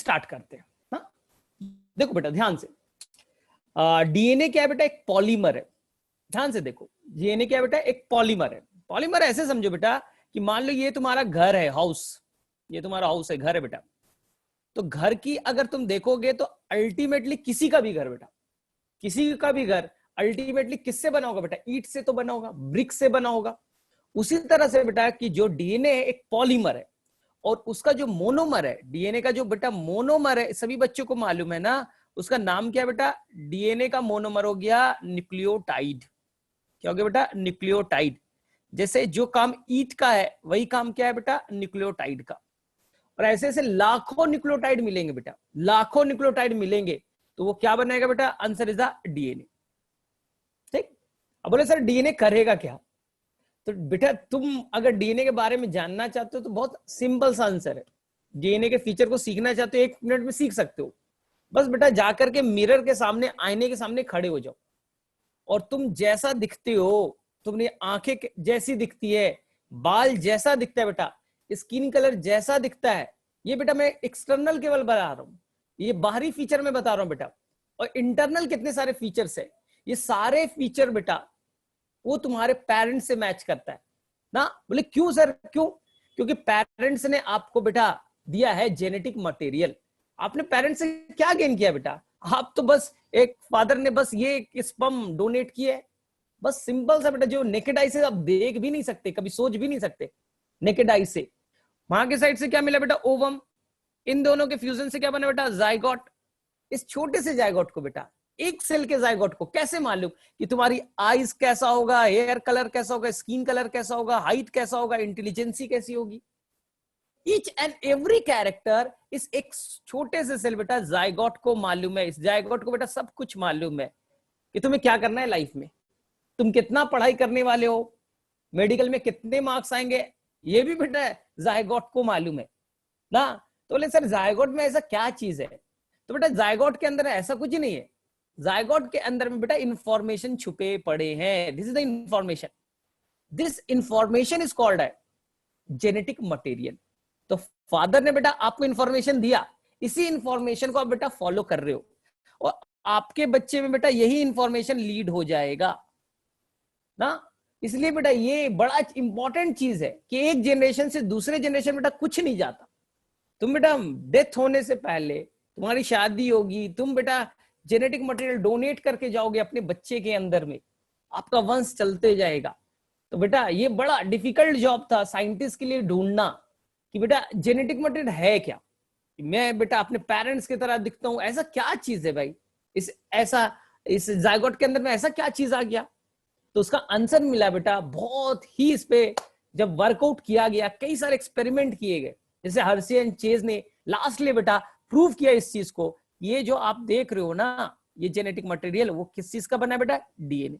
Start करते हैं ना। देखो बेटा ध्यान से, डीएनए क्या है बेटा, एक पॉलीमर है। ध्यान से देखो, डीएनए क्या है बेटा, एक पॉलीमर है। पॉलीमर ऐसे समझो बेटा कि मान लो ये तुम्हारा घर है, हाउस, ये तुम्हारा हाउस है, घर है बेटा। तो घर की अगर तुम देखोगे तो अल्टीमेटली किसी का भी घर बेटा, किसी का भी घर अल्टीमेटली किससे बना होगा बेटा, ईंट से तो बना होगा, ब्रिक से बना होगा। उसी तरह से बेटा कि जो डीएनए एक पॉलीमर है और उसका जो मोनोमर है, डीएनए का जो बेटा मोनोमर है, सभी बच्चों को मालूम है ना, उसका नाम क्या है बेटा, डीएनए का मोनोमर हो गया न्यूक्लियोटाइड। क्या हो गया बेटा, न्यूक्लियोटाइड। जैसे जो काम ईंट का है वही काम क्या है बेटा, न्यूक्लियोटाइड का। और ऐसे ऐसे लाखों न्यूक्लियोटाइड मिलेंगे बेटा, लाखों न्यूक्लियोटाइड मिलेंगे, तो वो क्या बनाएगा बेटा, आंसर इज द डीएनए। ठीक। अब बोले सर डीएनए करेगा क्या, तो बेटा तुम अगर डीएनए के बारे में जानना चाहते हो तो बहुत सिंपल सा आंसर है। डीएनए के फीचर को सीखना चाहते हो, 1 मिनट में सीख सकते हो। बस बेटा जाकर के मिरर के सामने, आईने के सामने खड़े हो जाओ, और तुम जैसा दिखते हो, तुमने आंखें जैसी दिखती है, बाल जैसा दिखता है बेटा, स्किन कलर जैसा दिखता है, ये बेटा मैं एक्सटर्नल केवल बता रहा हूं, ये बाहरी फीचर में बता रहा हूं बेटा। और इंटरनल कितने सारे फीचर्स है, ये सारे फीचर बेटा वो तुम्हारे पेरेंट्स से मैच करता है ना। बोले क्यों सर, क्यों? क्योंकि पेरेंट्स ने आपको बेटा दिया है जेनेटिक मटेरियल। आपने पेरेंट्स से क्या गेन किया बेटा, आप तो बस एक फादर ने बस ये स्पर्म डोनेट किया है, बस सिंपल सा बेटा, जो नेकेड आई से आप देख भी नहीं सकते, कभी सोच भी नहीं सकते नेकेड आई से। वहां के साइड से क्या मिला बेटा, ओवम। इन दोनों के फ्यूजन से क्या बना बेटा, जायगोट। इस छोटे से जायगोट को बेटा, एक सेल के जायगोट को कैसे मालूम कि तुम्हारी आईज कैसा होगा, हेयर कलर कैसा होगा, स्किन कलर कैसा होगा, हाइट कैसा होगा, इंटेलिजेंसी कैसी होगी। ईच एंड एवरी कैरेक्टर इस एक छोटे से सेल बेटा जायगोट को मालूम है। इस जायगोट को बेटा सब कुछ मालूम है कि तुम्हें क्या करना है लाइफ में, तुम कितना पढ़ाई करने वाले हो, मेडिकल में कितने मार्क्स आएंगे, ये भी बेटा जायगोट को मालूम है ना। तो बोले सर जायगोट में ऐसा क्या चीज है, तो बेटा जायगोट के अंदर ऐसा कुछ नहीं है। जायगोट के अंदर में बेटा इंफॉर्मेशन छुपे पड़े हैं। This is the information, this information is called है जेनेटिक मटेरियल। तो फादर ने बेटा आपको इंफॉर्मेशन दिया, इसी इंफॉर्मेशन को आप बेटा फॉलो कर रहे हो, और आपके बच्चे में बेटा यही इंफॉर्मेशन लीड हो जाएगा ना। इसलिए बेटा ये बड़ा इंपॉर्टेंट चीज है कि एक जनरेशन से दूसरे जनरेशन बेटा कुछ नहीं जाता। तुम बेटा डेथ होने से पहले तुम्हारी शादी होगी, तुम बेटा जेनेटिक मटेरियल डोनेट करके जाओगे अपने बच्चे के अंदर में, आपका वंश चलते जाएगा। तो बेटा ये बड़ा डिफिकल्ट जॉब था साइंटिस्ट के लिए ढूंढना कि बेटा जेनेटिक मटेरियल है क्या, मैं बेटा अपने पेरेंट्स की तरह दिखता हूं, ऐसा क्या चीज है भाई, इस जायगोट के अंदर में ऐसा क्या चीज आ गया। तो उसका आंसर मिला बेटा, बहुत ही इस पे जब वर्कआउट किया गया, कई सारे एक्सपेरिमेंट किए गए, जैसे हर्सी एंड चेज ने लास्टली बेटा प्रूव किया इस चीज को, ये जो आप देख रहे हो ना, ये जेनेटिक मटेरियल वो किस चीज का बना है बेटा, डीएनए।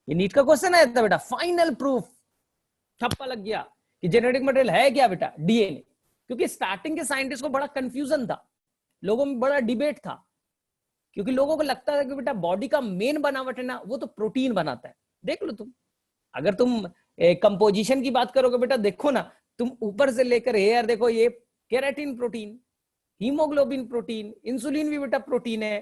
ये नीट का क्वेश्चन आया था बेटा, फाइनल प्रूफ ठप्पा लग गया कि जेनेटिक मटेरियल है क्या बेटा, डीएनए। क्योंकि स्टार्टिंग के साइंटिस्ट को बड़ा कंफ्यूजन था, लोगों में बड़ा डिबेट था, क्योंकि लोगों को लगता था कि बेटा बॉडी का मेन बनावट है ना वो तो प्रोटीन बनाता है। देख लो तुम, अगर तुम कंपोजिशन की बात करोगे बेटा, देखो ना तुम ऊपर से लेकर हेयर देखो, ये keratin protein, haemoglobin protein, insulin भी बेटा प्रोटीन है,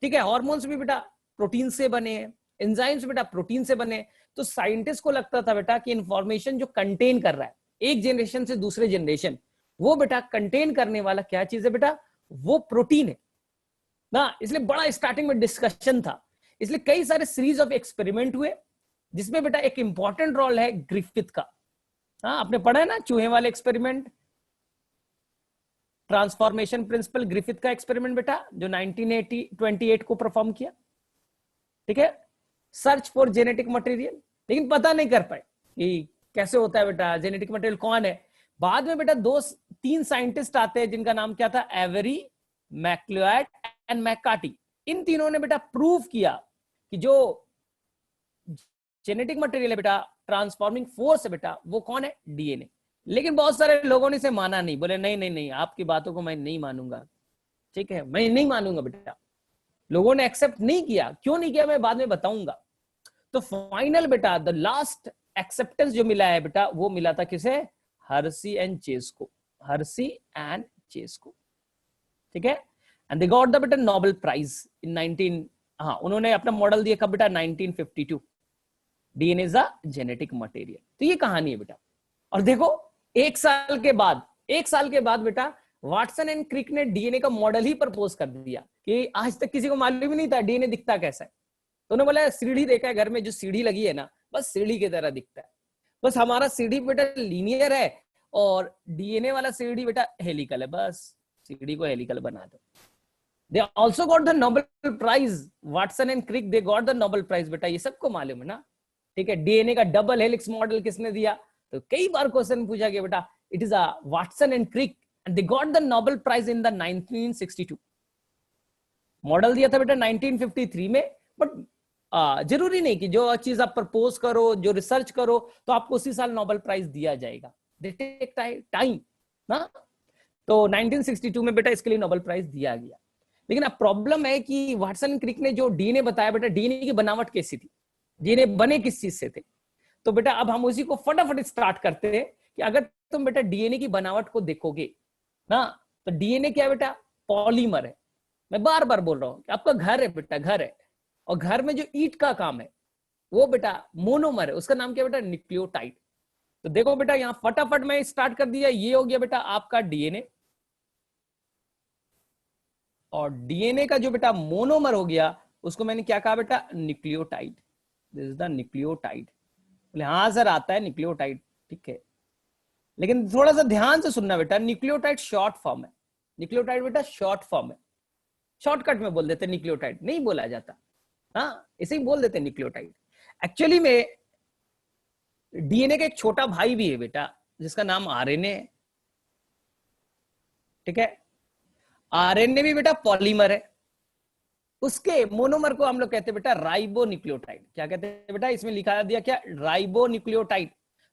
ठीक है, हार्मोन्स भी बेटा प्रोटीन से बने हैं, एंजाइम्स बेटा प्रोटीन से बने। तो साइंटिस्ट को लगता था बेटा कि इंफॉर्मेशन जो कंटेन कर रहा है एक जनरेशन से दूसरे जनरेशन, वो बेटा कंटेन करने वाला क्या चीज है बेटा, वो प्रोटीन है ना। इसलिए बड़ा स्टार्टिंग में डिस्कशन था, इसलिए कई सारे सीरीज ऑफ एक्सपेरिमेंट हुए, जिसमें बेटा एक इंपॉर्टेंट रोल है ग्रिफिथ का। हाँ आपने पढ़ा है ना चूहे वाले एक्सपेरिमेंट, ट्रांसफॉर्मेशन प्रिंसिपल, ग्रिफिथ का एक्सपेरिमेंट बेटा जो 1928 को परफॉर्म किया, ठीक है, सर्च फॉर जेनेटिक मटेरियल, लेकिन पता नहीं कर पाए कि कैसे होता है बेटा जेनेटिक मटेरियल कौन है। बाद में बेटा 2-3 साइंटिस्ट आते हैं जिनका नाम क्या था, एवरी, मैक्लिओड एंड मैकार्टी। इन तीनों ने बेटा प्रूव किया कि जो जेनेटिक मटेरियल है बेटा, ट्रांसफॉर्मिंग फोर्स है बेटा, वो कौन है, डीएनए। लेकिन बहुत सारे लोगों ने इसे माना नहीं, बोले नहीं नहीं नहीं आपकी बातों को मैं नहीं मानूंगा, ठीक है मैं नहीं मानूंगा बेटा। लोगों ने एक्सेप्ट नहीं किया, क्यों नहीं किया मैं बाद में बताऊंगा। तो फाइनल बेटा द लास्ट एक्सेप्टेंस जो मिला है बेटा, वो मिला था किसे, हर्सी एंड चेस को, हर्सी एंड चेस को। ठीक है। एंड दे गॉट द बेटा नोबेल प्राइज इन 19, हाँ उन्होंने अपना मॉडल दिया कब बेटा 1952, DNA is a genetic material. तो ये कहानी है बेटा। और देखो एक साल के बाद बेटा वाटसन एंड क्रिक ने डीएनए का मॉडल ही प्रपोज कर दिया कि आज तक किसी को मालूम ही नहीं था डीएनए दिखता कैसा है। तो उन्होंने बोला सीढ़ी देखा है घर में, जो सीढ़ी लगी है ना बस सीढ़ी की तरह दिखता है, बस हमारा सीढ़ी बेटा लीनियर है और डीएनए वाला सीढ़ी बेटा हेलिकल है, बस सीढ़ी को हेलिकल बना दो। They also got the Nobel prize, Watson and Crick they got the Nobel prize बेटा, ये सबको मालूम है ना, ठीक है। डीएनए का डबल हेलिक्स मॉडल किसने दिया, तो कई बार क्वेश्चन पूछा गया बेटा, it is a Watson and Crick and they got the Nobel prize in the 1962। Model दिया था बेटा 1953 में, बट जरूरी नहीं कि जो चीज आप प्रपोज करो, जो रिसर्च करो तो आपको उसी साल नोबेल प्राइज दिया जाएगा, दे टेक टाइम ना। तो 1962 में बेटा इसके लिए नोबेल प्राइज दिया गया। लेकिन अब प्रॉब्लम है कि वाटसन क्रिक ने जो डीएनए बताया बेटा, डीएनए की बनावट कैसी थी, डीएनए बने किस चीज से थे। तो बेटा अब हम उसी को फटाफट स्टार्ट करते हैं कि अगर तुम बेटा डीएनए की बनावट को देखोगे ना, तो डीएनए क्या है बेटा, पॉलीमर है। मैं बार बार बोल रहा हूं कि आपका घर है बेटा, घर है, और घर में जो ईंट का काम है वो बेटा मोनोमर है, उसका नाम क्या बेटा, न्यूक्लियोटाइड। तो देखो बेटा यहां फटाफट मैं स्टार्ट कर दिया, ये हो गया बेटा आपका डीएनए, और डीएनए का जो बेटा मोनोमर हो गया उसको मैंने क्या कहा बेटा, nucleotide. This is the nucleotide. बोले हाँ सर आता है न्यूक्लियोटाइड, ठीक है, लेकिन थोड़ा सा ध्यान से सुनना बेटा, न्यूक्लियोटाइड शॉर्ट फॉर्म है, न्यूक्लियोटाइड बेटा शॉर्ट फॉर्म है, शॉर्टकट में बोल देते न्यूक्लियोटाइड, नहीं बोला जाता, हाँ इसे ही बोल देते न्यूक्लियोटाइड। एक्चुअली में डीएनए का एक छोटा भाई भी है बेटा जिसका नाम आरएनए है, ठीक है। आरएनए भी बेटा पॉलीमर है, उसके मोनोमर को हम लोग कहते हैं बेटा राइबो न्यूक्लियोटाइड। क्या कहते हैं बेटा, इसमें लिखा दिया क्या, राइबो न्यूक्लियोटाइड।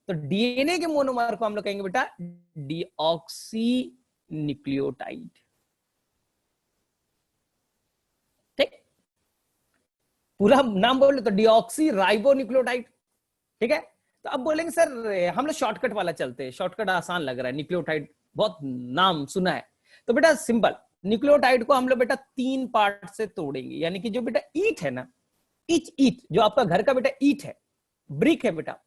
तो डीएनए के मोनोमर को हम लोग कहेंगे बेटा डीऑक्सी न्यूक्लियोटाइड, ठीक, पूरा नाम बोले तो डीऑक्सी राइबो न्यूक्लियोटाइड, ठीक है। तो अब बोलेंगे सर हम लोग शॉर्टकट वाला चलते हैं, शॉर्टकट आसान लग रहा है, न्यूक्लियोटाइड बहुत नाम सुना है। तो बेटा सिंपल, न्यूक्लियोटाइड को हम लोग बेटा 3 पार्ट से तोड़ेंगे, यानी कि जो बेटा ईट है ना, ईट जो आपका घर का बेटा ईट है, ब्रिक है बेटा,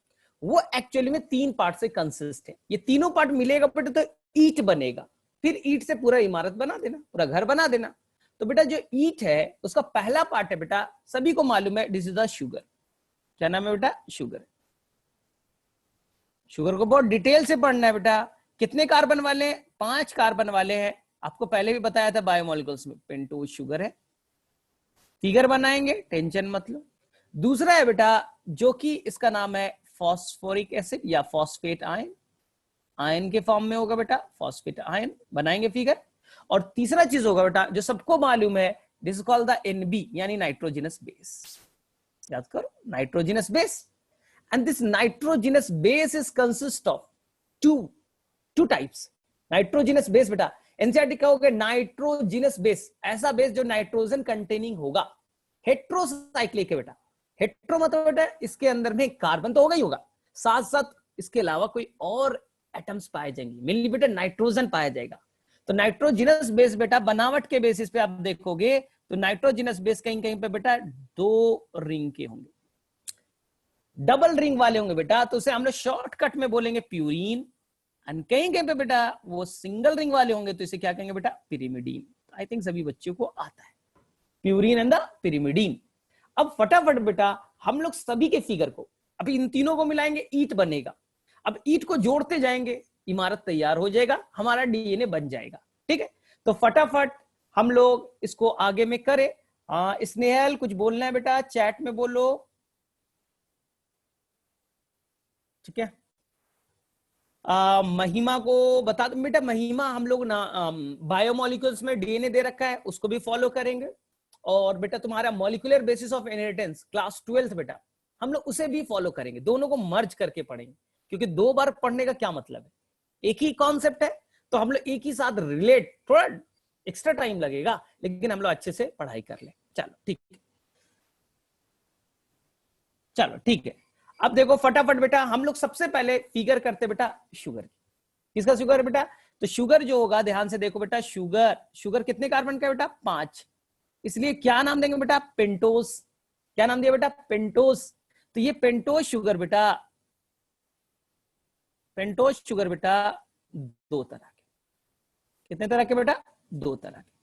वो एक्चुअली में 3 पार्ट से कंसिस्ट है। ये तीनों पार्ट मिलेगा बेटा तो ईट बनेगा, फिर ईट से पूरा इमारत बना देना, पूरा घर बना देना। तो बेटा जो ईट है उसका पहला पार्ट है बेटा, सभी को मालूम है, दिस इज द शुगर। क्या नाम है बेटा, शुगर। शुगर को बहुत डिटेल से पढ़ना है बेटा। कितने कार्बन वाले हैं, 5 कार्बन वाले हैं, आपको पहले भी बताया था बायोमोलिकुल्स में, पेंटोज शुगर है। फिगर बनाएंगे, टेंशन मत लो। दूसरा है बेटा जो कि इसका नाम है फॉस्फोरिक एसिड या फॉस्फेट आयन, आयन के फॉर्म में होगा बेटा, फॉस्फेट आयन बनाएंगे फिगर। और तीसरा चीज होगा बेटा जो सबको मालूम है, this is called the NB यानी नाइट्रोजनस बेस। याद करो, nitrogenous base. And this nitrogenous base is consist of two types. Nitrogenous base बेटा एनसीईआरटी कहोगे नाइट्रोजनस बेस, ऐसा बेस जो नाइट्रोजन कंटेनिंग होगा। हेट्रोसाइक्लिक है बेटा, हेट्रो मतलब बेटा इसके अंदर में कार्बन तो होगा ही होगा, साथ साथ इसके अलावा कोई और एटम्स पाए जाएंगे, मेनली बेटा नाइट्रोजन पाया जाएगा। तो नाइट्रोजनस बेस बेटा बनावट के बेसिस पे आप देखोगे तो नाइट्रोजनस बेस कहीं कहीं पे बेटा 2 रिंग के होंगे, डबल रिंग वाले होंगे बेटा, तो उसे हम लोग शॉर्टकट में बोलेंगे प्यूरीन। एंड कहीं कहीं पे बेटा वो सिंगल रिंग वाले होंगे तो इसे क्या कहेंगे बेटा, पिरिमिडीन। आई थिंक सभी बच्चों को आता है प्यूरीन एंड द पिरिमिडीन। अब फटाफट बेटा हम लोग सभी के फिगर को, अभी इन तीनों को मिलाएंगे, ईट बनेगा। अब ईट को जोड़ते जाएंगे, इमारत तैयार हो जाएगा, हमारा डीएनए बन जाएगा, ठीक है। तो फटाफट हम लोग इसको आगे में करें। स्नेहल कुछ बोलना है बेटा, चैट में बोलो, ठीक है। महिमा को बता दो बेटा, महिमा हम लोग ना बायोमोलिक्यूल्स में डीएनए दे रखा है, उसको भी फॉलो करेंगे। और बेटा तुम्हारा molecular basis of inheritance class 12 बेटा हम लोग उसे भी फॉलो करेंगे, दोनों को मर्ज करके पढ़ेंगे, क्योंकि 2 बार पढ़ने का क्या मतलब है, एक ही कॉन्सेप्ट है तो हम लोग एक ही साथ रिलेट, थोड़ा एक्स्ट्रा टाइम लगेगा लेकिन हम लोग अच्छे से पढ़ाई कर ले। चलो ठीक है, चलो ठीक है। अब देखो फटाफट बेटा हम लोग सबसे पहले फिगर करते बेटा शुगर की। किसका शुगर बेटा, तो शुगर जो होगा, ध्यान से देखो बेटा, शुगर कितने कार्बन का है बेटा? 5। इसलिए क्या नाम देंगे बेटा? पेंटोस। क्या नाम दिया बेटा? पेंटोस। तो ये पेंटोस शुगर बेटा, पेंटोस शुगर बेटा 2 तरह के। कितने तरह के बेटा? 2 तरह के।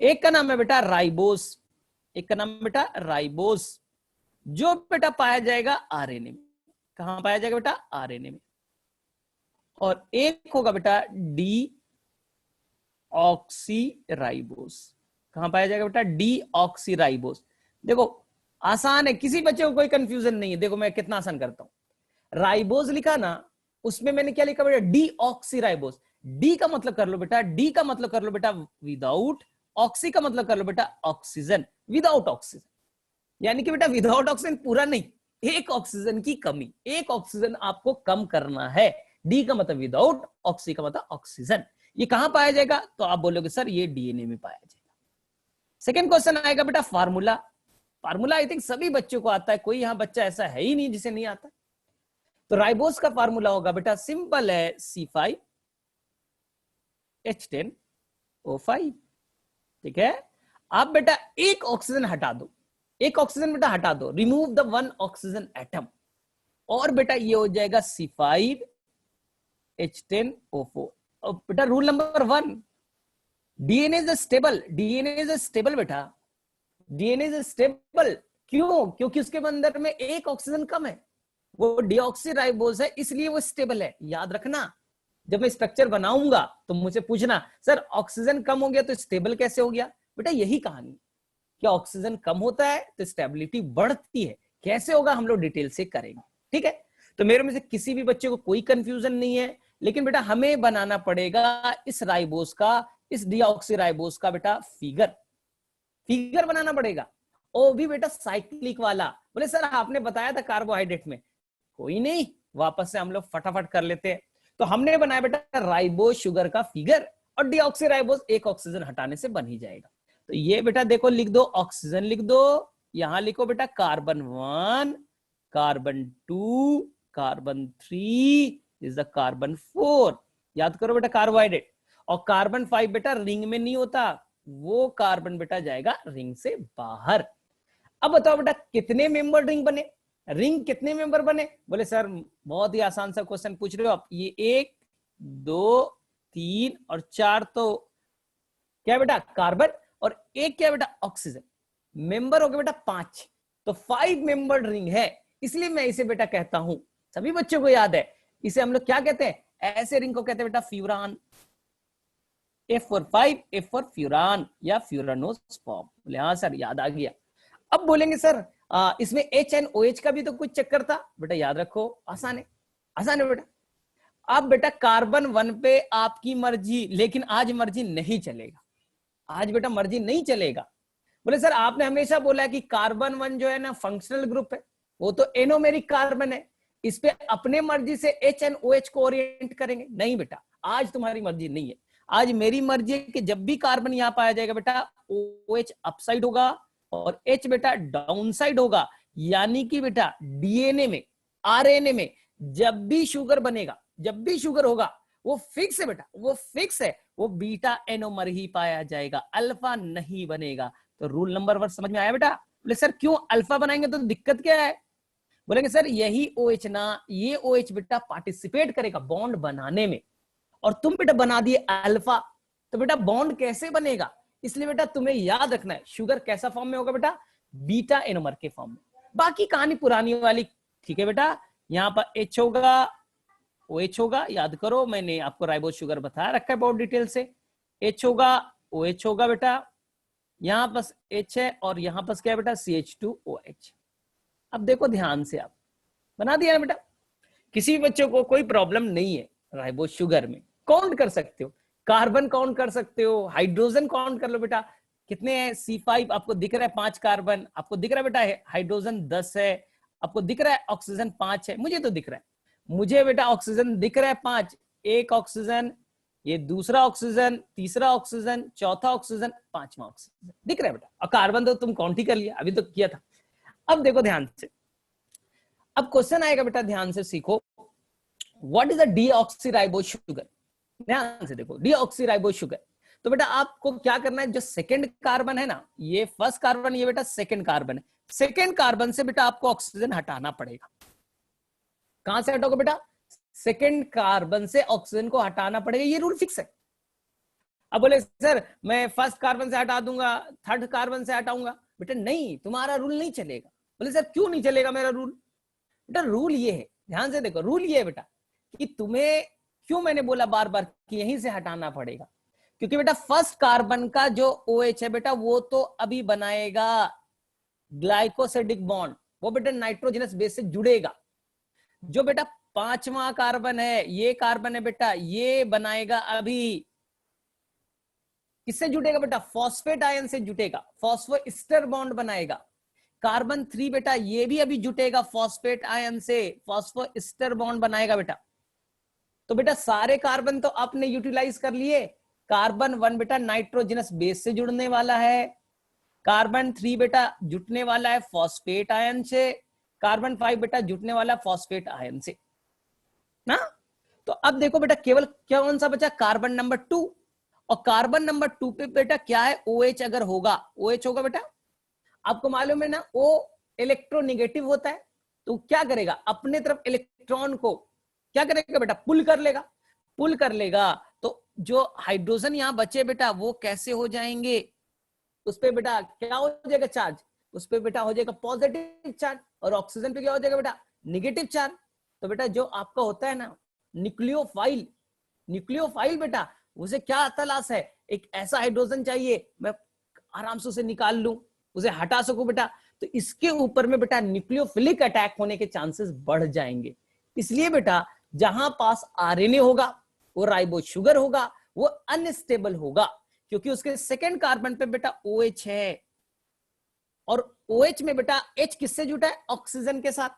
एक का नाम है बेटा राइबोस, एक का नाम है बेटा राइबोस, जो बेटा पाया जाएगा आरएनए में। कहां पाया जाएगा बेटा? आरएनए में। और एक होगा बेटा डी ऑक्सीराइबोस। कहां पाया जाएगा बेटा? D oxyribose. देखो आसान है, किसी बच्चे को कोई कंफ्यूजन नहीं है। देखो मैं कितना आसान करता हूं। राइबोस लिखा ना, उसमें मैंने क्या लिखा बेटा? D oxyribose. डी का मतलब कर लो बेटा, डी का मतलब कर लो बेटा विदाउट, ऑक्सी का मतलब कर लो बेटा ऑक्सीजन, विदाउट ऑक्सीजन। यानी कि बेटा विदाउट ऑक्सीजन पूरा नहीं, एक ऑक्सीजन की कमी, एक ऑक्सीजन आपको कम करना है। डी का मतलब विदाउट, ऑक्सी का मतलब ऑक्सीजन। ये कहां पाया जाएगा? तो आप बोलोगे सर ये डीएनए में पाया जाएगा। सेकेंड क्वेश्चन आएगा बेटा फार्मूला। फार्मूला आई थिंक सभी बच्चों को आता है, कोई यहां बच्चा ऐसा है ही नहीं जिसे नहीं आता। तो राइबोस का फार्मूला होगा बेटा, सिंपल है, C5H10O5। ठीक है। आप बेटा एक ऑक्सीजन हटा दो, एक ऑक्सीजन बेटा हटा दो, रिमूव द 1 ऑक्सीजन एटम, और बेटा ये हो जाएगा C5H10O4। और बेटा rule number 1, DNA is stable, DNA is stable बेटा, डीएनए इज स्टेबल। क्यों? क्योंकि उसके अंदर में एक ऑक्सीजन कम है, वो डीऑक्सीराइबोस है, इसलिए वो स्टेबल है। याद रखना, जब मैं स्ट्रक्चर बनाऊंगा तो मुझे पूछना सर ऑक्सीजन कम हो गया तो स्टेबल कैसे हो गया? बेटा यही कहानी, क्या ऑक्सीजन कम होता है तो स्टेबिलिटी बढ़ती है। कैसे होगा हम लोग डिटेल से करेंगे। ठीक है। तो मेरे में से किसी भी बच्चे को कोई कंफ्यूजन नहीं है, लेकिन बेटा हमें बनाना पड़ेगा इस राइबोस का, इस डीऑक्सीराइबोस का बेटा फिगर बनाना पड़ेगा। ओ भी बेटा साइक्लिक वाला। बोले सर आपने बताया था कार्बोहाइड्रेट में, कोई नहीं, वापस से हम लोग फटाफट कर लेते हैं। तो हमने बनाया बेटा राइबोस शुगर का फिगर, और डीऑक्सीराइबोस एक ऑक्सीजन हटाने से बन ही जाएगा। तो ये बेटा देखो लिख दो, ऑक्सीजन लिख दो, यहां लिखो बेटा carbon 1, carbon 2, carbon 3, is the carbon 4। याद करो बेटा कार्बोहाइड्रेट। और कार्बन 5 बेटा रिंग में नहीं होता, वो कार्बन बेटा जाएगा रिंग से बाहर। अब बताओ बेटा कितने मेंबर रिंग बने? रिंग कितने मेंबर बने? बोले सर बहुत ही आसान सा क्वेश्चन पूछ रहे हो आप। ये 1, 2, 3 और 4 तो क्या बेटा कार्बन, और एक क्या बेटा ऑक्सीजन। मेंबर हो गए बेटा 5, तो 5 मेंबर रिंग है। इसलिए मैं इसे बेटा कहता हूं, सभी बच्चों को याद है, इसे हम लोग क्या कहते हैं? ऐसे रिंग को कहते हैं बेटा furan. F for 5, F for furan या फ्यूरानोस्पर्म। बोले हाँ सर याद आ गया। अब बोलेंगे सर इसमें HNOH का भी तो कुछ चक्कर था। बेटा याद रखो, आसान है, आसान है बेटा। अब बेटा कार्बन 1 पे आपकी मर्जी, लेकिन आज मर्जी नहीं चलेगा, आज बेटा मर्जी नहीं चलेगा। बोले सर आपने हमेशा बोला कि कार्बन 1 जो है ना फंक्शनल ग्रुप है, वो तो एनोमेरिक कार्बन है, इस पे अपने मर्जी से HNOH को ओरिएंट करेंगे। नहीं बेटा, आज तुम्हारी मर्जी नहीं है, आज मेरी मर्जी है कि जब भी कार्बन यहां पाया जाएगा बेटा OH अपसाइड होगा और H बेटा डाउन साइड होगा। यानी कि बेटा डीएनए में, आरएनए में जब भी शुगर बनेगा, जब भी शुगर होगा, वो फिक्स है बेटा, वो फिक्स है, वो बीटा एनोमर ही पाया जाएगा, अल्फा नहीं बनेगा। तो रूल नंबर 1 समझ में आया बेटा? बोले सर क्यों अल्फा बनाएंगे तो दिक्कत क्या है? बोलेंगे सर यही OH ना, ये OH बेटा पार्टिसिपेट करेगा बॉन्ड बनाने में, और तुम बेटा बना दिए अल्फा, तो बेटा बॉन्ड कैसे बनेगा? इसलिए बेटा तुम्हें याद रखना है शुगर कैसा फॉर्म में होगा बेटा? बीटा एनोमर के फॉर्म में। बाकी कहानी पुरानी वाली, ठीक है बेटा। यहां पर H होगा, OH होगा, याद करो मैंने आपको राइबोस शुगर बताया रखा है बहुत डिटेल से। H होगा, OH होगा बेटा, यहां पर H है और यहां पर क्या है बेटा? CH2OH। अब देखो ध्यान से, आप बना दिया ना बेटा। किसी बच्चों को कोई प्रॉब्लम नहीं है राइबोस शुगर में, काउंट कर सकते हो, कार्बन काउंट कर सकते हो, हाइड्रोजन काउंट कर लो बेटा। कितने हैं? C5 आपको दिख रहा है 5 कार्बन, आपको दिख रहा है बेटा हाइड्रोजन 10 है, आपको दिख रहा है ऑक्सीजन 5 है, मुझे तो दिख रहा है, मुझे बेटा ऑक्सीजन दिख रहा है 5, एक ऑक्सीजन, ये दूसरा ऑक्सीजन, तीसरा ऑक्सीजन, चौथा ऑक्सीजन, पांचवा ऑक्सीजन दिख रहा है बेटा। और कार्बन तो तुम काउंट ही कर लिया, अभी तो किया था। अब देखो ध्यान से, अब क्वेश्चन आएगा बेटा, ध्यान से सीखो। What is a deoxyribose sugar? ध्यान से देखो, डीऑक्सीराइबोज शुगर। तो बेटा आपको क्या करना है, जो सेकंड कार्बन है ना, ये फर्स्ट कार्बन, ये बेटा सेकंड कार्बन है, सेकंड कार्बन से बेटा आपको ऑक्सीजन हटाना पड़ेगा। कहां से हटाओगे बेटा, सेकंड कार्बन से ऑक्सीजन को हटाना पड़ेगा, ये रूल फिक्स है। अब बोले सर मैं फर्स्ट कार्बन से हटा दूंगा, थर्ड कार्बन से हटाऊंगा, बेटा नहीं, तुम्हारा रूल नहीं चलेगा। बोले सर क्यों नहीं चलेगा मेरा रूल, बेटा रूल ये है, ध्यान से देखो, रूल ये है बेटा कि तुम्हें, क्यों मैंने बोला बार बार कि यहीं से हटाना पड़ेगा, क्योंकि बेटा फर्स्ट कार्बन का जो OH है बेटा वो तो अभी बनाएगा ग्लाइकोसिडिक बॉन्ड, वो बेटा नाइट्रोजनस बेस से जुड़ेगा। जो बेटा पांचवा कार्बन है, ये कार्बन है बेटा, ये बनाएगा अभी, किससे जुटेगा बेटा, फॉस्फेट आयन से जुटेगा, फॉस्फोएस्टर बॉन्ड बनाएगा। कार्बन 3 बेटा ये भी अभी जुटेगा फॉस्फेट आयन से, फॉस्फोएस्टर बॉन्ड बनाएगा बेटा। तो बेटा सारे कार्बन तो आपने यूटिलाइज कर लिए। कार्बन 1 बेटा नाइट्रोजनस बेस से जुड़ने वाला है, कार्बन 3 बेटा जुटने वाला है फॉस्फेट आयन से, कार्बन 5 बेटा जुटने वाला फॉस्फेट आयन से ना। तो अब देखो बेटा केवल कौन सा बचा, कार्बन नंबर 2, और कार्बन नंबर 2 पे बेटा क्या है, OH अगर होगा, OH होगा बेटा, आपको मालूम है ना O इलेक्ट्रोनेगेटिव होता है, तो क्या करेगा, अपने तरफ इलेक्ट्रॉन को क्या करेगा बेटा, पुल कर लेगा, पुल कर लेगा। तो जो हाइड्रोजन यहां बचे बेटा वो कैसे हो जाएंगे, उस पे बेटा क्या हो जाएगा चार्ज, उस पे बेटा हो जाएगा पॉजिटिव चार्ज, और ऑक्सीजन पे क्या हो जाएगा बेटा, नेगेटिव चार्ज। तो बेटा जो आपका होता है ना न्यूक्लियोफाइल, न्यूक्लियोफाइल बेटा उसे क्या तलाश है, एक ऐसा हाइड्रोजन चाहिए मैं आराम से उसे निकाल लूं, उसे हटा सकूं बेटा। तो इसके ऊपर में बेटा न्यूक्लियोफिलिक अटैक होने के चांसेस बढ़ जाएंगे। इसलिए बेटा जहां पास RNA होगा वो राइबोज शुगर होगा, वो अनस्टेबल होगा, क्योंकि उसके सेकंड कार्बन पे बेटा OH है, और OH में बेटा H किससे जुटा है, ऑक्सीजन के साथ,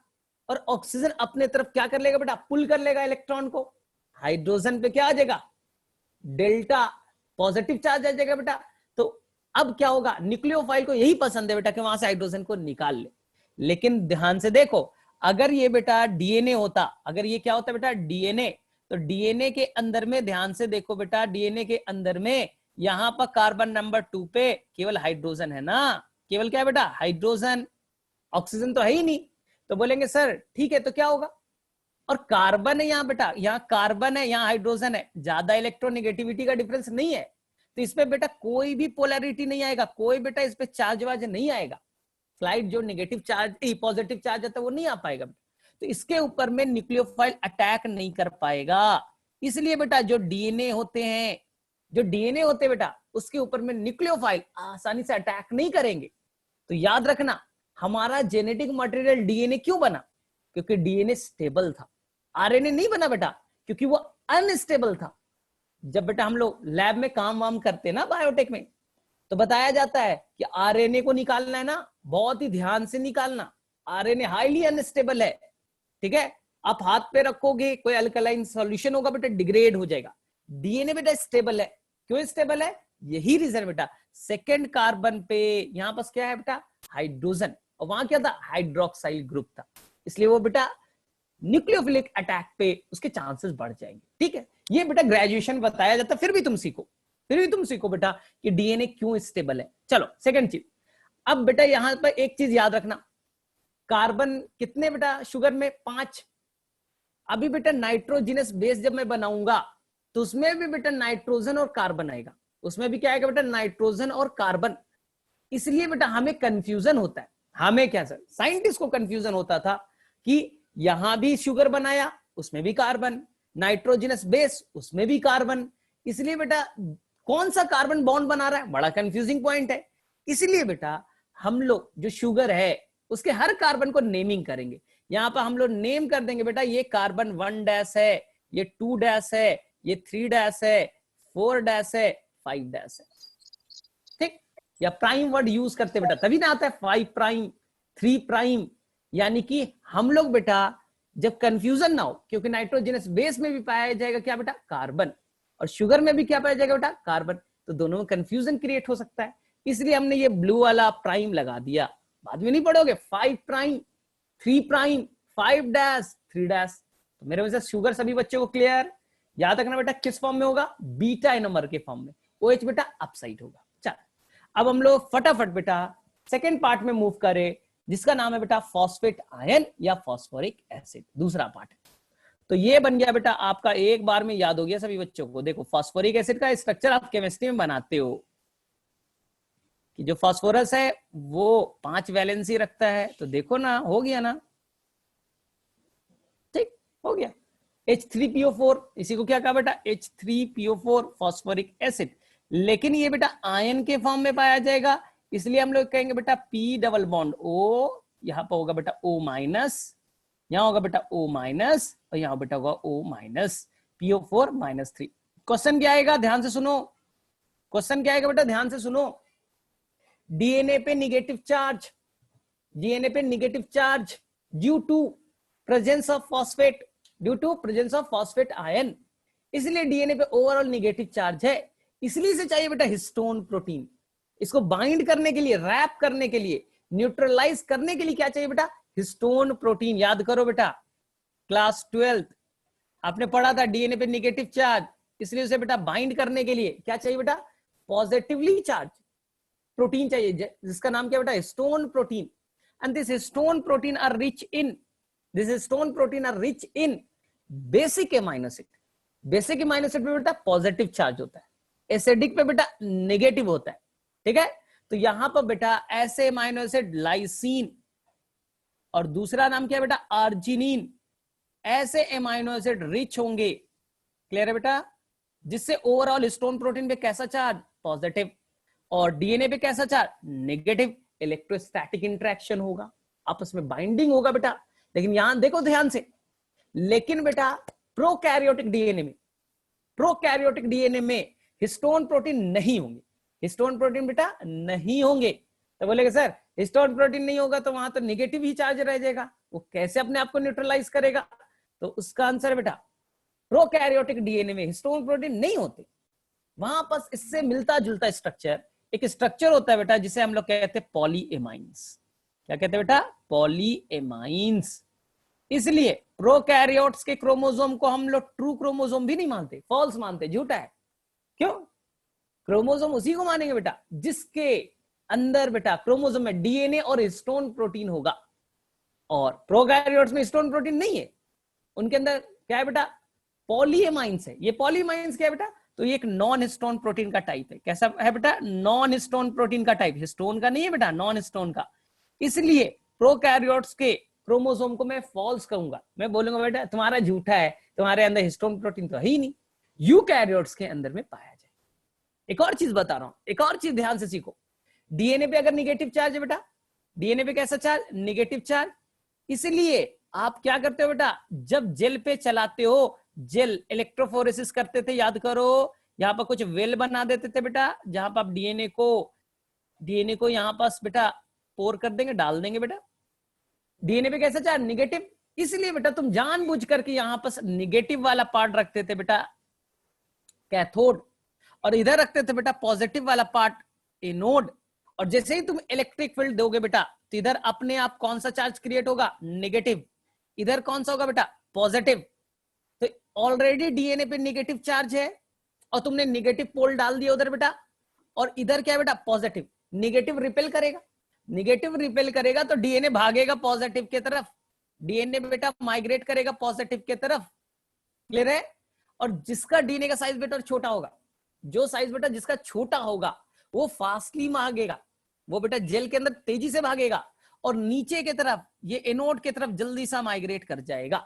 और ऑक्सीजन अपने तरफ क्या कर लेगा बेटा, पुल कर लेगा इलेक्ट्रॉन को, हाइड्रोजन पे क्या आ जाएगा, डेल्टा पॉजिटिव चार्ज आ जाएगा बेटा। तो अब क्या होगा, न्यूक्लियोफाइल को यही पसंद है बेटा कि वहां से हाइड्रोजन को निकाल ले। लेकिन ध्यान से देखो, अगर ये बेटा DNA होता, अगर ये क्या होता बेटा DNA, तो DNA के अंदर में ध्यान से देखो बेटा, DNA के अंदर में यहां पर कार्बन नंबर 2 पे केवल हाइड्रोजन है ना, केवल क्या है बेटा, हाइड्रोजन, ऑक्सीजन तो है ही नहीं। तो बोलेंगे सर ठीक है तो क्या होगा, और कार्बन है यहाँ बेटा, यहाँ कार्बन है, यहाँ हाइड्रोजन है, ज्यादा इलेक्ट्रोनेगेटिविटी का डिफरेंस नहीं है, तो इसमें बेटा कोई भी पोलैरिटी नहीं आएगा, कोई बेटा इस पे चार्ज वार्ज नहीं आएगा, फ्लाइट जो नेगेटिव चार्ज पॉजिटिव चार्ज आता है वो नहीं आ पाएगा। तो इसके ऊपर में न्यूक्लियोफाइल अटैक नहीं कर पाएगा। इसलिए बेटा जो DNA होते हैं, जो DNA होते हैं बेटा उसके ऊपर में न्यूक्लियोफाइल आसानी से अटैक नहीं करेंगे। तो याद रखना हमारा जेनेटिक मटेरियल DNA क्यों बना, क्योंकि DNA स्टेबल था, RNA नहीं बना बेटा क्योंकि वो अनस्टेबल था। जब बेटा हम लोग लैब में काम वाम करते हैं ना बायोटेक में, तो बताया जाता है कि RNA को निकालना है ना बहुत ही ध्यान से निकालना, RNA हाईली अनस्टेबल है, ठीक है, आप हाथ पे रखोगे कोई अल्कलाइन सॉल्यूशन होगा बेटा डिग्रेड हो जाएगा। DNA बेटा स्टेबल है, क्यों स्टेबल है, यही रीजन बेटा, सेकेंड कार्बन पे यहां पास क्या है बेटा, हाइड्रोजन, और वहां क्या था, हाइड्रोक्साइल ग्रुप था, इसलिए वो बेटा न्यूक्लियोफिलिक अटैक पे उसके चांसेस बढ़ जाएंगे। ठीक है, ये बेटा ग्रेजुएशन बताया जाता, फिर भी तुम सीखो बेटा कि DNA क्यों स्टेबल है। चलो सेकंड चीज, अब बेटा यहां पर एक चीज याद रखना, कार्बन कितने बेटा शुगर में, 5। अभी बेटा नाइट्रोजनस बेस जब मैं बनाऊंगा तो उसमें भी बेटा नाइट्रोजन और कार्बन आएगा, उसमें भी क्या आएगा बेटा, नाइट्रोजन और कार्बन। इसलिए बेटा हमें कंफ्यूजन होता है, हमें क्या सर, साइंटिस्ट को कंफ्यूजन होता था कि यहां भी शुगर बनाया उसमें भी कार्बन, नाइट्रोजनस बेस उसमें भी कार्बन, इसलिए बेटा कौन सा कार्बन बॉन्ड बना रहा है, बड़ा कंफ्यूजिंग पॉइंट है। इसलिए बेटा हम लोग जो शुगर है उसके हर कार्बन को नेमिंग करेंगे, यहां पर हम लोग नेम कर देंगे बेटा ये कार्बन 1 है, ये 2 है, ये 3 है, 4 है, 5 है, ठीक, या प्राइम वर्ड यूज करते बेटा तभी ना आता है 5 प्राइम 3 प्राइम, यानी कि हम लोग बेटा जब कंफ्यूजन ना हो, क्योंकि नाइट्रोजनस बेस में भी पाया जाएगा क्या बेटा, कार्बन, और शुगर में भी क्या पाया जाएगा बेटा, कार्बन, तो दोनों में कंफ्यूजन क्रिएट हो सकता है, इसलिए हमने ये ब्लू वाला प्राइम लगा दिया। बाद में नहीं पढ़ोगे 5 प्राइम 3 प्राइम 5 3 तो मेरे वजह से शुगर सभी बच्चों को क्लियर, याद रखना बेटा किस फॉर्म में होगा, बीटा एनोमर के फॉर्म में, OH बेटा अपसाइड होगा। चल अब हम लोग फटाफट बेटा सेकेंड पार्ट में मूव करें, जिसका नाम है बेटा फॉस्फेट आयन या फॉस्फोरिक एसिड, दूसरा पार्ट है। तो ये बन गया बेटा आपका, एक बार में याद हो गया सभी बच्चों को। देखो फॉस्फोरिक एसिड का स्ट्रक्चर आप केमिस्ट्री में बनाते हो कि जो फॉस्फोरस है वो 5 वैलेंसी रखता है, तो देखो ना हो गया ना, ठीक हो गया। H3PO4, इसी को क्या कहा बेटा, H3PO4 फॉस्फोरिक एसिड, लेकिन ये बेटा आयन के फॉर्म में पाया जाएगा, इसलिए हम लोग कहेंगे बेटा P डबल बॉन्ड O, यहां पर होगा बेटा O माइनस, यहां होगा बेटा O माइनस, और यहां बेटा होगा O माइनस, PO4 -3। क्वेश्चन क्या आएगा, ध्यान से सुनो, क्वेश्चन क्या आएगा बेटा, ध्यान से सुनो। डीएनए पे निगेटिव चार्ज, डीएनए पे negative charge due to presence of phosphate, due to presence of phosphate ion, इसलिए डीएनए पे ओवरऑल निगेटिव चार्ज है, इसलिए इसे चाहिए बेटा हिस्टोन प्रोटीन। इसको बाइंड करने के लिए, रैप करने के लिए, न्यूट्रलाइज करने के लिए क्या चाहिए बेटा, हिस्टोन प्रोटीन। याद करो बेटा क्लास 12 आपने पढ़ा था, डीएनए पे निगेटिव चार्ज, इसलिए उसे बेटा बाइंड करने के लिए क्या चाहिए बेटा, पॉजिटिवली चार्ज प्रोटीन चाहिए, जिसका नाम क्या बेटा, histone protein. And this histone protein are rich in, this histone protein are rich in basic amino acid. Basic amino acid पे बेटा पॉजिटिव चार्ज होता है, एसिडिक पे बेटा नेगेटिव होता है, ठीक है। तो यहां पर बेटा ऐसे एमाइनो एसिड लाइसीन, और दूसरा नाम क्या है बेटा, आर्जिनिन, ऐसे एमाइनो एसिड रिच होंगे, क्लियर है बेटा, जिससे ओवरऑल हिस्टोन प्रोटीन पे कैसा चार्ज, पॉजिटिव, और डीएनए पे कैसा चार्ज, नेगेटिव। इलेक्ट्रोस्टैटिक इंटरेक्शन होगा, आपस में बाइंडिंग होगा बेटा। लेकिन यहां देखो ध्यान से, लेकिन बेटा प्रोकैरियोटिक डीएनए में, प्रोकैरियोटिक डीएनए में हिस्टोन प्रोटीन नहीं होंगे, हिस्टोन प्रोटीन बेटा नहीं होंगे। तो बोलेगा सर हिस्टोन प्रोटीन नहीं होगा तो वहां तो नेगेटिव ही चार्ज रह जाएगा, वो कैसे अपने आप को न्यूट्रलाइज करेगा। तो उसका आंसर है बेटा प्रोकैरियोटिक डीएनए में हिस्टोन प्रोटीन नहीं होते, वहां पर इससे मिलता जुलता स्ट्रक्चर, एक स्ट्रक्चर होता है बेटा जिसे हम लोग कहते हैं पॉलीएमाइंस। क्या कहते हैं बेटा, पॉलीएमाइंस। इसलिए प्रोकैरियोट्स के क्रोमोसोम को हम लोग ट्रू क्रोमोसोम भी नहीं मानते, फॉल्स मानते, झूठा है। क्यों, क्रोमोसोम उसी को मानेंगे बेटा जिसके अंदर बेटा क्रोमोसोम में डीएनए और हिस्टोन प्रोटीन होगा, और प्रोकैरियोट्स में हिस्टोन प्रोटीन नहीं है, उनके अंदर क्या है बेटा, पॉलीएमाइंस है। ये पॉलीएमाइंस क्या है बेटा, तो ये एक नॉन हिस्टोन प्रोटीन का टाइप है। कैसा है बेटा, नॉन हिस्टोन प्रोटीन का टाइप, हिस्टोन का नहीं है बेटा, नॉन हिस्टोन का। इसलिए प्रोकैरियोट्स के क्रोमोसोम को मैं फॉल्स कहूंगा, मैं बोलूंगा बेटा तुम्हारा झूठा है, तुम्हारे अंदर हिस्टोन प्रोटीन तो है ही नहीं, यूकैरियोट्स के अंदर में पाया जाए। एक और चीज बता रहा हूं, एक और चीज ध्यान से सीखो। डीएनए पे अगर निगेटिव चार्ज है बेटा, डीएनए पे कैसा चार्ज, निगेटिव चार्ज, इसलिए आप क्या करते हो बेटा, जब जेल पे चलाते हो, जेल इलेक्ट्रोफोरेसिस करते थे, याद करो, यहां पर कुछ वेल बना देते थे बेटा, जहां पर आप डीएनए को यहां पास बेटा पोर कर देंगे, डाल देंगे बेटा। डीएनए पे कैसा चार्ज, निगेटिव, इसलिए बेटा तुम जानबूझ करके यहां पर निगेटिव वाला पार्ट रखते थे बेटा कैथोड, और इधर रखते थे बेटा पॉजिटिव वाला पार्ट एनोड। और जैसे ही तुम इलेक्ट्रिक फील्ड दोगे बेटा, तो इधर अपने आप कौन सा चार्ज क्रिएट होगा, नेगेटिव, इधर कौन सा होगा बेटा, पॉजिटिव। तो ऑलरेडी डीएनए पे नेगेटिव चार्ज है, और तुमने नेगेटिव पोल डाल दिया उधर बेटा, और इधर क्या है बेटा, पॉजिटिव। नेगेटिव रिपेल करेगा, नेगेटिव रिपेल करेगा तो डीएनए भागेगा पॉजिटिव की तरफ, डीएनए बेटा माइग्रेट करेगा पॉजिटिव की तरफ, क्लियर है। और जिसका डीएनए का साइज बेटा छोटा होगा, जो साइज बेटा जिसका छोटा होगा वो फास्टली भागेगा, वो बेटा जेल के अंदर तेजी से भागेगा, और नीचे की तरफ ये एनोड की तरफ जल्दी सा माइग्रेट कर जाएगा।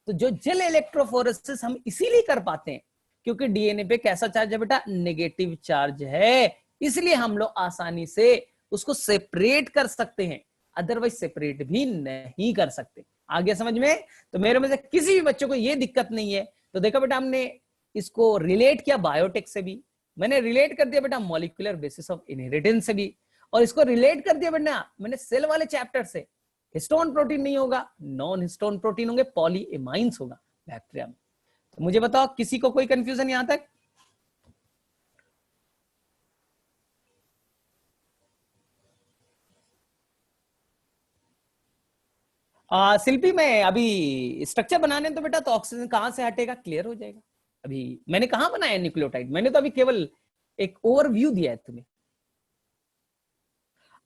तो जो जेल इलेक्ट्रोफोरेसिस हम इसीलिए कर पाते हैं क्योंकि डीएनए पे कैसा चार्ज है बेटा, नेगेटिव चार्ज है, इसलिए हम लोग आसानी से उसको सेपरेट कर सकते हैं, अदरवाइज सेपरेट भी नहीं कर सकते। आगे समझ में, तो मेरे में से किसी भी बच्चों को ये दिक्कत नहीं है। तो देखो बेटा हमने इसको रिलेट किया बायोटेक से भी, मैंने रिलेट कर दिया बेटा मॉलिक्यूलर बेसिस ऑफ इनहेरिटेंस से भी, और इसको रिलेट कर दिया बेटा मैंने सेल वाले चैप्टर से। हिस्टोन प्रोटीन नहीं होगा, नॉन हिस्टोन प्रोटीन होंगे, पॉलीएमाइंस होगा बैक्टीरिया में। तो मुझे बताओ किसी को कोई कंफ्यूजन यहां तक? शिल्पी में अभी स्ट्रक्चर बनाने तो बेटा तो ऑक्सीजन कहां से हटेगा, क्लियर हो जाएगा। अभी मैंने कहा बनाया न्यूक्लियोटाइड, मैंने तो अभी केवल एक ओवरव्यू दिया है तुम्हें।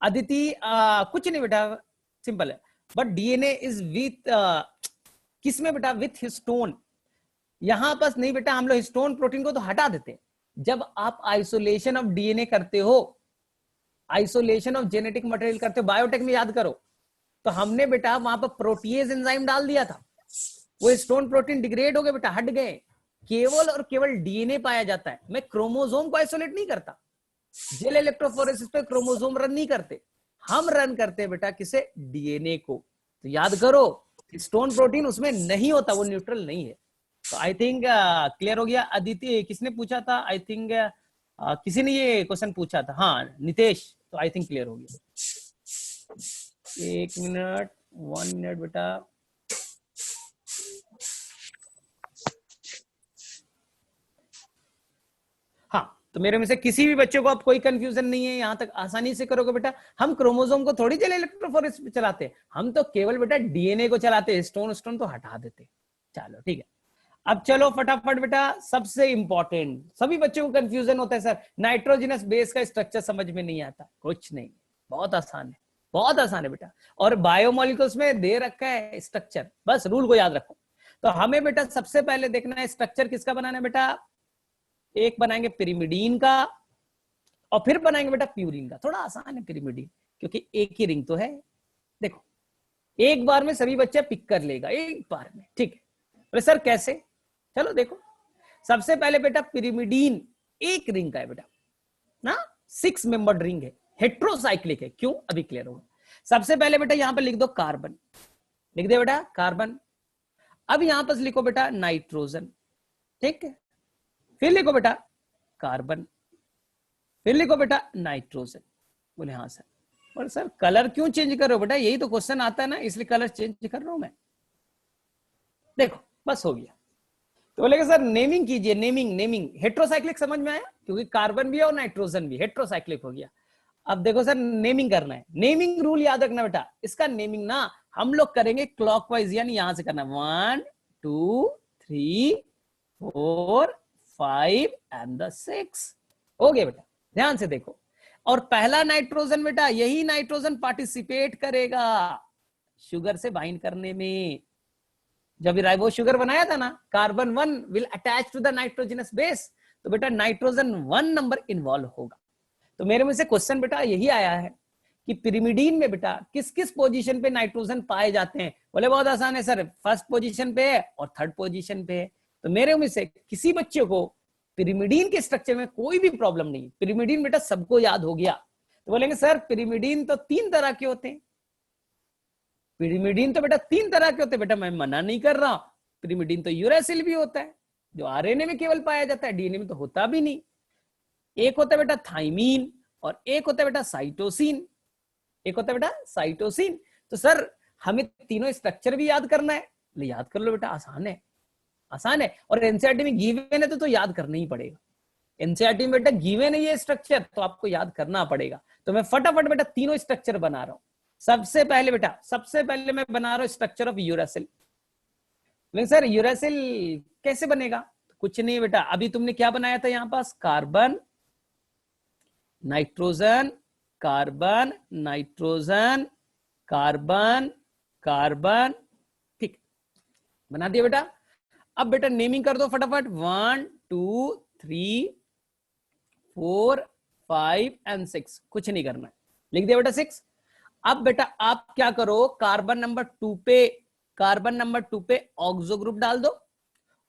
अदिति कुछ नहीं बेटा, सिंपल है, बट डीएनए इज विथ किसमें बेटा, विथ हिस्टोन। यहां पर नहीं बेटा, हम लोग हिस्टोन प्रोटीन को तो हटा देते हैं। जब आप आइसोलेशन ऑफ डीएनए करते हो, आइसोलेशन ऑफ जेनेटिक मटेरियल करते हो, बायोटेक में याद करो, तो हमने बेटा वहां पर प्रोटीएज एंजाइम डाल दिया था, वो हिस्टोन प्रोटीन डिग्रेड हो गए बेटा, हट गए, केवल और केवल डीएनए पाया जाता है। मैं क्रोमोसोम को आइसोलेट नहीं करता, जेल इलेक्ट्रोफोरेसिस पे क्रोमोसोम रन नहीं करते, हम रन करते हैं बेटा किसे, डीएनए को। तो याद करो हिस्टोन प्रोटीन उसमें नहीं होता, वो न्यूट्रल नहीं है। तो आई थिंक क्लियर हो गया। अदिति किसने पूछा था, आई थिंक किसी ने ये क्वेश्चन पूछा था, हाँ नितेश, तो आई थिंक क्लियर हो गया। 1 मिनट 1 मिनट बेटा, हाँ तो मेरे में से किसी भी बच्चे को अब कोई कंफ्यूजन नहीं है, यहां तक आसानी से करोगे बेटा। हम क्रोमोसोम को थोड़ी जेल इलेक्ट्रोफोरेसिस पे चलाते हैं, हम तो केवल बेटा डीएनए को चलाते हैं, स्टोन तो हटा देते। चलो ठीक है, अब चलो फटाफट बेटा, सबसे इंपॉर्टेंट, सभी बच्चों को कंफ्यूजन होता है सर नाइट्रोजनस बेस का स्ट्रक्चर समझ में नहीं आता। कुछ नहीं, बहुत आसान है, बहुत आसान है बेटा, और बायोमोलिक्यूल्स में दे रखा है स्ट्रक्चर, बस रूल को याद रखो। तो हमें बेटा सबसे पहले देखना है स्ट्रक्चर किसका बनाना है बेटा, एक बनाएंगे पिरिमिडीन का, और फिर बनाएंगे बेटा प्यूरिन का। थोड़ा आसान है पिरिमिडीन, क्योंकि एक ही रिंग तो है। देखो एक बार में सभी बच्चे पिक कर लेगा, एक बार में, ठीक है। बोले सर कैसे, चलो देखो, सबसे पहले बेटा पिरिमिडीन एक रिंग का है बेटा ना, 6 मेंबर्ड रिंग है, हेट्रोसाइक्लिक है। क्यों, अभी क्लियर होगा। सबसे पहले बेटा यहां पर लिख दो कार्बन, लिख दे बेटा कार्बन। अब यहां पर लिखो बेटा नाइट्रोजन, ठीक है, फिर लिखो बेटा कार्बन, फिर लिखो बेटा नाइट्रोजन। बोले हाँ सर, पर सर कलर क्यों चेंज कर रहे हो बेटा, यही तो क्वेश्चन आता है ना, इसलिए कलर चेंज कर रहा हूं मैं। देखो बस हो गया। तो बोलेगा सर नेमिंग कीजिए, नेमिंग, नेमिंग हेट्रोसाइक्लिक समझ में आया, क्योंकि कार्बन भी है और नाइट्रोजन भी, हेट्रोसाइक्लिक हो गया। अब देखो सर नेमिंग करना है, नेमिंग रूल याद रखना बेटा, इसका नेमिंग ना हम लोग करेंगे क्लॉकवाइज, यानी यहां से करना 1 2 3 4 5 एंड 6। हो गया बेटा, ध्यान से देखो। और पहला नाइट्रोजन बेटा, यही नाइट्रोजन पार्टिसिपेट करेगा शुगर से बाइंड करने में। जब राइबो शुगर बनाया था ना, carbon 1 will attach to the nitrogenous base, तो बेटा नाइट्रोजन 1 नंबर इन्वॉल्व होगा। तो मेरे में से क्वेश्चन बेटा यही आया है कि पिरिमिडीन में बेटा किस किस पोजीशन पे नाइट्रोजन पाए जाते हैं। बोले बहुत आसान है सर, फर्स्ट पोजीशन पे है और थर्ड पोजीशन पे है। तो मेरे में से किसी बच्चे को पिरिमिडीन के स्ट्रक्चर में कोई भी प्रॉब्लम नहीं, पिरिमिडीन बेटा सबको याद हो गया। तो बोलेंगे सर पिरिमिडीन तो 3 तरह के होते हैं, पिरिमिडीन तो बेटा 3 तरह के होते हैं। बेटा मैं मना नहीं कर रहा, पिरिमिडीन तो यूरासिल भी होता है, जो आरएनए में केवल पाया जाता है, डीएनए में तो होता भी नहीं। एक होता है बेटा थाइमीन और एक होता है बेटा साइटोसिन, एक होता है बेटा साइटोसिन। तो सर हमें तीनों स्ट्रक्चर भी याद करना है, याद कर लो बेटा, आसान है, आसान है। और एनसीईआरटी में गिवन है तो याद करना ही पड़ेगा। एनसीईआरटी में बेटा गिवन है ये स्ट्रक्चर, तो आपको याद करना पड़ेगा। तो मैं फटाफट बेटा तीनों स्ट्रक्चर बना रहा हूं। सबसे पहले बेटा, सबसे पहले मैं बना रहा हूं स्ट्रक्चर ऑफ यूरासिल। लेकिन सर यूरासिल कैसे बनेगा, तो कुछ नहीं बेटा, अभी तुमने क्या बनाया था यहां पास, carbon nitrogen, carbon nitrogen, carbon carbon, ठीक बना दिया बेटा। अब बेटा नेमिंग कर दो फटाफट, 1 2 3 4 5 एंड 6, कुछ नहीं करना है, लिख दिया बेटा 6। अब बेटा आप क्या करो, कार्बन नंबर 2 पे, कार्बन नंबर 2 पे ऑक्सो ग्रुप डाल दो,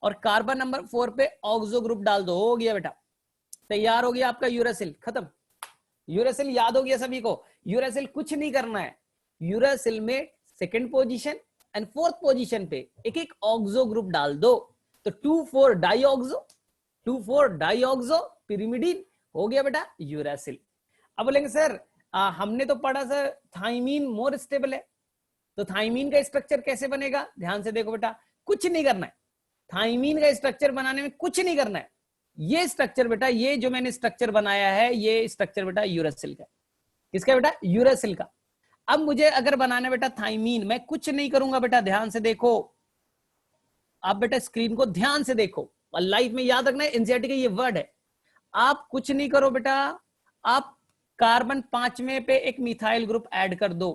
और कार्बन नंबर 4 पे ऑक्सो ग्रुप डाल दो। हो गया बेटा, तैयार हो गया आपका यूरासिल, खत्म। यूरासिल याद हो गया सभी को। यूरासिल कुछ नहीं करना है, यूरासिल में second position and fourth position पे एक एक ऑक्सो ग्रुप डाल दो। तो 2,4 डाईऑक्सो, 2,4 डाईऑक्सो पिरिमिडीन, हो गया बेटा यूरासिल। अब बोलेंगे सर हमने तो पढ़ा सर थाइमीन मोर स्टेबल है, तो थाइमीन का स्ट्रक्चर कैसे बनेगा, ध्यान से देखो बेटा, कुछ नहीं करना है, थाइमीन का स्ट्रक्चर बनाने में कुछ नहीं करना है। ये स्ट्रक्चर बेटा, ये जो मैंने स्ट्रक्चर बनाया है, ये स्ट्रक्चर बेटा यूरासिल का, किसका बेटा, यूरासिल का। अब मुझे अगर बनाना बेटा थाइमीन, मैं कुछ नहीं करूंगा बेटा, ध्यान से देखो आप बेटा, स्क्रीन को ध्यान से देखो, और लाइफ में याद रखना है एनसीईआरटी का ये वर्ड है। आप कुछ नहीं करो बेटा, आप कार्बन 5वें पे एक मिथाइल ग्रुप ऐड कर दो।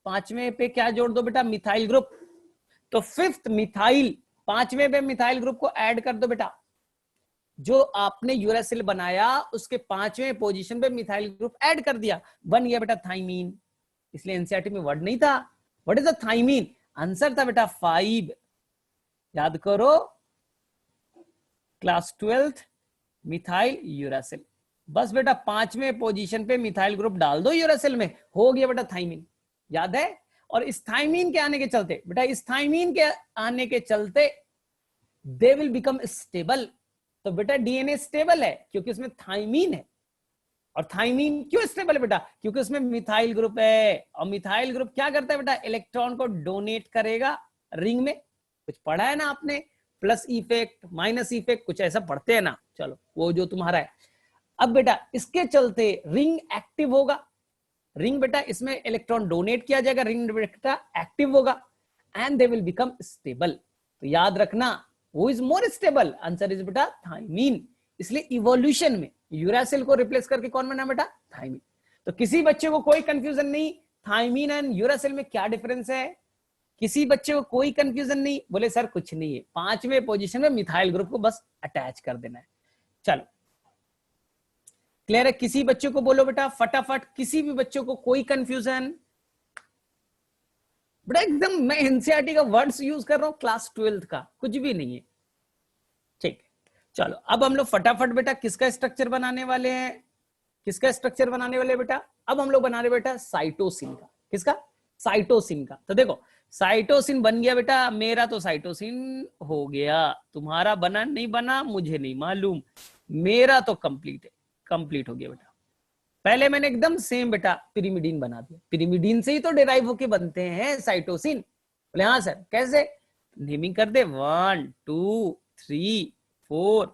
5वें पे क्या जोड़ दो बेटा? Methyl group. तो 5th मिथाइल, 5वें पे मिथाइल ग्रुप को ऐड कर दो बेटा। जो आपने यूरासिल बनाया उसके 5वें पोजीशन पे मिथाइल ग्रुप ऐड कर दिया, बन गया बेटा थाइमीन। इसलिए एनसीईआरटी में वर्ड नहीं था। What is the thymine? Answer था बेटा 5। याद करो, क्लास 12th मिथाइल यूरासिल। बस बेटा 5वें पोजीशन पे मिथाइल ग्रुप डाल दो यूरासिल में, हो गया बेटा थाइमीन। याद है? और इस थाइमीन के आने के चलते बेटा, इस थाइमीन के आने के चलते दे विल बिकम स्टेबल। तो बेटा डीएनए स्टेबल है क्योंकि उसमें थाइमीन है। और थाइमीन क्यों स्टेबल है बेटा? क्योंकि उसमें मिथाइल ग्रुप है। और मिथाइल ग्रुप क्या करता है बेटा? इलेक्ट्रॉन को डोनेट करेगा रिंग में। कुछ पढ़ा है ना आपने? प्लस इफेक्ट, माइनस इफेक्ट, कुछ ऐसा पढ़ते हैं ना। चलो वो जो तुम्हारा है। अब बेटा इसके चलते रिंग एक्टिव होगा। रिंग बेटा इसमें इलेक्ट्रॉन डोनेट किया जाएगा, रिंग बेटा एक्टिव होगा and they will become stable. तो याद रखना, who is more stable? Answer is बेटा थाइमीन। इसलिए इवोल्यूशन में यूरासिल को रिप्लेस करके कौन बना बेटा? थाइमीन। तो किसी बच्चे को कोई कंफ्यूजन नहीं, थाइमीन एंड यूरासिल में क्या डिफरेंस है? किसी बच्चे को कोई कंफ्यूजन नहीं? बोले सर कुछ नहीं है, 5वें पोजीशन में मिथाइल ग्रुप को बस अटैच कर देना है। चलो क्लियर है? किसी बच्चे को बोलो बेटा फटाफट, किसी भी बच्चे को कोई कंफ्यूजन? बेटा एकदम मैं एनसीईआरटी का वर्ड्स यूज कर रहा हूं, क्लास 12th का, कुछ भी नहीं है। ठीक, चलो अब हम लोग फटाफट बेटा किसका स्ट्रक्चर बनाने वाले हैं? किसका स्ट्रक्चर बनाने वाले बेटा? अब हम लोग बना रहे बेटा साइटोसिन का। किसका? साइटोसिन का। तो देखो साइटोसिन बन गया बेटा, मेरा तो साइटोसिन हो गया। तुम्हारा बना नहीं बना मुझे नहीं मालूम, मेरा तो कंप्लीट है, कंप्लीट हो गया बेटा। पहले मैंने एकदम सेम बेटा पिरिमिडीन बना दिया। पिरिमिडीन से ही तो डिराइव होके बनते हैं साइटोसिन। बोले हाँ सर, कैसे? नेमिंग कर दे, 1 2 3 4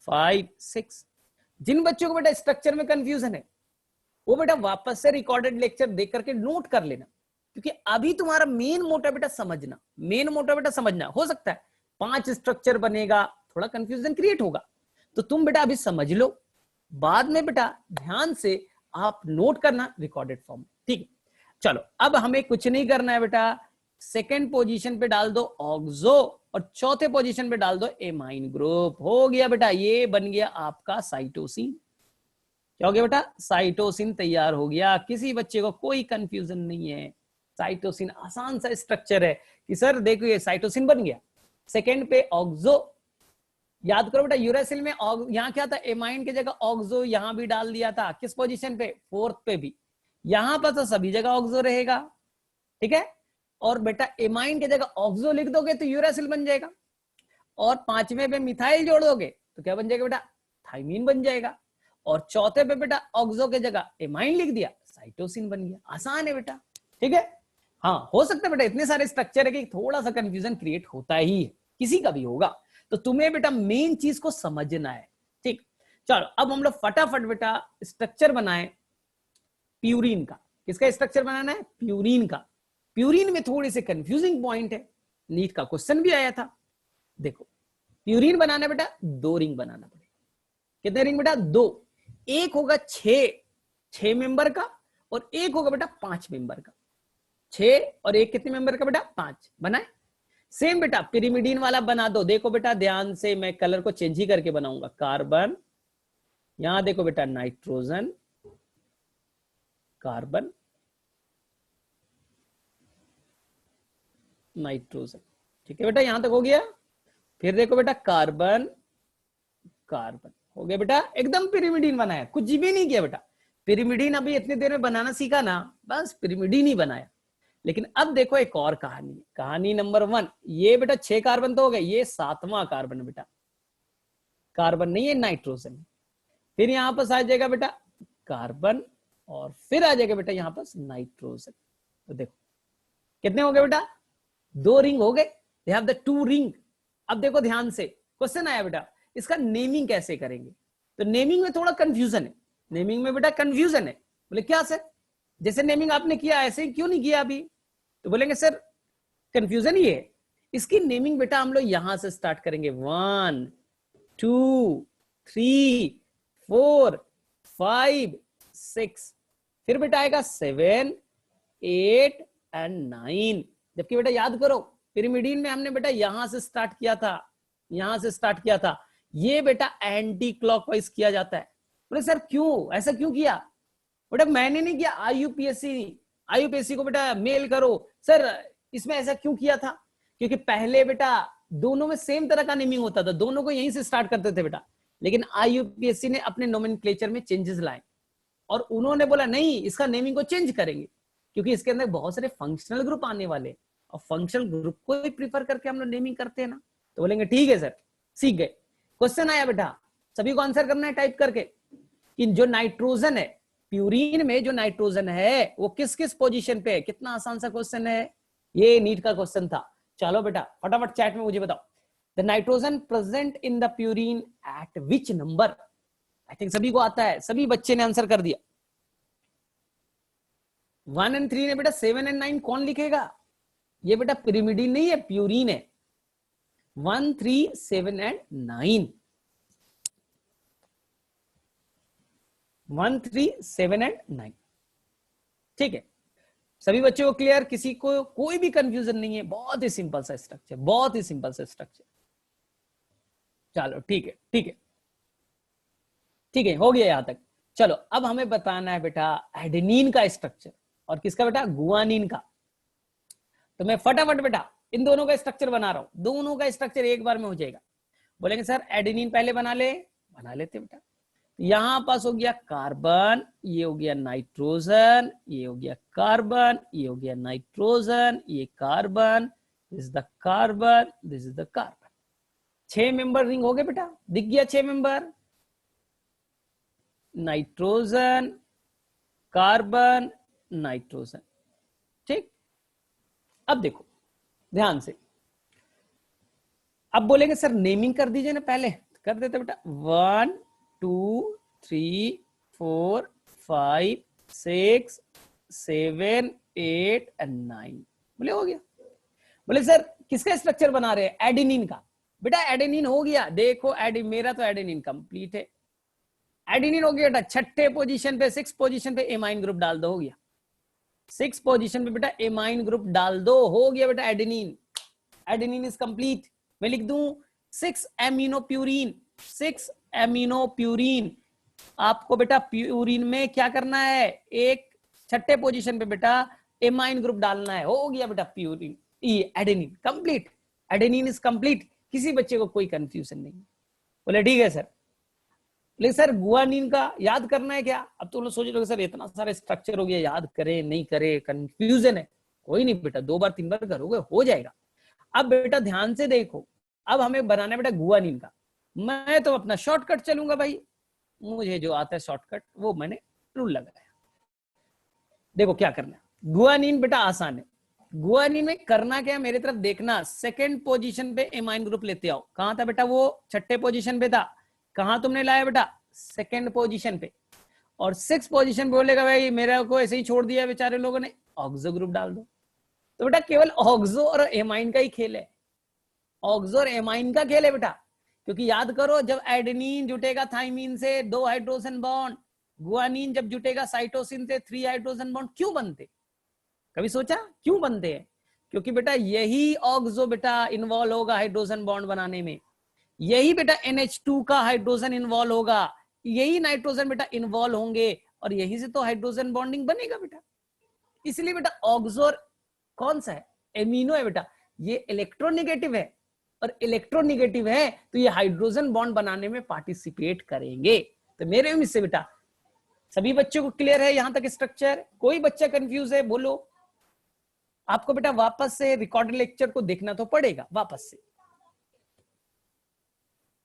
5 6। जिन बच्चों को बेटा स्ट्रक्चर में कंफ्यूजन है वो बेटा वापस से रिकॉर्डेड लेक्चर देख करके नोट कर लेना, क्योंकि अभी तुम्हारा मेन मोटा बेटा समझना, मेन मोटा बेटा समझना। हो सकता है 5 स्ट्रक्चर बनेगा, थोड़ा कंफ्यूजन क्रिएट होगा, तो तुम बेटा अभी समझ लो, बाद में बेटा ध्यान से आप नोट करना रिकॉर्डेड फॉर्म। ठीक है, चलो अब हमें कुछ नहीं करना है बेटा, सेकेंड पोजीशन पे डाल दो ऑक्सो और चौथे पोजीशन पे डाल दो एमाइन ग्रुप। हो गया बेटा, ये बन गया आपका साइटोसिन। क्या हो गया बेटा? साइटोसिन तैयार हो गया। किसी बच्चे को कोई कंफ्यूजन नहीं है। साइटोसिन आसान सा स्ट्रक्चर है कि सर देखो ये साइटोसिन बन गया। सेकेंड पे ऑक्सो, याद करो बेटा यूरासिल में यहाँ क्या था? एमाइन की जगह ऑक्सो यहां भी डाल दिया था। किस पोजीशन पे? 4th पे भी। यहां पर तो सभी जगह ऑक्सो रहेगा, ठीक है। और बेटा एमाइन की जगह ऑक्सो लिख दोगे तो यूरासिल बन जाएगा, और 5वें पे मिथाइल जोड़ दोगे तो क्या बन जाएगा बेटा? थाइमीन बन जाएगा। और चौथे पे बेटा ऑक्सो की जगह एमाइन लिख दिया, साइटोसिन बन गया। आसान है बेटा, ठीक है। हाँ हो सकता है बेटा इतने सारे स्ट्रक्चर है कि थोड़ा सा कंफ्यूजन क्रिएट होता ही है, किसी का भी होगा, तो तुम्हें बेटा मेन चीज को समझना है। ठीक, चलो अब हम लोग फटाफट बेटा स्ट्रक्चर बनाए प्यूरिन का। किसका स्ट्रक्चर बनाना है? प्यूरिन का। प्यूरिन में थोड़ी सी कंफ्यूजिंग पॉइंट है, नीट का क्वेश्चन भी आया था। देखो प्यूरिन बनाना बेटा 2 रिंग बनाना पड़ेगा। कितने रिंग बेटा? 2। एक होगा 6 मेंबर का और एक होगा बेटा 5 मेंबर का। 6 और एक कितने मेंबर का बेटा? 5। बनाए सेम बेटा पिरिमिडीन वाला बना दो। देखो बेटा ध्यान से, मैं कलर को चेंज ही करके बनाऊंगा। कार्बन, यहां देखो बेटा नाइट्रोजन, कार्बन, नाइट्रोजन, ठीक है बेटा, यहां तक हो गया। फिर देखो बेटा कार्बन, कार्बन, हो गया बेटा। एकदम पिरिमिडीन बनाया, कुछ भी नहीं किया बेटा। पिरिमिडीन अभी इतनी देर में बनाना सीखा ना, बस पिरिमिडीन ही बनाया। लेकिन अब देखो एक और कहानी, कहानी नंबर 1। ये बेटा 6 कार्बन तो हो गए, ये 7वां कार्बन बेटा, कार्बन नहीं है नाइट्रोजन। फिर यहां पर आ जाएगा बेटा कार्बन और फिर आ जाएगा बेटा यहां पर नाइट्रोजन। तो देखो कितने हो गए बेटा? 2 रिंग हो गए। दे हैव द 2 रिंग। अब देखो ध्यान से, क्वेश्चन आया बेटा इसका नेमिंग कैसे करेंगे? तो नेमिंग में थोड़ा कंफ्यूजन है, नेमिंग में बेटा कंफ्यूजन है। बोले क्या सर, जैसे नेमिंग आपने किया ऐसे ही क्यों नहीं किया अभी? तो बोलेंगे सर कंफ्यूजन ही है। इसकी नेमिंग बेटा हम लोग यहां से स्टार्ट करेंगे, 1 2 3 4 5 6, फिर बेटा आएगा 7 8 एंड 9। जबकि बेटा याद करो पिरिमिडीन में हमने बेटा यहां से स्टार्ट किया था, यहां से स्टार्ट किया था। ये बेटा एंटी क्लॉकवाइज किया जाता है। बोले सर क्यों, ऐसा क्यों किया? बेटा मैंने नहीं किया, आईयूपीएससी को बेटा मेल करो सर इसमें ऐसा क्यों किया था। क्योंकि पहले बेटा दोनों में सेम तरह का नेमिंग होता था, दोनों को यहीं से स्टार्ट करते थे बेटा, लेकिन आईयूपीएससी ने अपने नोमेनक्लेचर में चेंजेस लाए और उन्होंने बोला नहीं इसका नेमिंग को चेंज करेंगे, क्योंकि इसके अंदर बहुत सारे फंक्शनल ग्रुप आने वाले और फंक्शनल ग्रुप को ही प्रीफर करके हम लोग नेमिंग करते हैं ना। तो बोलेंगे ठीक है सर, सीख गए। क्वेश्चन आया बेटा, सभी को आंसर करना है टाइप करके कि जो नाइट्रोजन है प्यूरिन में, जो नाइट्रोजन है वो किस किस पोजीशन पे है। कितना आसान सा क्वेश्चन है, ये नीट का क्वेश्चन था। चलो बेटा फटाफट चैट में मुझे बताओ, the nitrogen present in the purine eight which number. I think सभी को आता है, सभी बच्चे ने आंसर कर दिया। 1 और 3 ने बेटा 7 और 9 कौन लिखेगा? ये बेटा पिरिमिडीन नहीं है, प्यूरिन है। 1 3 7 और 9, 1 3 7 और 9। ठीक है, सभी बच्चों को क्लियर, किसी को कोई भी कंफ्यूजन नहीं है? बहुत ही सिंपल सा स्ट्रक्चर, बहुत ही सिंपल सा स्ट्रक्चर। चलो ठीक है, ठीक है, ठीक है, हो गया यहां तक। चलो अब हमें बताना है बेटा एडेनिन का स्ट्रक्चर और किसका बेटा, गुआनिन का। तो मैं फटाफट बेटा इन दोनों का स्ट्रक्चर बना रहा हूं, दोनों का स्ट्रक्चर एक बार में हो जाएगा। बोलेंगे सर एडेनिन पहले बना ले, बना लेते बेटा। यहां पास हो गया कार्बन, ये हो गया नाइट्रोजन, ये हो गया कार्बन, ये हो गया नाइट्रोजन, ये carbon, this is the carbon, this is the carbon. 6 member ring हो गए बेटा, दिख गया 6 मेंबर, नाइट्रोजन कार्बन नाइट्रोजन। ठीक, अब देखो ध्यान से, अब बोलेंगे सर नेमिंग कर दीजिए ना, पहले कर देते बेटा। 1 2 3 4 5 6 7 8 और 9। बोले हो गया। बोले सर किसका स्ट्रक्चर बना रहे हैं? एडेनिन का। बेटा एडेनिन हो गया, देखो मेरा तो एडेनिन कंप्लीट है। एडेनिन हो गया बेटा, छठे पोजीशन पे, 6 पोजीशन पे एमाइन ग्रुप डाल दो, हो गया। 6 पोजीशन पे बेटा एमाइन ग्रुप डाल दो, हो गया बेटा एडेनिन। Adenine is complete. मैं लिख दूं 6 एमिनो प्यूरिन, 6 एमिनो प्यूरिन। आपको बेटा प्यूरिन में क्या करना है, एक छठे पोजीशन पे बेटा एमाइन ग्रुप डालना है, हो गया बेटा प्यूरिन, ये adenine complete. Adenine is complete, किसी बच्चे को कोई कंफ्यूजन नहीं। बोले ठीक है सर। लेकिन सर गुआनिन का याद करना है क्या? अब तो लोग सोच रहे सर इतना सारा स्ट्रक्चर हो गया, याद करे नहीं करे, कंफ्यूजन है। कोई नहीं बेटा, 2 बार 3 बार करोगे हो जाएगा। अब बेटा ध्यान से देखो, अब हमें बनाना है बेटा गुआनिन का। मैं तो अपना शॉर्टकट चलूंगा भाई, मुझे जो आता है शॉर्टकट वो मैंने रूल लगाया। देखो क्या करना है, गुआनिन बेटा आसान है। गुआनिन में करना क्या है, मेरी तरफ देखना, सेकंड पोजीशन पे एमाइन ग्रुप लेते आओ। कहां था बेटा वो? छठे पोजीशन पे था। कहां तुमने लाया बेटा? सेकंड पोजीशन पे। और 6 पोजीशन पे बोलेगा भाई मेरा को ऐसे ही छोड़ दिया बेचारे लोगों ने, ऑक्सो ग्रुप डाल दो। तो बेटा केवल ऑक्सो और एमाइन का ही खेल है, ऑक्सो और एमाइन का खेल है बेटा। क्योंकि याद करो जब एडेनिन जुटेगा थाइमिन से 2 हाइड्रोजन बॉन्ड, गुआनिन जब जुटेगा साइटोसिन से 3 हाइड्रोजन बॉन्ड। क्यों बनते? कभी सोचा क्यों बनते हैं? क्योंकि बेटा यही ऑक्सो बेटा इन्वॉल्व होगा हाइड्रोजन बॉन्ड बनाने में, यही बेटा NH2 का हाइड्रोजन इन्वॉल्व होगा, यही नाइट्रोजन बेटा इन्वॉल्व होंगे और यही से तो हाइड्रोजन बॉन्डिंग बनेगा बेटा। इसलिए बेटा ऑक्सो कौन सा है? एमिनो है बेटा, ये इलेक्ट्रोनेगेटिव है और इलेक्ट्रोनेगेटिव है तो ये हाइड्रोजन बॉन्ड बनाने में पार्टिसिपेट करेंगे। तो मेरे उम्मीद से बेटा सभी बच्चों को क्लियर है यहां तक स्ट्रक्चर? कोई बच्चा कंफ्यूज है बोलो? आपको बेटा वापस से रिकॉर्डेड लेक्चर को देखना तो पड़ेगा वापस से,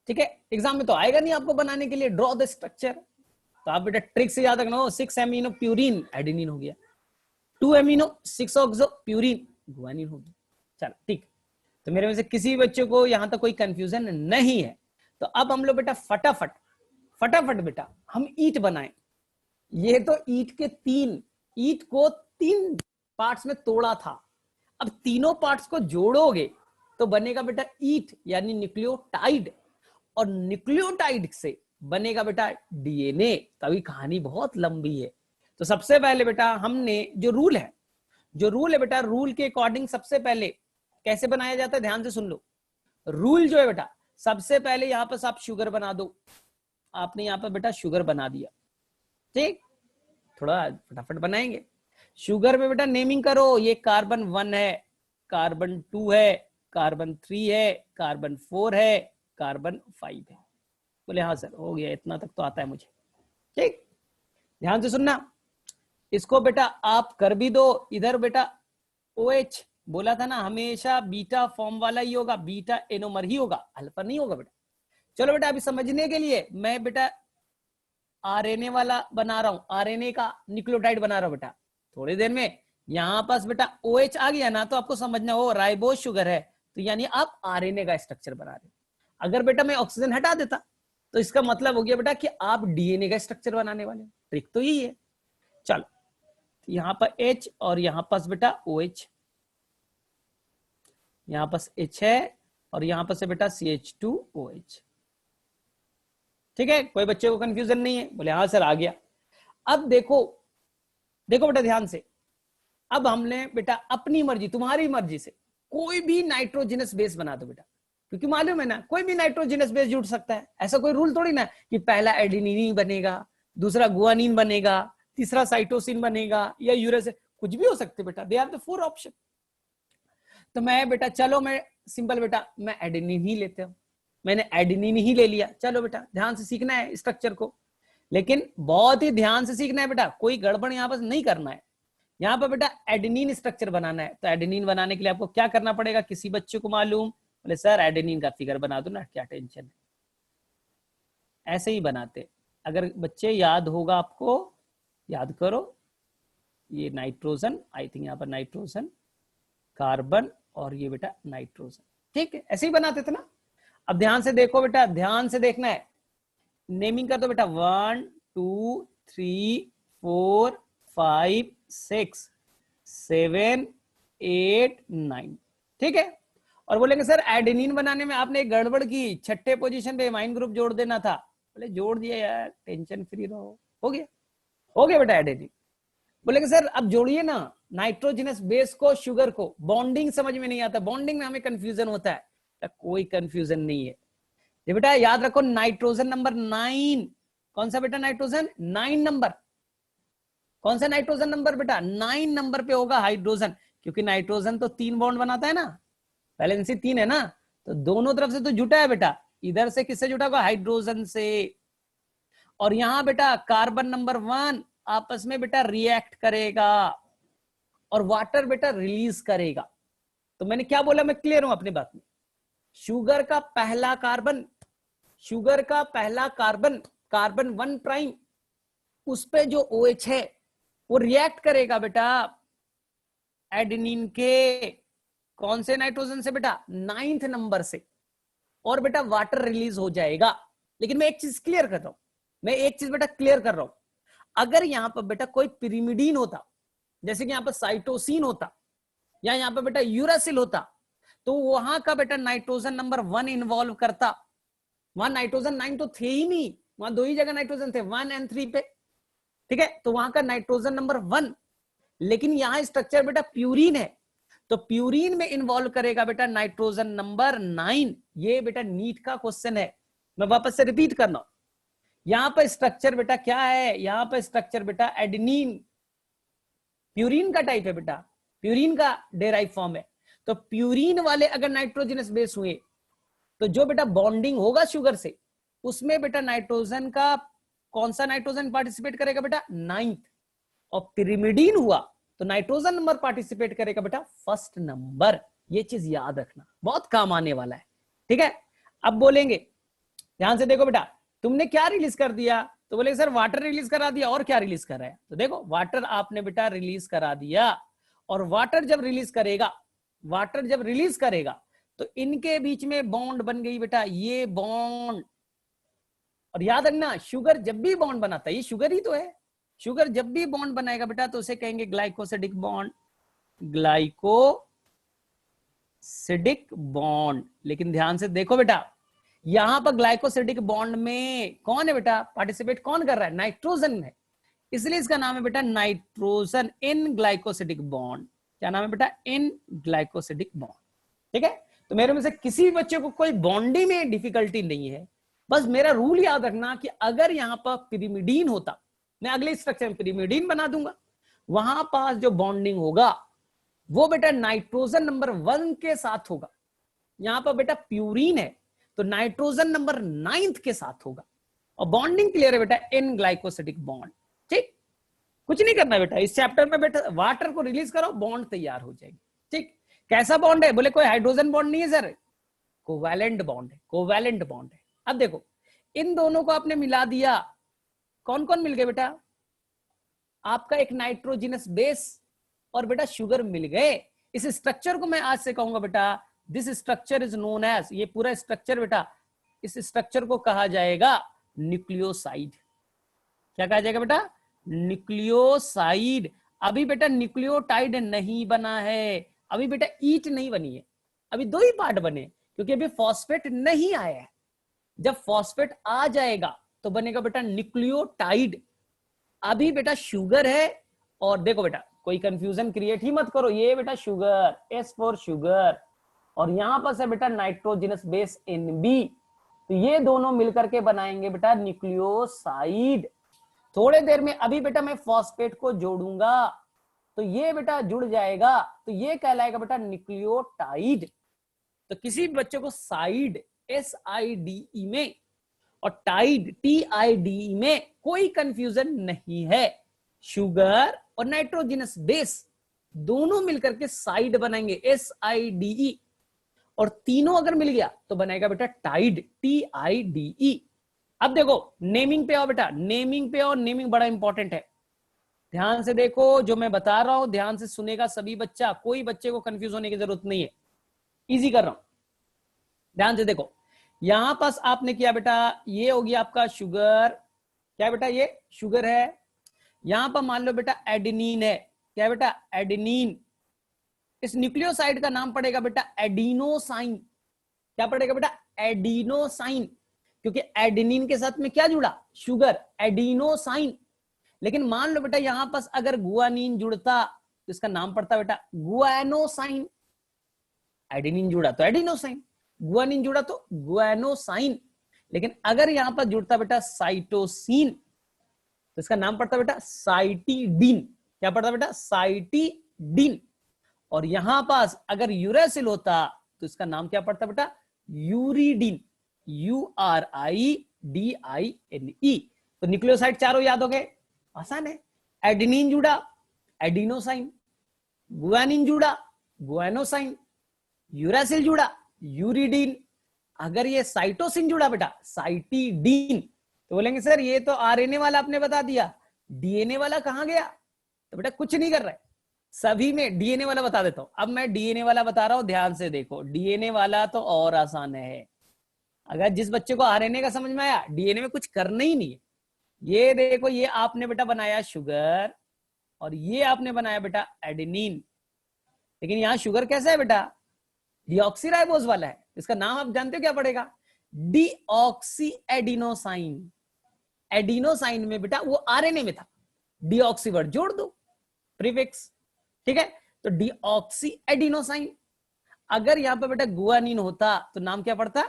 ठीक है? एग्जाम में तो आएगा नहीं आपको बनाने के लिए ड्रॉ द स्ट्रक्चर, तो आप बेटा ट्रिक से याद रखना। 6 एमिनो प्यूरिन एडेनिन हो गया, 2 एमिनो 6 ऑक्सो प्यूरिन गुआनिन हो गया। चलो ठीक, तो मेरे में से किसी बच्चे को यहां तक कोई कंफ्यूजन नहीं है। तो अब हम लोग बेटा फटाफट बेटा हम ईट बनाएं। ये तो ईट के 3 ईट को 3 पार्ट्स में तोड़ा था, अब तीनों पार्ट्स को जोड़ोगे तो बनेगा बेटा ईट यानी न्यूक्लियोटाइड। और न्यूक्लियोटाइड से बनेगा बेटा डीएनए। तभी कहानी बहुत लंबी है। तो सबसे पहले बेटा हमने जो रूल है बेटा, रूल के अकॉर्डिंग सबसे पहले कैसे बनाया जाता है, ध्यान से सुन लो। रूल जो है बेटा, सबसे पहले यहां पर आप शुगर बना दो। आपने यहां पर बेटा शुगर बना दिया, ठीक, थोड़ा फटाफट बनाएंगे। शुगर में बेटा नेमिंग करो, ये कार्बन 1 है, कार्बन 2 है, कार्बन 3 है, कार्बन 4 है, कार्बन 5 है। बोले हाँ सर हो गया, इतना तक तो आता है मुझे, ठीक। ध्यान से सुनना, इसको बेटा आप कर भी दो। इधर बेटा OH बोला था ना, हमेशा बीटा फॉर्म वाला ही होगा, बीटा एनोमर ही होगा, अल्फा नहीं होगा बेटा। चलो बेटा अभी समझने के लिए मैं बेटा आरएनए वाला बना रहा हूं, आरएनए का न्यूक्लियोटाइड बना रहा हूं बेटा। थोड़ी देर में यहां पास बेटा OH आ गया ना, तो आपको समझना हो राइबोज शुगर है, तो यानी आप आरएनए का स्ट्रक्चर बना रहे हो। अगर बेटा मैं ऑक्सीजन हटा देता तो इसका मतलब हो गया बेटा कि आप डीएनए का स्ट्रक्चर बनाने वाले। ट्रिक तो यही है। चलो यहां पर H और यहां पास बेटा OH, यहां पास H है और यहां पर से बेटा CH2OH, ठीक है। कोई बच्चे को कंफ्यूजन नहीं है, बोले हाँ सर आ गया। अब देखो बेटा ध्यान से, अब हमने बेटा अपनी मर्जी, तुम्हारी मर्जी से कोई भी नाइट्रोजनस बेस बना दो बेटा, क्योंकि मालूम है ना कोई भी नाइट्रोजनस बेस जुड़ सकता है। ऐसा कोई रूल थोड़ी ना कि पहला एडेनिन बनेगा, दूसरा गुआनिन बनेगा, तीसरा साइटोसिन बनेगा या यूरेसिल, कुछ भी हो सकते बेटा। They are the 4 option. तो मैं बेटा चलो मैं सिंपल बेटा मैं एडेनिन ही लेते हूं, मैंने एडेनिन ही ले लिया। चलो बेटा ध्यान से सीखना है स्ट्रक्चर को, लेकिन बहुत ही ध्यान से सीखना है बेटा, कोई गड़बड़ यहां पर नहीं करना है। यहां पर बेटा एडेनिन स्ट्रक्चर बनाना है, तो एडेनिन बनाने के लिए आपको क्या करना पड़ेगा, किसी बच्चे को मालूम, बोले सर एडेनिन का फिगर बना दो ना, क्या टेंशन है, ऐसे ही बनाते। अगर बच्चे याद होगा आपको, याद करो, ये नाइट्रोजन, आई थिंक यहाँ पर नाइट्रोजन, कार्बन और ये बेटा नाइट्रोजन, ठीक है, ऐसे ही बनाते थे ना। अब ध्यान से देखो बेटा, ध्यान से देखना है, नेमिंग कर दो बेटा 1 2 3 4 5 6 7 8 9, ठीक है। और बोलेंगे सर एडेनिन बनाने में आपने एक गड़बड़ की, छठे पोजीशन पे एमाइन ग्रुप जोड़ देना था। बोले जोड़ दिया यार, टेंशन फ्री रहो, हो गया बेटा एडेनिन। बोलेंगे सर अब जोड़िए ना नाइट्रोजनस बेस को शुगर को, बॉन्डिंग समझ में नहीं आता, बॉन्डिंग में हमें कंफ्यूजन होता है। तो कोई कंफ्यूजन नहीं है, ये बेटा याद रखो नाइट्रोजन नंबर 9, कौन सा बेटा नाइट्रोजन 9 नंबर, कौन सा नाइट्रोजन नंबर बेटा 9 नंबर पे होगा हाइड्रोजन, क्योंकि नाइट्रोजन तो 3 बॉन्ड बनाता है ना, वैलेंसी 3 है ना, तो दोनों तरफ से तो जुटा है बेटा। इधर से किससे जुटा होगा, हाइड्रोजन से। और यहां बेटा कार्बन नंबर 1 आपस में बेटा रिएक्ट करेगा और वाटर बेटा रिलीज करेगा। तो मैंने क्या बोला, मैं क्लियर हूं अपनी बात में। शुगर का पहला कार्बन, शुगर का पहला कार्बन, कार्बन 1 प्राइम, उस पे जो OH है वो रिएक्ट करेगा बेटा एडेनिन के कौन से नाइट्रोजन से बेटा 9th नंबर से, और बेटा वाटर रिलीज हो जाएगा। लेकिन मैं एक चीज क्लियर कर रहा हूं, मैं एक चीज बेटा क्लियर कर रहा हूं, अगर यहां पर बेटा कोई पिरिमिडीन होता, जैसे कि यहां पर साइटोसिन होता या यहां पर बेटा यूरासिल होता, तो वहां का बेटा नाइट्रोजन नंबर 1 इन्वॉल्व करता। वहां नाइट्रोजन 9 तो थे ही नहीं, वहां 2 ही जगह नाइट्रोजन थे, 1 और 3 पे, ठीक है। तो वहां का नाइट्रोजन नंबर 1, लेकिन यहां स्ट्रक्चर बेटा प्यूरिन है, तो प्यूरिन में इन्वॉल्व करेगा बेटा नाइट्रोजन नंबर 9। ये बेटा नीट का क्वेश्चन है, मैं वापस से रिपीट करना हूं। यहां पर स्ट्रक्चर बेटा क्या है, यहां पर स्ट्रक्चर बेटा एडेनिन, प्यूरिन का टाइप है बेटा, प्यूरिन का डेराइव फॉर्म है। तो प्यूरिन वाले अगर नाइट्रोजनस बेस हुए, तो जो बेटा बॉन्डिंग होगा शुगर से, उसमें बेटा नाइट्रोजन का कौन सा नाइट्रोजन पार्टिसिपेट करेगा बेटा 9th, और पिरिमिडीन हुआ तो नाइट्रोजन नंबर पार्टिसिपेट करेगा बेटा 1st नंबर। ये चीज याद रखना, बहुत काम आने वाला है, ठीक है। अब बोलेंगे ध्यान से देखो बेटा, तुमने क्या रिलीज कर दिया, तो बोले सर वाटर रिलीज करा दिया, और क्या रिलीज कर रहा है, तो देखो वाटर आपने बेटा रिलीज करा दिया, और वाटर जब रिलीज करेगा, वाटर जब रिलीज करेगा तो इनके बीच में बॉन्ड बन गई बेटा ये बॉन्ड। और याद रखना शुगर जब भी बॉन्ड बनाता है, ये शुगर ही तो है, शुगर जब भी बॉन्ड बनाएगा बेटा तो उसे कहेंगे ग्लाइकोसिडिक बॉन्ड, ग्लाइकोसिडिक बॉन्ड। लेकिन ध्यान से देखो बेटा, यहां पर ग्लाइकोसिडिक बॉन्ड में कौन है बेटा, पार्टिसिपेट कौन कर रहा है, नाइट्रोजन है, इसलिए इसका नाम है बेटा नाइट्रोजन इन ग्लाइकोसिडिक बॉन्ड। क्या नाम है बेटा, इन ग्लाइकोसिडिक बॉन्ड। ठीक है, तो मेरे में से किसी भी बच्चे को कोई बॉन्डिंग में डिफिकल्टी नहीं है, बस मेरा रूल याद रखना कि अगर यहां पर पिरिमिडीन होता, मैं अगले स्ट्रक्चर में पिरिमिडीन बना दूंगा, वहां पास जो बॉन्डिंग होगा वो बेटा नाइट्रोजन नंबर 1 के साथ होगा। यहां पर बेटा प्यूरिन है तो नाइट्रोजन नंबर 9 के साथ होगा, और बॉन्डिंग क्लियर है बेटा, इन ग्लाइकोसिडिक बॉन्ड। ठीक, कुछ नहीं करना बेटा, इस चैप्टर में बेटा वाटर को रिलीज करो, बॉन्ड तैयार हो जाएगी। ठीक, कैसा बॉन्ड है, बोले कोई हाइड्रोजन बॉन्ड नहीं है सर, कोवैलेंट बॉन्ड है, कोवैलेंट बॉन्ड है। अब देखो इन दोनों को आपने मिला दिया, कौन कौन मिल गए बेटा, आपका एक नाइट्रोजिनस बेस और बेटा शुगर मिल गए। इस स्ट्रक्चर को मैं आज से कहूंगा बेटा, this structure is known as, ये पूरा स्ट्रक्चर बेटा, इस स्ट्रक्चर को कहा जाएगा न्यूक्लियोसाइड। क्या कहा जाएगा बेटा, न्यूक्लियोसाइड। अभी बेटा न्यूक्लियोटाइड नहीं बना है, अभी बेटा ईट नहीं बनी है, अभी 2 ही पार्ट बने, क्योंकि अभी फॉस्फेट नहीं आया है। जब फॉस्फेट आ जाएगा तो बनेगा बेटा न्यूक्लियोटाइड। अभी बेटा शुगर है, और देखो बेटा कोई कंफ्यूजन क्रिएट ही मत करो, ये बेटा शुगर, एस फॉर शुगर, और यहां पर से बेटा नाइट्रोजिनस बेस NB, तो ये दोनों मिलकर के बनाएंगे बेटा न्यूक्लियोसाइड। थोड़े देर में अभी बेटा मैं फॉस्फेट को जोड़ूंगा तो ये बेटा जुड़ जाएगा, तो ये कहलाएगा बेटा न्यूक्लियोटाइड। तो किसी बच्चे को साइड SIDE में और टाइड TIDE में कोई कंफ्यूजन नहीं है। शुगर और नाइट्रोजिनस बेस दोनों मिलकर के साइड बनाएंगे SIDE, और तीनों अगर मिल गया तो बनाएगा बेटा टाइड TIDE। अब देखो नेमिंग पे आओ बेटा, नेमिंग पे आओ, नेमिंग बड़ा इंपॉर्टेंट है। ध्यान से देखो जो मैं बता रहा हूं, ध्यान से सुनेगा सभी बच्चा, कोई बच्चे को कंफ्यूज होने की जरूरत नहीं है, इजी कर रहा हूं, ध्यान से देखो। यहां पास आपने किया बेटा, ये होगी आपका शुगर, क्या बेटा ये शुगर है। यहां पर मान लो बेटा एडेनिन है, क्या बेटा एडेनिन, इस न्यूक्लियोसाइड का नाम पड़ेगा बेटा एडिनोसाइन। क्या पड़ेगा बेटा, एडिनोसाइन, क्योंकि एडेनिन के साथ में क्या जुड़ा, शुगर, एडिनोसाइन। लेकिन मान लो बेटा यहां पास अगर गुआनिन जुड़ता तो इसका नाम पड़ता बेटा गुआनोसाइन। एडेनिन जुड़ा तो एडिनोसाइन, गुआनिन जुड़ा तो गुआनोसाइन। लेकिन अगर यहां पर जुड़ता बेटा साइटोसिन तो इसका नाम पड़ता बेटा साइटिडीन। क्या पड़ता बेटा, साइटिडीन। और यहां पास अगर यूरेसिल होता तो इसका नाम क्या पड़ता बेटा, यूरिडीन, URIDINE। तो न्यूक्लियोसाइड चारों याद हो गए, आसान है। एडेनिन जुड़ा एडिनोसाइन, गुआनिन जुड़ा गुआनोसाइन, यूरासिल जुड़ा यूरिडीन, अगर ये साइटोसिन जुड़ा बेटा साइटिडीन। तो बोलेंगे सर ये तो RNA वाला आपने बता दिया, DNA वाला कहां गया, तो बेटा कुछ नहीं कर रहा है, सभी में DNA वाला बता देता हूं। अब मैं DNA वाला बता रहा हूं, ध्यान से देखो, DNA वाला तो और आसान है। अगर जिस बच्चे को RNA का समझ में आया, DNA में कुछ करना ही नहीं है। ये देखो, ये आपने बेटा बनाया शुगर और ये आपने बनाया बेटा एडेनिन, लेकिन यहां शुगर कैसा है बेटा, डीऑक्सीराइबोज वाला है। इसका नाम आप जानते हो क्या पड़ेगा, डीऑक्सी एडिनोसाइन। एडिनोसाइन में बेटा वो RNA में था, डीऑक्सी वर्ड जोड़ दो, प्रीफिक्स, ठीक है। तो डीऑक्सी एडिनोसाइन। अगर यहां पर बेटा गुआनिन होता तो नाम क्या पड़ता,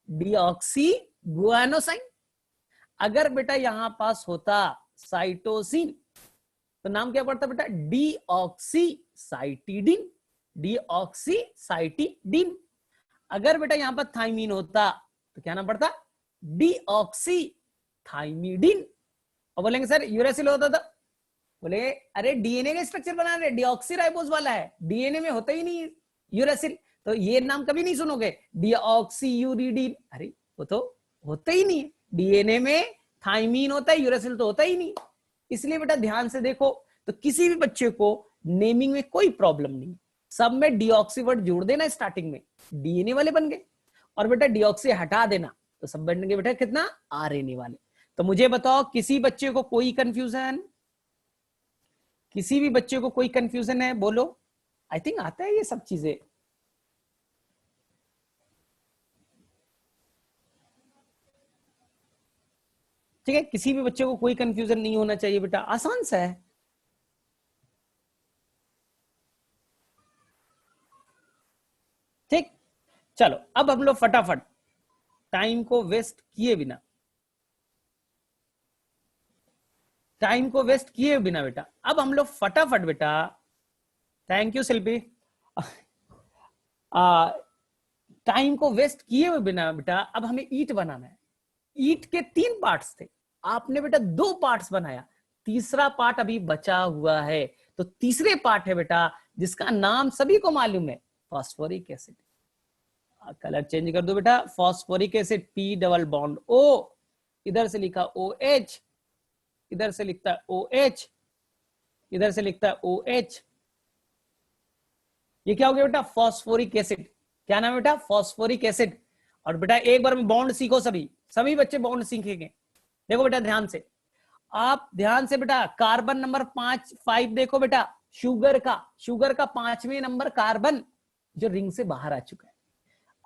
डीऑक्सी गुआनोसाइन। अगर बेटा यहां पास होता साइटोसिन तो नाम क्या पड़ता बेटा, डीऑक्सी साइटिडीन, डीऑक्सी साइटिडीन। अगर बेटा यहां पर थाइमीन होता तो क्या नाम पड़ता, डीऑक्सी थाइमिडीन। और बोलेंगे सर यूरेसिल होता था, बोले अरे DNA का स्ट्रक्चर बना रहे, डीऑक्सीराइबोज वाला है, DNA में होता ही नहीं यूरेसिल, तो ये नाम कभी नहीं सुनोगे, डीऑक्सी यूरिडीन। अरे वो तो होता ही नहीं है, DNA में थाइमीन होता है, यूरेसिल तो होता ही नहीं। इसलिए बेटा ध्यान से देखो, तो किसी भी बच्चे को नेमिंग में कोई प्रॉब्लम नहीं, सब में डीऑक्सी वर्ड जोड़ देना स्टार्टिंग में, DNA वाले बन गए, और बेटा डीऑक्सी हटा देना तो सब बन गए बेटा कितना, RNA वाले। तो मुझे बताओ किसी बच्चे को कोई कंफ्यूजन, किसी भी बच्चे को कोई कंफ्यूजन है, बोलो। आई थिंक आता है ये सब चीजें। ठीक है, किसी भी बच्चे को कोई कंफ्यूजन नहीं होना चाहिए बेटा, आसान सा है। ठीक, चलो अब हम लोग फटाफट टाइम को वेस्ट किए बिना, टाइम को वेस्ट किए बिना बेटा अब हम लोग फटाफट बेटा, थैंक यू शिल्पी, टाइम को वेस्ट किए हुए बिना बेटा अब हमें ईट बनाना है। ईट के 3 पार्ट्स थे, आपने बेटा 2 पार्ट्स बनाया, तीसरा पार्ट अभी बचा हुआ है। तो तीसरे पार्ट है बेटा जिसका नाम सभी को मालूम है, फास्फोरिक एसिड। कलर चेंज कर दो बेटा, phosphoric acid P double bond O, इधर से लिखा OH, इधर से लिखता है OH, इधर से लिखता है OH। ये क्या हो गया बेटा, फास्फोरिक एसिड। क्या नाम है बेटा, फास्फोरिक एसिड। और बेटा एक बार में बॉन्ड सीखो, सभी बच्चे बॉन्ड सीखेंगे। देखो बेटा ध्यान से, आप ध्यान से बेटा, कार्बन नंबर 5 देखो बेटा, शुगर का 5वें नंबर कार्बन जो रिंग से बाहर आ चुका है।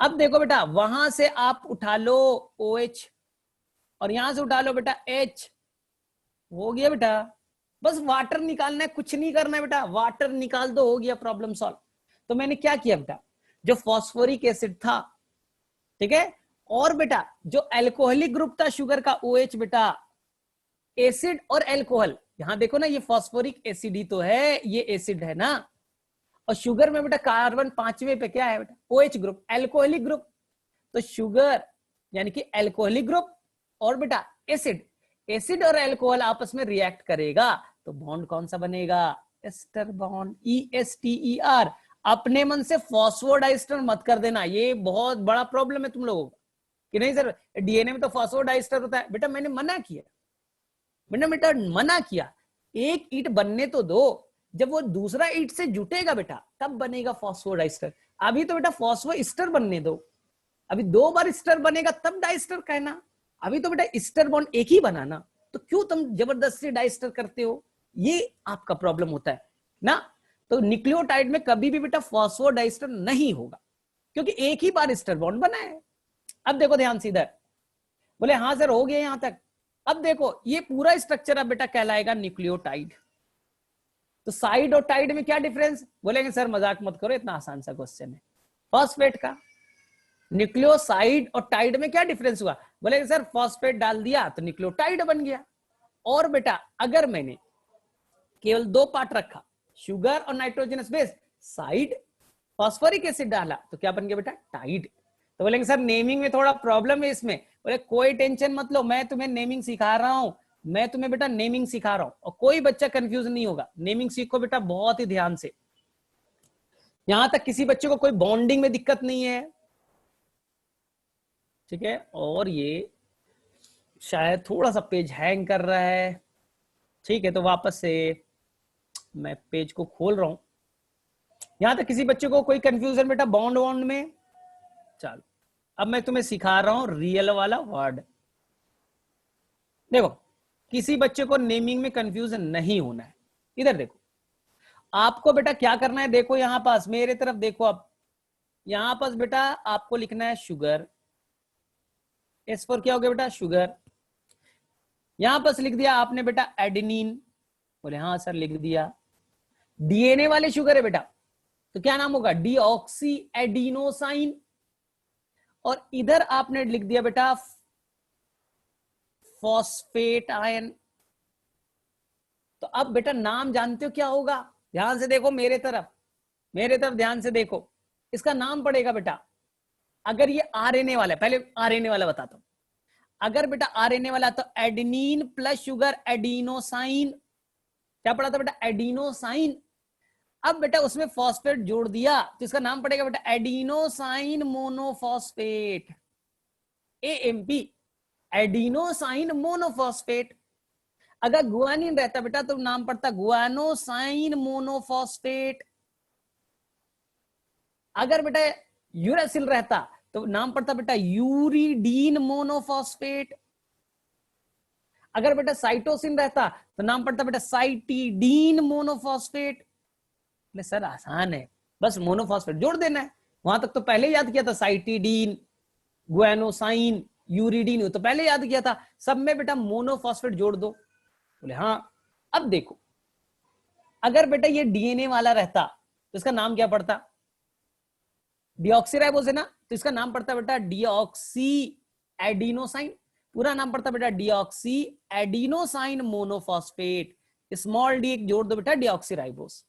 अब देखो बेटा वहां से आप उठा लो OH और यहां से उठा लो बेटा H, हो गया बेटा। बस वाटर निकालना है, कुछ नहीं करना है बेटा, वाटर निकाल दो, हो गया, प्रॉब्लम सॉल्व। तो मैंने क्या किया बेटा, जो फास्फोरिक एसिड था, ठीक है, और बेटा जो अल्कोहलिक ग्रुप था शुगर का OH बेटा, एसिड और अल्कोहल, यहां देखो ना, ये फास्फोरिक एसिड ही तो है, ये एसिड है ना, और शुगर में बेटा कार्बन 5वें पे क्या है बेटा, OH ग्रुप, अल्कोहलिक ग्रुप। तो शुगर यानी कि अल्कोहलिक ग्रुप और बेटा एसिड, एसिड और अल्कोहल आपस में रिएक्ट करेगा तो बॉन्ड कौन सा बनेगा, एस्टर बॉन्ड, ESTER। अपने मन से फॉस्फोडाइस्टर मत कर देना, ये बहुत बड़ा प्रॉब्लम है तुम लोगों को कि नहीं सर DNA में तो फॉस्फोडाइस्टर होता है। बेटा मैंने मना किया, बेटा मना किया, एक ईंट बनने तो दो, जब वो दूसरा ईंट से जुटेगा बेटा तब बनेगा फॉस्फोडाइस्टर। अभी तो बेटा फॉस्फोइस्टर बनने दो, अभी 2 बार स्टर बनेगा तब डाइस्टर कहना। अभी तो बेटा स्टर बॉन्ड एक ही बनाना, तो क्यों तुम जबरदस्ती डाइस्टर करते हो, ये आपका प्रॉब्लम होता है ना। तो न्यूक्लियोटाइड में कभी भी बेटा फॉस्फोडाइस्टर नहीं होगा क्योंकि एक ही बार स्टर बॉन्ड बना है। अब देखो ध्यान से इधर, बोले हाँ सर हो गया यहां तक। अब देखो ये पूरा स्ट्रक्चर अब बेटा कहलाएगा न्यूक्लियोटाइड। तो साइड और टाइड में क्या डिफरेंस, बोलेंगे सर मजाक मत करो, इतना आसान सा क्वेश्चन है। फॉस्फेट का न्यूक्लियोसाइड और टाइड में क्या डिफरेंस हुआ, बोलेंगे सर फॉस्फेट डाल दिया तो न्यूक्लियोटाइड बन गया। और बेटा अगर मैंने केवल 2 पार्ट रखा, शुगर और nitrogenous base, side phosphoric acid डाला तो क्या बन गया बेटा, टाइड। तो बोलेंगे सर नेमिंग में थोड़ा प्रॉब्लम है इसमें, बोले कोई टेंशन मत लो, मैं तुम्हें नेमिंग सिखा रहा हूं, मैं तुम्हें बेटा नेमिंग सिखा रहा हूं और कोई बच्चा कंफ्यूज नहीं होगा। नेमिंग सीखो बेटा बहुत ही ध्यान से, यहां तक किसी बच्चे को कोई बॉन्डिंग में दिक्कत नहीं है, ठीक है। और ये शायद थोड़ा सा पेज हैंग कर रहा है, ठीक है, तो वापस से मैं पेज को खोल रहा हूं। यहां तक किसी बच्चे को कोई कंफ्यूजन बेटा बॉन्ड वॉन्ड में, चलो अब मैं तुम्हें सिखा रहा हूं रियल वाला वर्ड। देखो किसी बच्चे को नेमिंग में कंफ्यूजन नहीं होना है। इधर देखो आपको बेटा क्या करना है, देखो यहां पास मेरे तरफ देखो, अब यहां पास बेटा आपको लिखना है शुगर, एस फॉर क्या हो गया बेटा, शुगर। यहां पास लिख दिया आपने बेटा एडेनिन, बोले हाँ सर लिख दिया। DNA वाले शुगर है बेटा तो क्या नाम होगा, डीऑक्सी एडिनोसाइन। और इधर आपने लिख दिया बेटा फॉस्फेट आयन। तो अब बेटा नाम जानते हो क्या होगा, ध्यान से देखो मेरे तरफ ध्यान से देखो, इसका नाम पड़ेगा बेटा, अगर ये RNA वाला है, पहले RNA वाला बताता हूं, अगर बेटा RNA वाला तो एडेनिन प्लस शुगर एडिनोसाइन, क्या पड़ा था बेटा, एडिनोसाइन। अब बेटा उसमें फॉस्फेट जोड़ दिया तो इसका नाम पड़ेगा बेटा adenosine monophosphate, AMP, adenosine monophosphate. अगर गुआनिन रहता बेटा तो नाम पड़ता गुआनोसाइन मोनोफॉस्फेट। अगर बेटा यूरासिल रहता तो नाम पड़ता बेटा यूरिडीन मोनोफॉस्फेट। अगर बेटा साइटोसिन रहता तो नाम पड़ता बेटा साइटिडीन मोनोफॉस्फेट। सर आसान है, बस मोनोफॉस्फेट जोड़ देना है, वहां तक तो पहले याद किया था, साइटिडीन, गुआनोसाइन, यूरिडीन हो, तो पहले याद किया था, सब में बेटा मोनोफॉस्फेट जोड़ दो। बोले हाँ। अब देखो, अगर बेटा ये डीएनए वाला रहता तो इसका नाम क्या पड़ता? डीऑक्सीराइबोस है ना, तो इसका नाम पड़ता बेटा डीऑक्सी एडिनोसाइन। पूरा नाम पड़ता बेटा deoxy adenosine monophosphate. Small D एक जोड़ दो बेटा, deoxyribose.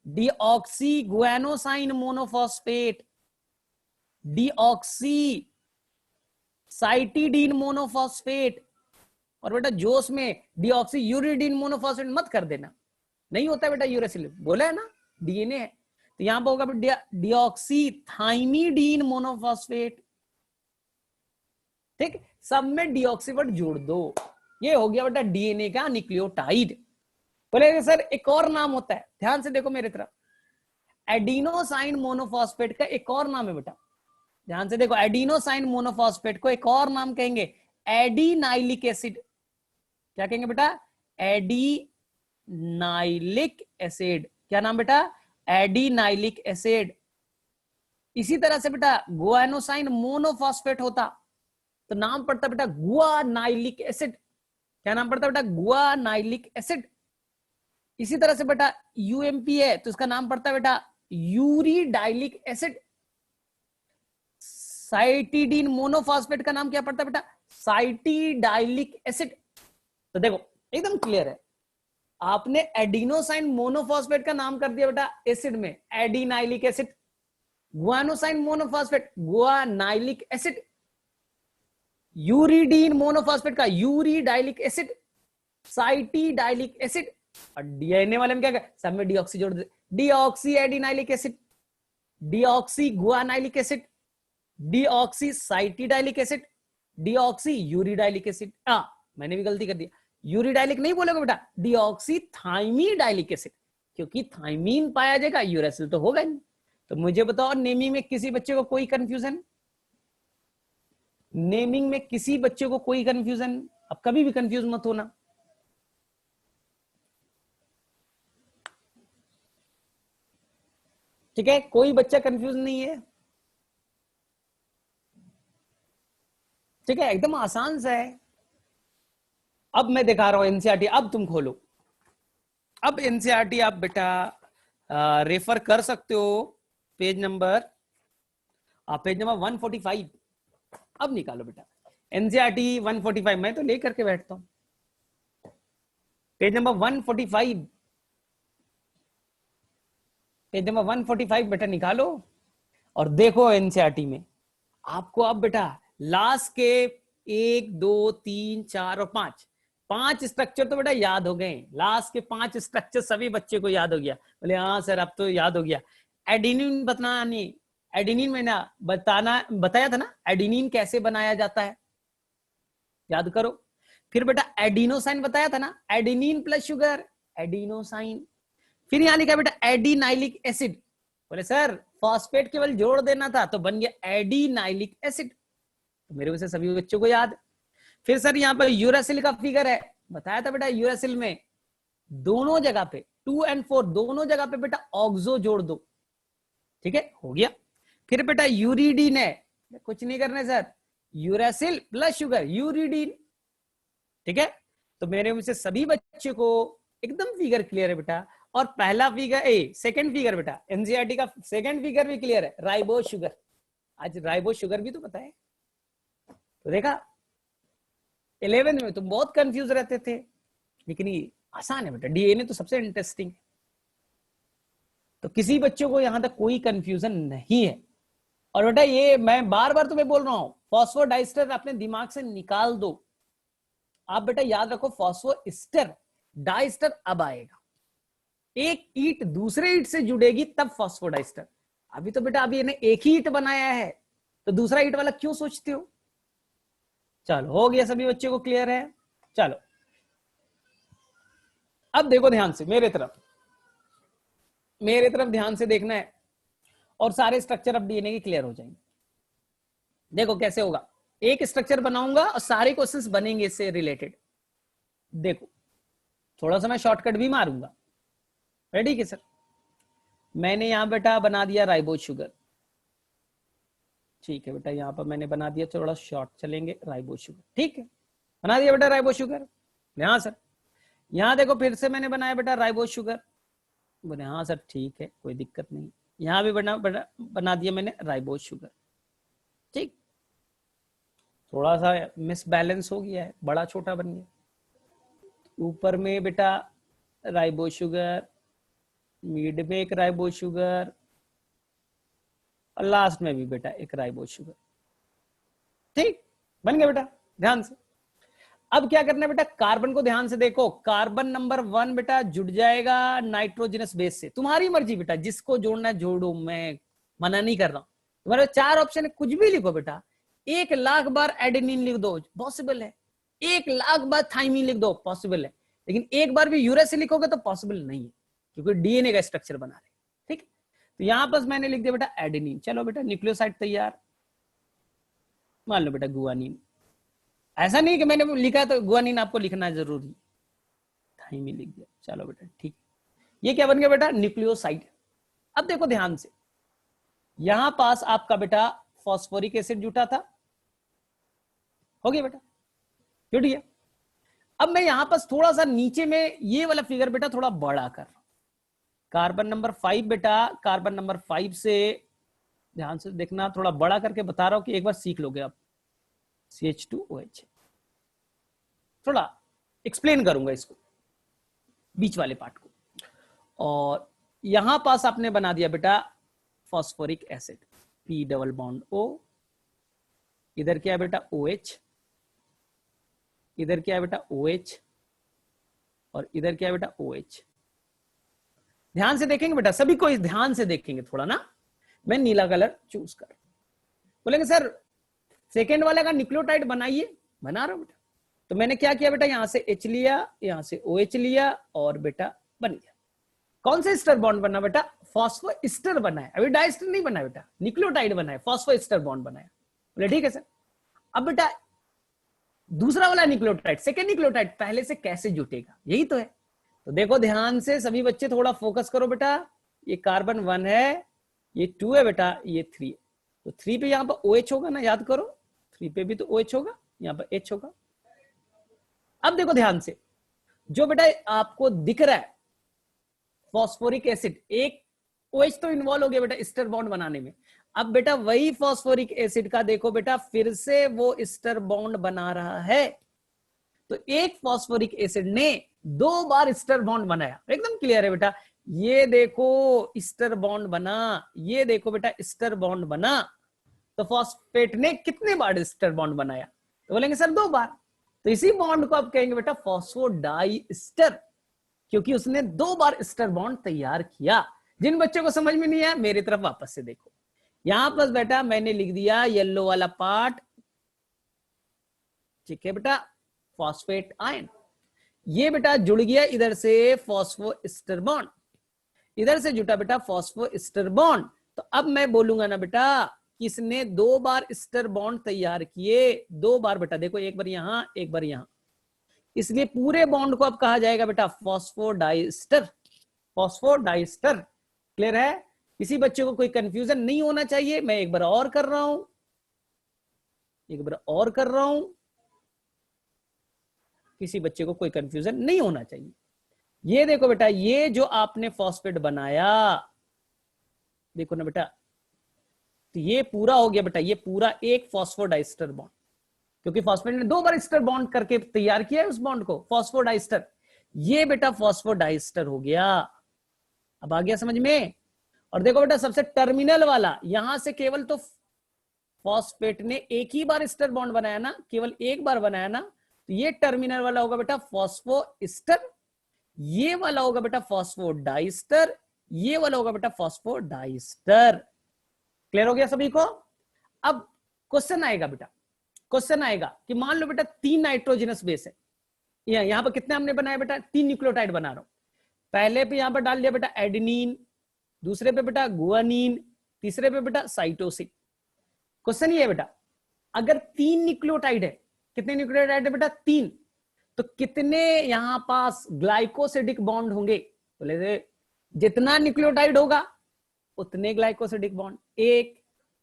Deoxy गुआनोसाइन monophosphate, deoxy cytidine monophosphate. और बेटा जोश में डीऑक्सी यूरिडीन मोनोफॉस्फेट मत कर देना, नहीं होता बेटा यूरेसिल, बोला है ना डीएनए है। तो यहां पर होगा डीऑक्सी थाइमिडीन मोनोफॉस्फेट। ठीक, सब में डीऑक्सी वर्ड जोड़ दो, ये हो गया बेटा डीएनए का न्यूक्लियोटाइड। बोले सर एक और नाम होता है, ध्यान से देखो मेरी तरफ, एडिनोसाइन मोनोफॉस्फेट का एक और नाम है बेटा, ध्यान से देखो, एडिनोसाइन मोनोफॉस्फेट को एक और नाम कहेंगे एडिनाइलिक एसिड। क्या कहेंगे बेटा? Adenylic acid. क्या नाम बेटा? Adenylic acid. इसी तरह से बेटा गुआनोसाइन मोनोफॉस्फेट होता तो नाम पड़ता बेटा गुआनाइलिक एसिड। क्या नाम पड़ता बेटा? गुआनाइलिक एसिड। इसी तरह से बेटा यूएमपी है तो इसका नाम पड़ता है बेटा यूरिडाइलिक एसिड। साइटिडीन मोनोफॉस्फेट का नाम क्या पड़ता है बेटा? Cytidylic acid. तो देखो एकदम क्लियर है, आपने एडिनोसाइन मोनोफॉस्फेट का नाम कर दिया बेटा एसिड में adenylic acid, guanosine monophosphate guanylic acid, uridine monophosphate का यूरिडाइलिक एसिड, साइटिडाइलिक एसिड। और डीएनए वाले में क्या कर, सब में डीऑक्सी जोड़ दे, deoxy adenylic acid, deoxy guanylic acid, deoxy cytidylic acid, deoxy uridylic acid. मैंने भी गलती कर दिया, यूरिडाइलिक नहीं बोलोगे बेटा, डीऑक्सी थाइमिडाइलिक एसिड, क्योंकि थाइमीन पाया जाएगा, यूरेसिल तो होगा नहीं। तो मुझे बताओ नेमिंग में किसी बच्चे को कोई कंफ्यूजन? नेमिंग में किसी बच्चे को कोई कंफ्यूजन? अब कभी भी कंफ्यूज मत होना। ठीक है, कोई बच्चा कंफ्यूज नहीं है? ठीक है, एकदम आसान सा है। अब मैं दिखा रहा हूं एनसीईआरटी, अब तुम खोलो। अब एनसीईआरटी आप बेटा रेफर कर सकते हो, पेज नंबर 145। अब निकालो बेटा एनसीईआरटी 145, मैं तो लेकर के बैठता हूं। पेज नंबर 145, पेज नंबर 145 बेटा निकालो और देखो एनसीईआरटी में आपको अब बेटा लास्ट के 1 2 3 4 और 5 स्ट्रक्चर तो बेटा याद हो गए। लास्ट के 5 स्ट्रक्चर सभी बच्चे को याद हो गया। बोले हाँ सर अब तो याद हो गया। एडेनिन बताना नहीं, एडेनिन में ना बताया था ना एडेनिन कैसे बनाया जाता है, याद करो। फिर बेटा एडिनोसाइन बताया था ना, एडेनिन प्लस शुगर एडिनोसाइन। फिर यहां लिखा बेटा एडिनाइलिक एसिड, बोले सर फॉस्फेट केवल जोड़ देना था तो बन गया एडिनाइलिक एसिड, तो मेरे वजह से सभी बच्चों को याद। फिर सर यहाँ पर यूरासिल का फिगर है, बताया था बेटा यूरासिल में दोनों जगह पे 2 और 4 दोनों जगह पे बेटा ऑक्सो जोड़ दो। ठीक है, हो गया। फिर बेटा यूरिडीन है, कुछ नहीं करना sir, uracil plus sugar uridine. ठीक है, तो मेरे मुझसे सभी बच्चे को एकदम फिगर क्लियर है बेटा। और पहला फिगर सेकंड फिगर बेटा एनसीईआरटी का सेकंड फिगर भी क्लियर है, राइबोस शुगर। आज राइबोस शुगर भी तो पता है। तो देखा 11th में तुम बहुत कंफ्यूज रहते थे, लेकिन ये आसान है बेटा, डीएनए तो सबसे इंटरेस्टिंग है। तो किसी बच्चों को यहां तक कोई कंफ्यूजन नहीं है। और बेटा ये मैं बार बार तुम्हें बोल रहा हूं, फॉस्फोडाइस्टर अपने दिमाग से निकाल दो। आप बेटा याद रखो फॉस्फोइस्टर डाइस्टर अब आएगा, एक ईट दूसरे ईट से जुड़ेगी तब फॉस्फोडाइस्टर। अभी तो बेटा अभी इन्हें एक ही ईट बनाया है, तो दूसरा ईट वाला क्यों सोचते हो। चलो हो गया, सभी बच्चों को क्लियर है। चलो अब देखो ध्यान से मेरे तरफ ध्यान से देखना है और सारे स्ट्रक्चर अब डीएनए के क्लियर हो जाएंगे। देखो कैसे होगा, एक स्ट्रक्चर बनाऊंगा और सारे क्वेश्चंस बनेंगे इससे रिलेटेड। देखो थोड़ा सा मैं शॉर्टकट भी मारूंगा। रेडी के सर, मैंने यहां बेटा बना दिया राइबोज शुगर। ठीक है बेटा, यहाँ पर मैंने बना दिया, थोड़ा शॉर्ट चलेंगे, राइबो शुगर। ठीक है, बना दिया बेटा राइबो शुगर। हाँ सर, यहाँ देखो फिर से मैंने बनाया बेटा राइबो शुगर। बोले हाँ सर ठीक है, कोई दिक्कत नहीं। यहाँ भी बना दिया मैंने राइबो शुगर। ठीक, थोड़ा सा मिसबैलेंस हो गया है, बड़ा छोटा बन गया। ऊपर में बेटा राइबो शुगर, मिड में एक राइबो शुगर, और लास्ट में भी बेटा एक राइबो शुगर। ठीक, बन गया बेटा, ध्यान से। अब क्या करना है बेटा, कार्बन को ध्यान से देखो। कार्बन नंबर 1 बेटा जुड़ जाएगा नाइट्रोजनस बेस से। तुम्हारी मर्जी बेटा, जिसको जोड़ना है जोड़ो, मैं मना नहीं कर रहा हूं। तुम्हारे 4 ऑप्शन है, कुछ भी लिखो बेटा। 1,00,000 बार एडेनिन लिख दो, पॉसिबल है। 1,00,000 बार थाइमिन लिख दो, पॉसिबल है। लेकिन एक बार भी यूरेसिल लिखोगे तो पॉसिबल नहीं है, क्योंकि डीएनए का स्ट्रक्चर बना रहे। ठीक, तो यहां पर मैंने लिख दिया बेटा एडेनिन। चलो बेटा, न्यूक्लियोसाइड तैयार। मान लो बेटा गुआनिन। ऐसा नहीं कि मैंने लिखा तो गुआनिन आपको लिखना जरूरी, थाइमिन लिख दिया। चलो बेटा ठीक, ये क्या बन गया बेटा, न्यूक्लियोसाइड। अब देखो ध्यान से, यहां पास आपका बेटा फॉस्फोरिक एसिड जुटा था, हो गया बेटा, जुट गया। अब मैं यहां पास थोड़ा सा नीचे में ये वाला फिगर बेटा थोड़ा बड़ा कर रहा हूं। कार्बन नंबर 5 बेटा, कार्बन नंबर 5 से ध्यान से देखना, थोड़ा बड़ा करके बता रहा हूं कि एक बार सीख लोगे आप। CH2OH, थोड़ा एक्सप्लेन करूंगा इसको, बीच वाले पार्ट को। और यहां पास आपने बना दिया बेटा phosphoric acid, P double bond O, इधर क्या है बेटा OH, इधर क्या है बेटा OH, और इधर क्या है बेटा OH। ध्यान से देखेंगे बेटा, सभी को ध्यान से देखेंगे थोड़ा ना। मैं नीला कलर चूज कर, बोलेंगे सर सेकेंड वाले का न्यूक्लियोटाइड बनाइए, बना रहा हूं बेटा। तो मैंने क्या किया बेटा, यहां से H लिया, यहां से OH लिया, और बेटा बन गया। कौन सा एस्टर बॉन्ड बना बेटा, फॉस्फो एस्टर बना है। अभी डाइस्टर नहीं बना बेटा, न्यूक्लियोटाइड बना है, फॉस्फो एस्टर बॉन्ड बनाया। बोले ठीक है सर। अब बेटा दूसरा वाला न्यूक्लियोटाइड, सेकेंड न्यूक्लियोटाइड पहले से कैसे जुटेगा, यही तो है। तो देखो ध्यान से सभी बच्चे, थोड़ा फोकस करो बेटा। ये कार्बन 1 है, ये 2 है बेटा, ये 3 है। तो 3 पे यहां पर OH होगा ना, याद करो। 3 पे भी तो OH होगा, यहां पर H होगा। अब देखो ध्यान से, जो बेटा आपको दिख रहा है फॉस्फोरिक एसिड, एक OH तो इन्वॉल्व हो गया बेटा एस्टर बॉन्ड बनाने में। अब बेटा वही फॉस्फोरिक एसिड का देखो बेटा, फिर से वो एस्टर बॉन्ड बना रहा है। तो एक फॉस्फोरिक एसिड ने 2 बार एस्टर बॉन्ड बनाया, एकदम क्लियर है बेटा। ये देखो एस्टर बॉन्ड बना, ये देखो बेटा एस्टर बॉन्ड बना। तो फॉस्फेट ने कितने बार एस्टर बॉन्ड बनाया, तो बोलेंगे सर 2 बार। तो इसी बॉन्ड को आप कहेंगे बेटा फॉस्फोडाइस्टर, क्योंकि उसने 2 बार एस्टर बॉन्ड तैयार किया। जिन बच्चों को समझ में नहीं आया, मेरी तरफ वापस से देखो। यहां पर बेटा मैंने लिख दिया येलो वाला पार्ट, ठीक है बेटा, फॉस्फेट आयन। ये बेटा जुड़ गया इधर से फॉस्फो एस्टर बॉन्ड, इधर से जुटा बेटा फॉस्फो एस्टर बॉन्ड। तो अब मैं बोलूंगा ना बेटा, किसने 2 बार एस्टर बॉन्ड तैयार किए, 2 बार बेटा। देखो एक बार यहां, एक बार यहां, इसलिए पूरे बॉन्ड को अब कहा जाएगा बेटा फॉस्फोडाइस्टर, फॉस्फोडाइस्टर। क्लियर है? किसी बच्चे को कोई कंफ्यूजन नहीं होना चाहिए। मैं एक बार और कर रहा हूं, एक बार और कर रहा हूं, किसी बच्चे को कोई कंफ्यूजन नहीं होना चाहिए। ये देखो बेटा, ये जो आपने फॉस्फेट बनाया, देखो ना बेटा, तो ये पूरा हो गया बेटा, ये पूरा एक फॉस्फोडाइस्टर बॉन्ड, क्योंकि फॉस्फेट ने 2 बार एस्टर बॉन्ड करके तैयार किया है उस बॉन्ड को, फॉस्फोडाइस्टर। ये बेटा फॉस्फोडाइस्टर हो गया। अब आ गया समझ में? और देखो बेटा सबसे टर्मिनल वाला, यहां से केवल तो फॉस्फेट ने एक ही बार एस्टर बॉन्ड बनाया ना, केवल एक बार बनाया ना, तो ये टर्मिनल वाला होगा बेटा फॉस्फोएस्टर, ये वाला होगा बेटा फॉस्फोडाइस्टर, ये वाला होगा बेटा फॉस्फोडाइस्टर। क्लियर हो गया सभी को? अब क्वेश्चन आएगा बेटा, क्वेश्चन आएगा कि मान लो बेटा 3 नाइट्रोजनस बेस है, यहां पर कितने हमने बनाया बेटा, 3 न्यूक्लियोटाइड बना रहा हूं। पहले पे यहां पर डाल दिया बेटा एडेनिन, दूसरे पे बेटा गुआनिन, तीसरे पे बेटा साइटोसिन। क्वेश्चन ये है बेटा, अगर 3 न्यूक्लियोटाइड है, कितने न्यूक्लियोटाइड है बेटा, 3, तो कितने यहां पास ग्लाइकोसिडिक बॉन्ड होंगे? बोले जितना न्यूक्लियोटाइड होगा उतने ग्लाइकोसिडिक बॉन्ड, 1,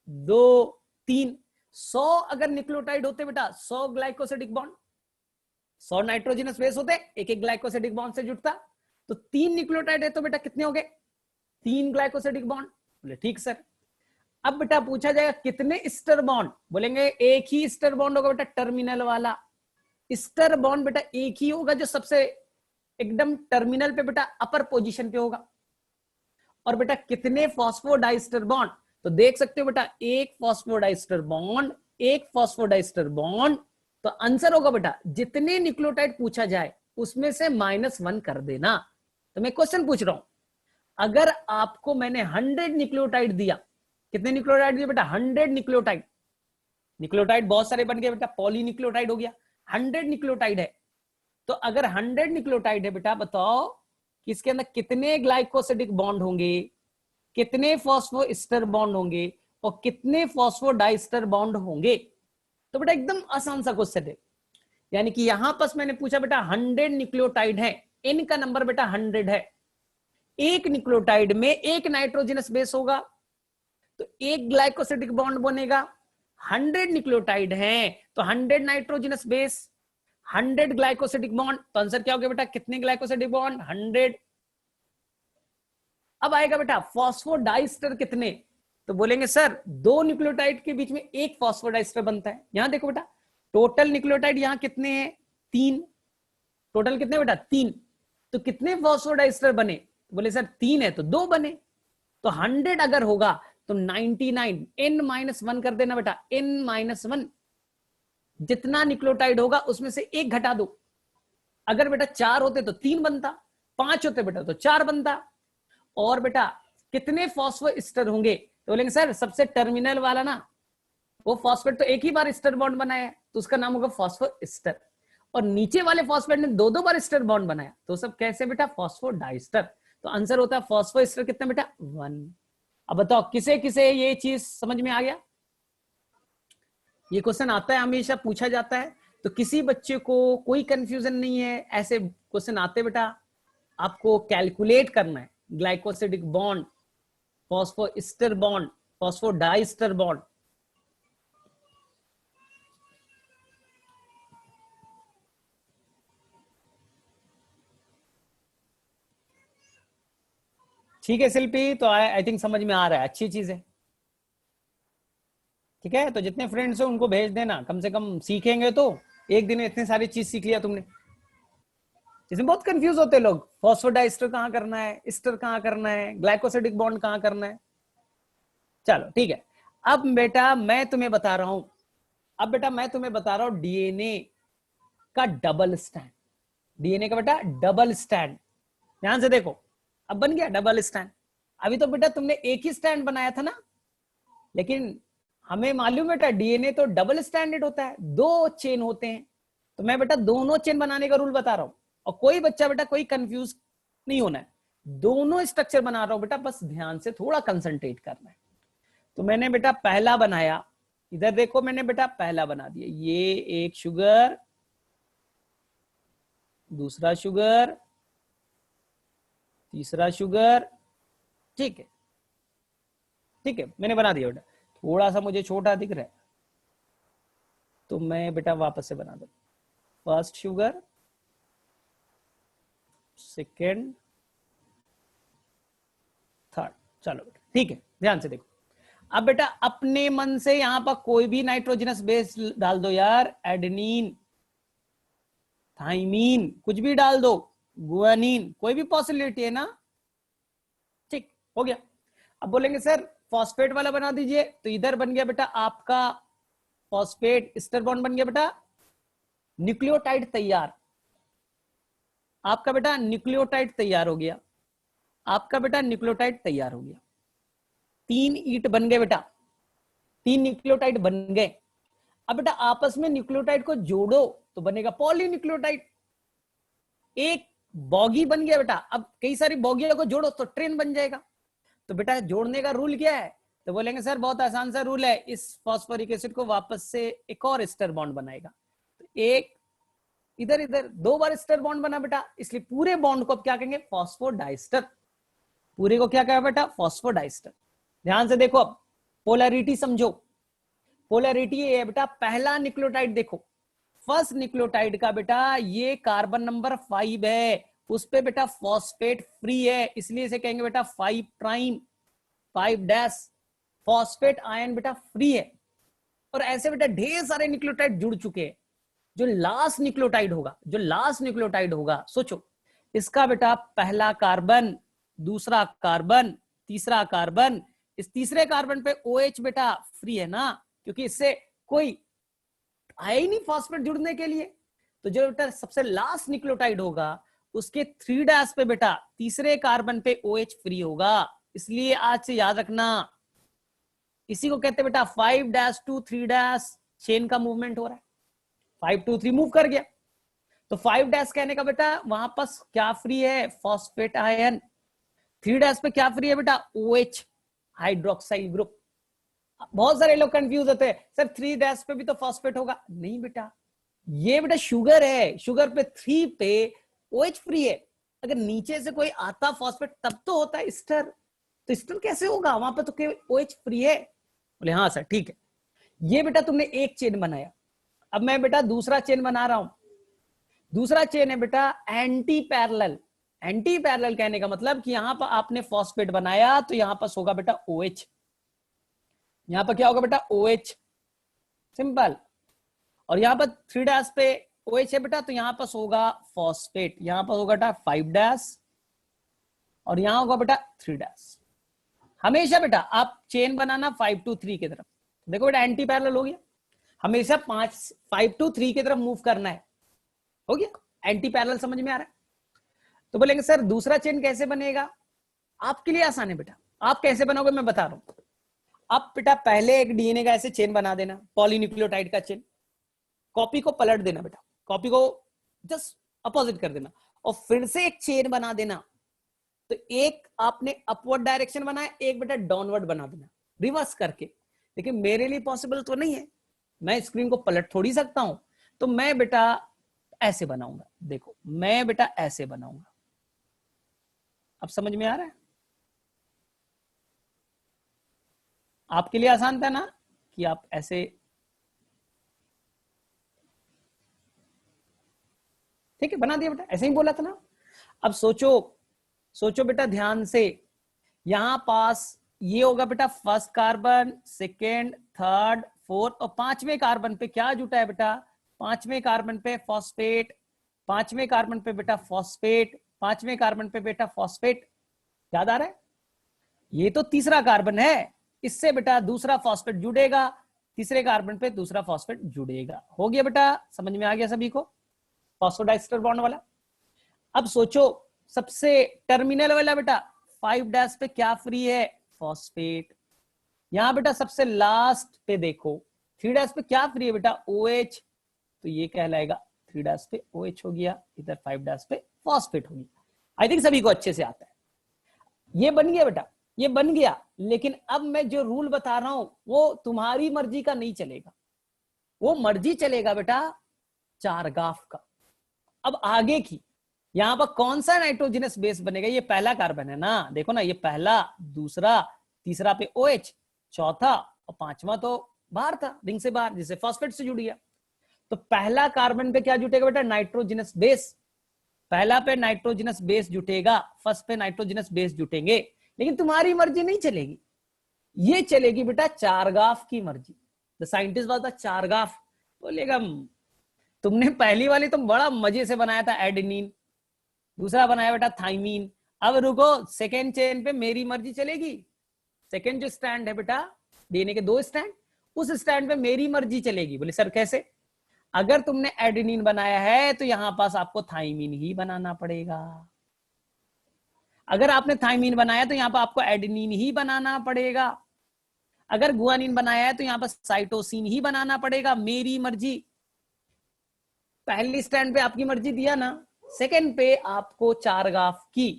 2, 3, 100 अगर न्यूक्लियोटाइड होते बेटा, 100 ग्लाइकोसिडिक बॉन्ड, 100 नाइट्रोजनस बेस होते, एक एक ग्लाइकोसिडिक बॉन्ड से जुड़ता, तो 3 न्यूक्लियोटाइड है तो बेटा कितने हो गए, 3 ग्लाइकोसिडिक बॉन्ड। बोले ठीक सर। अब बेटा पूछा जाएगा कितने स्टर बॉन्ड, बोलेंगे एक ही स्टर बॉन्ड होगा बेटा, टर्मिनल वाला स्टर बॉन्ड बेटा एक ही होगा जो सबसे एकदम टर्मिनल पे बेटा अपर पोजीशन पे होगा। और बेटा कितने फॉस्फोडाइस्टर बॉन्ड, तो देख सकते हो बेटा एक फॉस्फोडाइस्टर बॉन्ड, एक फॉस्फोडाइस्टर बॉन्ड, तो आंसर होगा बेटा जितने न्यूक्लियोटाइड पूछा जाए उसमें से -1 कर देना। तो मैं क्वेश्चन पूछ रहा हूं, अगर आपको मैंने 100 न्यूक्लियोटाइड दिया, कितने न्यूक्लियोटाइड दिए बेटा, 100 न्यूक्लियोटाइड, न्यूक्लियोटाइड बहुत सारे बन गए बेटा, पॉलीन्यूक्लियोटाइड हो गया, 100 न्यूक्लियोटाइड है, तो अगर 100 न्यूक्लियोटाइड है बेटा बताओ कि इसके अंदर कितने ग्लाइकोसिडिक बॉन्ड होंगे, कितने फॉस्फोएस्टर बॉन्ड होंगे और कितने फॉस्फोडाइस्टर बॉन्ड होंगे। तो बेटा एकदम आसान सा क्वेश्चन है, यानी कि यहां पर मैंने पूछा बेटा 100 न्यूक्लियोटाइड है, n का नंबर बेटा 100 है, एक न्यूक्लियोटाइड में एक नाइट्रोजनस बेस होगा तो एक ग्लाइकोसिडिक बॉन्ड बनेगा, 100 न्यूक्लियोटाइड हैं तो 100 नाइट्रोजनस बेस, 100 ग्लाइकोसिडिक बॉन्ड, तो आंसर क्या हो गया बेटा, कितने ग्लाइकोसिडिक बॉन्ड, 100। अब आएगा बेटा फॉस्फोडाइस्टर कितने, तो बोलेंगे सर 2 न्यूक्लियोटाइड के बीच में एक फॉस्फोडाइस्टर बनता है। यहां देखो बेटा टोटल न्यूक्लियोटाइड यहां कितने हैं, 3, टोटल कितने बेटा 3, तो कितने फॉस्फोडाइस्टर बने, तो बोले सर 3 है तो 2 बने, तो 100 अगर होगा तो 99, n-1 कर देना बेटा, n-1, जितना न्यूक्लियोटाइड होगा उसमें से एक घटा दो, अगर बेटा 4 होते तो 3 बनता, 5 होते बेटा तो 4 बनता, और बेटा कितने फॉस्फोएस्टर होंगे, तो बोलेंगे सर सबसे टर्मिनल वाला ना वो फॉस्फेट तो एक ही बार स्टर बॉन्ड बनाया है तो उसका नाम होगा फॉस्फोएस्टर, और नीचे वाले फॉस्फेट ने 2-2 बार स्टर बॉन्ड बनाया तो सब कैसे बेटा, फॉस्फोडाइस्टर। तो आंसर होता है फॉस्फोएस्टर कितना बेटा, 1। अब बताओ किसे किसे ये चीज समझ में आ गया, ये क्वेश्चन आता है हमेशा पूछा जाता है, तो किसी बच्चे को कोई कंफ्यूजन नहीं है, ऐसे क्वेश्चन आते बेटा आपको कैलकुलेट करना है, glycosidic bond, phosphoester bond, phosphodiester bond. ठीक है शिल्पी, तो आई थिंक समझ में आ रहा है, अच्छी चीज है। ठीक है, तो जितने फ्रेंड्स हो उनको भेज देना, कम से कम सीखेंगे तो एक दिन में इतनी सारी चीज सीख लिया तुमने। इसमें बहुत कंफ्यूज होते लोग, फॉस्फोडाइस्टर कहां करना है, एस्टर कहां करना है, ग्लाइकोसिडिक बॉन्ड कहां करना है। चलो ठीक है, अब बेटा मैं तुम्हें बता रहा हूं, अब बेटा मैं तुम्हें बता रहा हूं डीएनए का डबल स्टैंड, डीएनए का बेटा डबल स्टैंड। ध्यान से देखो, अब बन गया डबल स्टैंड। अभी तो बेटा तुमने एक ही स्टैंड बनाया था ना, लेकिन हमें मालूम बेटा डीएनए तो डबल स्टैंडर्ड होता है, 2 चेन होते हैं, तो मैं बेटा दोनों चेन बनाने का रूल बता रहा हूं, और कोई बच्चा बेटा कोई कंफ्यूज नहीं होना है, दोनों स्ट्रक्चर बना रहा हूं बेटा, बस ध्यान से थोड़ा कंसंट्रेट करना है। तो मैंने बेटा पहला बनाया, इधर देखो मैंने बेटा पहला बना दिया, ये एक शुगर, दूसरा शुगर, तीसरा शुगर, ठीक है, ठीक है मैंने बना दिया बेटा, थोड़ा सा मुझे छोटा दिख रहा है तो मैं बेटा वापस से बना दूं, फर्स्ट शुगर, सेकेंड, थर्ड, चलो बेटा ठीक है, ध्यान से देखो। अब बेटा अपने मन से यहां पर कोई भी नाइट्रोजनस बेस डाल दो यार, एडेनिन, थाइमीन, कुछ भी डाल दो, गुआनिन, कोई भी पॉसिबिलिटी है ना, ठीक हो गया। अब बोलेंगे सर फॉस्फेट वाला बना दीजिए, तो इधर बन गया बेटा आपका फॉस्फेट एस्टर बॉन्ड बन गया बेटा, न्यूक्लियोटाइड तैयार, आपका बेटा न्यूक्लियोटाइड तैयार हो गया, आपका बेटा न्यूक्लियोटाइड तैयार हो गया, 3 ईंट बन गए बेटा, 3 न्यूक्लियोटाइड बन गए। अब बेटा आपस में न्यूक्लियोटाइड को जोड़ो तो बनेगा पॉलीन्यूक्लियोटाइड, एक बॉगी बन गया बेटा, अब कई सारी बॉगियों को जोड़ो तो ट्रेन बन जाएगा। तो बेटा जोड़ने का रूल क्या है, तो बोलेंगे सर बहुत आसान सा रूल है, इस फॉस्फोरिक एसिड को वापस से एक और एस्टर बॉन्ड बनाएगा, तो एक इधर इधर 2 बार एस्टर बॉन्ड बना बेटा, इसलिए पूरे बॉन्ड को अब क्या कहेंगे, फॉस्फोडाइस्टर, पूरे को क्या कहेगा बेटा, फॉस्फोडाइस्टर। ध्यान से देखो, अब पोलैरिटी समझो, पोलैरिटी ये है बेटा, पहला न्यूक्लियोटाइड देखो, फर्स्ट न्यूक्लियोटाइड का बेटा ये कार्बन नंबर 5 है, उस पे बेटा फॉस्फेट फ्री है, इसलिए इसे कहेंगे बेटा 5 प्राइम 5 डैश, फॉस्फेट आयन बेटा फ्री है। और ऐसे बेटा ढेर सारे न्यूक्लियोटाइड जुड़ चुके हैं। जो लास्ट न्यूक्लियोटाइड होगा, जो लास्ट न्यूक्लियोटाइड होगा, सोचो इसका बेटा पहला कार्बन, दूसरा कार्बन, तीसरा कार्बन, इस तीसरे कार्बन पे OH बेटा फ्री है ना, क्योंकि इससे कोई आया ही नहीं फॉस्फेट जुड़ने के लिए। तो जो बेटा सबसे लास्ट न्यूक्लियोटाइड होगा उसके 3 डैश पे बेटा तीसरे कार्बन पे OH फ्री होगा, इसलिए आज से याद रखना, इसी को कहते हैं बेटा 5 डैश टू 3 डैश, चेन का मूवमेंट हो रहा है, 5 to 3 मूव कर गया। तो 5 डैश कहने का बेटा वहां पर क्या फ्री है, फॉस्फेट आयन। 3 डैश पे क्या फ्री है बेटा, OH हाइड्रोक्साइल ग्रुप। बहुत सारे लोग कंफ्यूज होते हैं, सर 3 डैश पे भी तो फॉस्फेट होगा, नहीं बेटा, ये बेटा शुगर है, शुगर पे 3 पे OH फ्री है, अगर नीचे से कोई आता फॉस्फेट तब तो होता है स्टर, तो स्टर कैसे होगा, वहां पर तो केवल OH फ्री है। बोले हाँ सर ठीक है। ये बेटा तुमने एक चेन बनाया, अब मैं बेटा दूसरा चेन बना रहा हूं। दूसरा चेन है बेटा एंटी पैरेलल। एंटी पैरेलल कहने का मतलब कि यहां पर आपने फॉस्फेट बनाया तो यहां पर होगा बेटा OH, यहां पर क्या होगा बेटा OH, सिंपल। और यहां पर 3 डैश पे OH है बेटा, तो यहां पर होगा फॉस्फेट, यहां पर होगा बेटा 5 डैश और यहां होगा बेटा 3 डैश। हमेशा बेटा आप चेन बनाना 5 to 3 की तरफ, देखो बेटा एंटी पैरेलल हो गया, हमेशा 5 to 3 की तरफ मूव करना है, हो गया। एंटी पैरेलल समझ में आ रहा है। तो बोलेंगे सर दूसरा चेन कैसे बनेगा, आपके लिए आसान है बेटा, आप कैसे बनाओगे मैं बता रहा हूं। आप बेटा पहले एक DNA का ऐसे चेन बना देना, पॉलीन्यूक्लियोटाइड का चेन, कॉपी को पलट देना बेटा, कॉपी को जस्ट अपोजिट कर देना और फिर से एक चेन बना देना। तो एक आपने अपवर्ड डायरेक्शन बनाया, एक बेटा डाउनवर्ड बना देना रिवर्स करके। लेकिन मेरे लिए पॉसिबल तो नहीं है, मैं स्क्रीन को पलट थोड़ी सकता हूं, तो मैं बेटा ऐसे बनाऊंगा, देखो मैं बेटा ऐसे बनाऊंगा। अब समझ में आ रहा है, आपके लिए आसान था ना कि आप ऐसे, ठीक है बना दिया बेटा, ऐसे ही बोला था ना। अब सोचो, सोचो बेटा ध्यान से, यहां पास ये होगा बेटा first carbon, second, third, fourth और 5वें कार्बन पे क्या जुटा है बेटा, 5वें कार्बन पे फॉस्फेट, 5वें कार्बन पे बेटा फॉस्फेट, 5वें कार्बन पे बेटा फॉस्फेट। याद आ रहा है, ये तो तीसरा कार्बन है, इससे बेटा दूसरा फॉस्फेट जुड़ेगा, तीसरे कार्बन पे दूसरा फॉस्फेट जुड़ेगा। हो गया बेटा, समझ में आ गया सभी को, फॉस्फोडाइस्टर बॉन्ड वाला। अब सोचो सबसे टर्मिनल वाला बेटा 5 डैश पे क्या फ्री है, फॉस्फेट। यहां बेटा सबसे लास्ट पे देखो 3 डैश पे क्या फ्री है बेटा, OH, तो ये कहलाएगा 3 डैश पे OH हो गया, इधर 5 डैश पे फॉस्फेट हो गया। आई थिंक सभी को अच्छे से आता है। ये बन गया बेटा, ये बन गया, लेकिन अब मैं जो रूल बता रहा हूं वो तुम्हारी मर्जी का नहीं चलेगा, वो मर्जी चलेगा बेटा चारगाफ का। अब आगे की, यहां पर कौन सा नाइट्रोजनस बेस बनेगा, ये पहला कार्बन है ना, देखो ना, ये पहला, दूसरा, तीसरा पे OH, चौथा और 5वां तो बाहर था, रिंग से बाहर, जिसे फॉस्फेट से जुड़ गया। तो पहला कार्बन पे क्या जुटेगा बेटा, नाइट्रोजनस बेस, पहला पे नाइट्रोजनस बेस जुटेगा, फर्स्ट पे नाइट्रोजनस बेस जुटेंगे। लेकिन तुम्हारी मर्जी नहीं चलेगी, ये चलेगी बेटा चारगाफ की मर्जी। The scientist was the चारगाफ। बोलेगा तुमने पहली वाली तो बड़ा मजे से बनाया था एडेनिन, दूसरा बनाया बेटा थाइमीन, अब रुको सेकेंड चेन पे मेरी मर्जी चलेगी। सेकेंड जो स्टैंड है बेटा, DNA के 2 स्टैंड, उस स्टैंड पे मेरी मर्जी चलेगी। बोले सर कैसे, अगर तुमने एडेनिन बनाया है तो यहां पास आपको थाइमीन ही बनाना पड़ेगा, अगर आपने थाइमीन बनाया तो यहां पर आपको एडेनिन ही बनाना पड़ेगा, अगर गुआनिन बनाया है तो यहां पर साइटोसिन ही बनाना पड़ेगा, मेरी मर्जी। पहली स्टैंड पे आपकी मर्जी दिया ना, सेकंड पे आपको चारगाफ की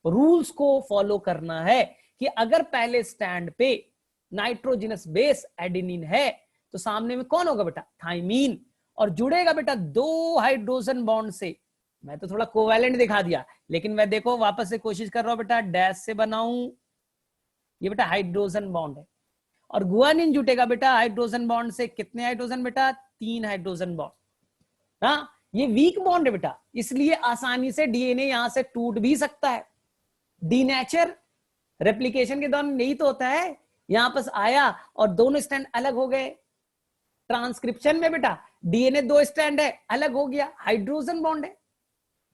रूल्स को फॉलो करना है कि अगर पहले स्टैंड पे नाइट्रोजनस बेस एडेनिन है तो सामने में कौन होगा बेटा, थाइमीन, और जुड़ेगा बेटा 2 हाइड्रोजन बॉन्ड से। मैं तो थोड़ा कोवैलेंट दिखा दिया, लेकिन मैं देखो वापस से कोशिश कर रहा हूं बेटा, डैश से बनाऊं, ये बेटा हाइड्रोजन बॉन्ड है, और गुआनिन जुटेगा बेटा हाइड्रोजन बॉन्ड से, कितने हाइड्रोजन बेटा, 3 हाइड्रोजन बॉन्ड। हाँ, ये वीक बॉन्ड है बेटा, इसलिए आसानी से डीएनए यहां से टूट भी सकता है। डीनेचर रेप्लिकेशन के दौरान यही तो होता है, यहां पर आया और दोनों स्टैंड अलग हो गए। ट्रांसक्रिप्शन में बेटा डीएनए 2 स्टैंड है, अलग हो गया, हाइड्रोजन बॉन्ड है।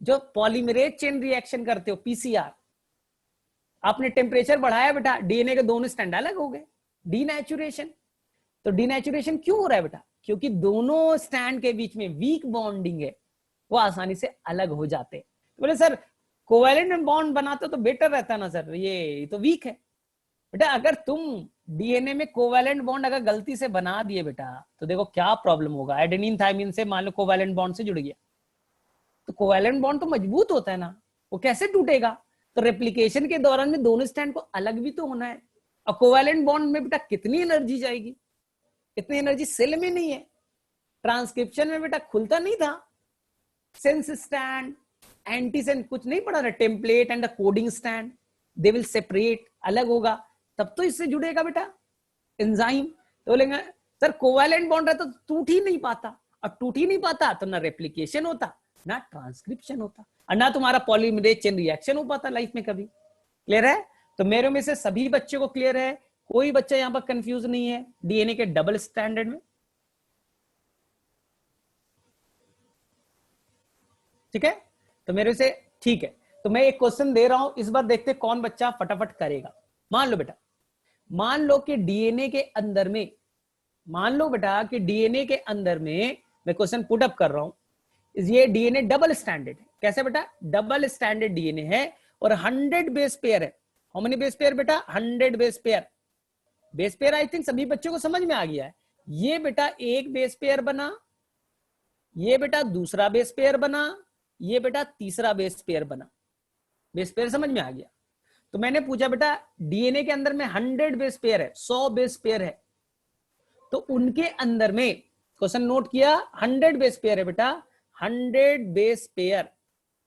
जो पॉलीमरेज चेन रिएक्शन करते हो पीसीआर, आपने टेम्परेचर बढ़ाया बेटा, डीएनए के दोनों स्टैंड अलग हो गए, डीनेचुरेशन। तो डीनेचुरेशन क्यों हो रहा है बेटा, क्योंकि दोनों स्टैंड के बीच में वीक बॉन्डिंग है, वो आसानी से अलग हो जाते हैं। तो बोले सर कोवैलेंट बॉन्ड बनाते तो बेटर रहता ना सर, ये तो वीक है। बेटा अगर तुम डीएनए में कोवैलेंट बॉन्ड अगर गलती से बना दिए बेटा, तो देखो क्या प्रॉब्लम होगा। एडेनिन थायमिन से मान लो कोवैलेंट बॉन्ड से जुड़ गया, तो कोवैलेंट बॉन्ड तो मजबूत होता है ना, वो कैसे टूटेगा। तो रेप्लिकेशन के दौरान में दोनों स्टैंड को अलग भी तो होना है, और कोवैलेंट बॉन्ड में बेटा कितनी एनर्जी जाएगी, इतनी एनर्जी सेल में नहीं है। ट्रांसक्रिप्शन में बेटा खुलता नहीं था, सेंस स्टैंड एंटीसेंस कुछ नहीं पड़ा था, template and coding stand they will separate, अलग होगा, तब तो इससे जुड़ेगा बेटा एंजाइम। तो बोलेंगे सर कोवैलेंट बॉन्ड रहता तो टूट ही नहीं पाता, और टूट ही नहीं पाता तो ना रेप्लिकेशन होता ना ट्रांसक्रिप्शन होता, और ना तुम्हारा पॉलीमरेज चेन रिएक्शन हो पाता लाइफ में कभी। क्लियर है। तो मेरे में से सभी बच्चों को क्लियर है, कोई बच्चा यहां पर कंफ्यूज नहीं है डीएनए के डबल स्टैंडर्ड में। ठीक है, तो मेरे से ठीक है। तो मैं एक क्वेश्चन दे रहा हूं, इस बार देखते कौन बच्चा फटाफट करेगा। मान लो बेटा, मान लो कि डीएनए के अंदर में, मान लो बेटा कि डीएनए के अंदर में, मैं क्वेश्चन पुट अप कर रहा हूं, ये डीएनए डबल स्टैंडर्ड है। कैसे बेटा, डबल स्टैंडर्ड डीएनए है और 100 बेस पेयर है। हाउ मेनी बेस पेयर बेटा, 100 base pair. Base pair I think सभी बच्चों को समझ में आ गया है। ये बेटा एक बेस पेयर बना, ये बेटा दूसरा बेस पेयर बना, ये बेटा तीसरा बेस पेयर बना। बेस पेयर समझ में आ गया। तो मैंने पूछा बेटा डीएनए के अंदर में 100 बेस पेयर है, 100 बेस पेयर है, तो उनके अंदर में, क्वेश्चन नोट किया, 100 बेस पेयर है बेटा, 100 बेस पेयर,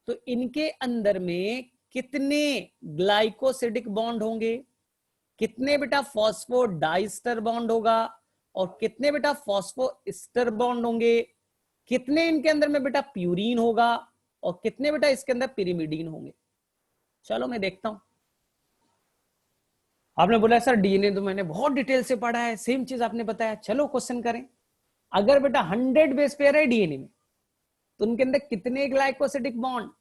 तो इनके अंदर में कितने ग्लाइकोसिडिक बॉन्ड होंगे, कितने बेटा फॉस्फोडाइस्टर बॉन्ड होगा, और कितने बेटा फॉस्फोएस्टर बॉन्ड होंगे, कितने इनके अंदर में बेटा प्यूरीन होगा, और कितने बेटा इसके अंदर पिरिमिडीन होंगे। चलो मैं देखता हूं। आपने बोला सर डीएनए तो मैंने बहुत डिटेल से पढ़ा है, सेम चीज आपने बताया, चलो क्वेश्चन करें। अगर बेटा 100 बेस पेयर है डीएनए में, तो उनके अंदर कितने ग्लाइकोसिडिक बॉन्ड,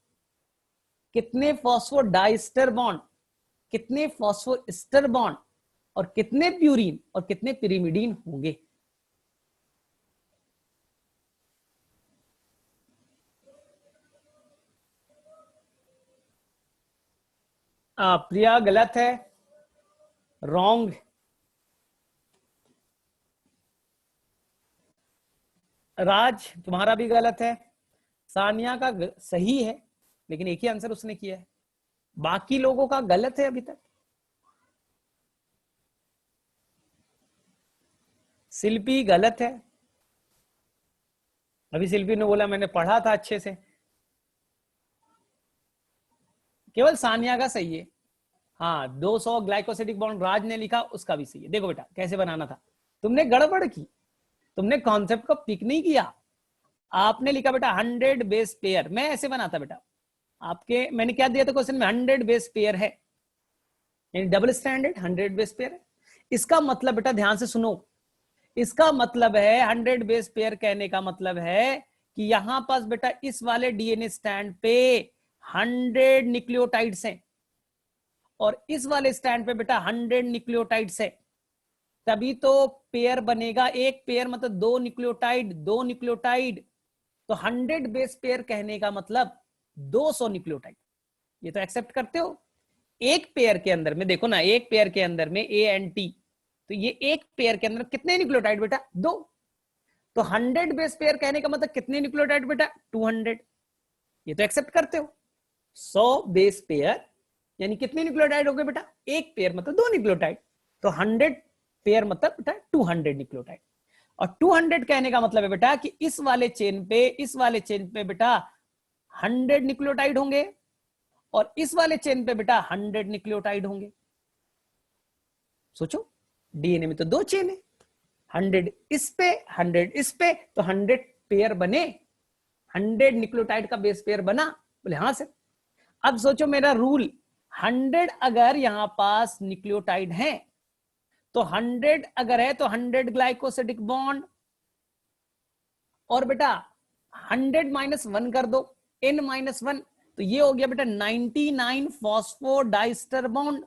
कितने फॉस्फोडाइस्टर बॉन्ड, कितने फॉस्फोएस्टर बॉन्ड, और कितने प्यूरीन और कितने पिरिमिडीन होंगे। प्रिया गलत है, रॉन्ग। राज तुम्हारा भी गलत है, सानिया का सही है, लेकिन एक ही आंसर उसने किया है, बाकी लोगों का गलत है अभी तक। शिल्पी गलत है, अभी शिल्पी ने बोला मैंने पढ़ा था अच्छे से। केवल सानिया का सही है। हाँ 200 ग्लाइकोसिडिक बॉन्ड राज ने लिखा, उसका भी सही है। देखो बेटा कैसे बनाना था, तुमने गड़बड़ की, तुमने कॉन्सेप्ट को पिक नहीं किया। आपने लिखा बेटा 100 बेस पेयर, मैं ऐसे बनाता बेटा, आपके मैंने क्या दिया था क्वेश्चन में, 100 बेस पेयर है, यानी डबल स्टैंडर्ड 100 बेस पेयर है। इसका मतलब बेटा ध्यान से सुनो, इसका मतलब है 100 बेस पेयर कहने का मतलब है कि यहां पास बेटा इस वाले डीएनए स्टैंड पे 100 न्यूक्लियोटाइड्स हैं, और इस वाले स्टैंड पे बेटा 100 न्यूक्लियोटाइड्स है, तभी तो पेयर बनेगा। एक पेयर मतलब 2 न्यूक्लियोटाइड, 2 न्यूक्लियोटाइड, तो 100 बेस पेयर कहने का मतलब 200 न्यूक्लियोटाइड। ये तो एक्सेप्ट करते हो। एक पेयर के अंदर में देखो ना, एक पेयर के अंदर में ए एंड टी, तो ये एक पेयर के अंदर कितने न्यूक्लियोटाइड बेटा, 2। तो 100 बेस पेयर कहने का मतलब कितने न्यूक्लियोटाइड बेटा, 200। ये तो एक्सेप्ट करते हो। 100 बेस पेयर यानी कितने न्यूक्लियोटाइड हो गए बेटा, एक पेयर मतलब 2 न्यूक्लियोटाइड, तो 100 पेयर मतलब बेटा 200 न्यूक्लियोटाइड। और 200 कहने का मतलब है बेटा कि इस वाले चेन पे, इस वाले चेन पे बेटा 100 न्यूक्लियोटाइड होंगे, और इस वाले चेन पे बेटा 100 न्यूक्लियोटाइड होंगे। सोचो डीएनए में तो 2 चेन है, 100 इस पे 100 इस पे, तो 100 पेयर बने, 100 न्यूक्लियोटाइड का बेस पेयर बना। बोले हाँ सर। अब सोचो मेरा रूल, 100 अगर यहां पास न्यूक्लियोटाइड है तो 100 अगर है तो 100 ग्लाइकोसिडिक बॉन्ड, और बेटा 100 माइनस 1 कर दो, n माइनस 1, तो ये हो गया बेटा 99 फॉस्फोडाइस्टर बॉन्ड।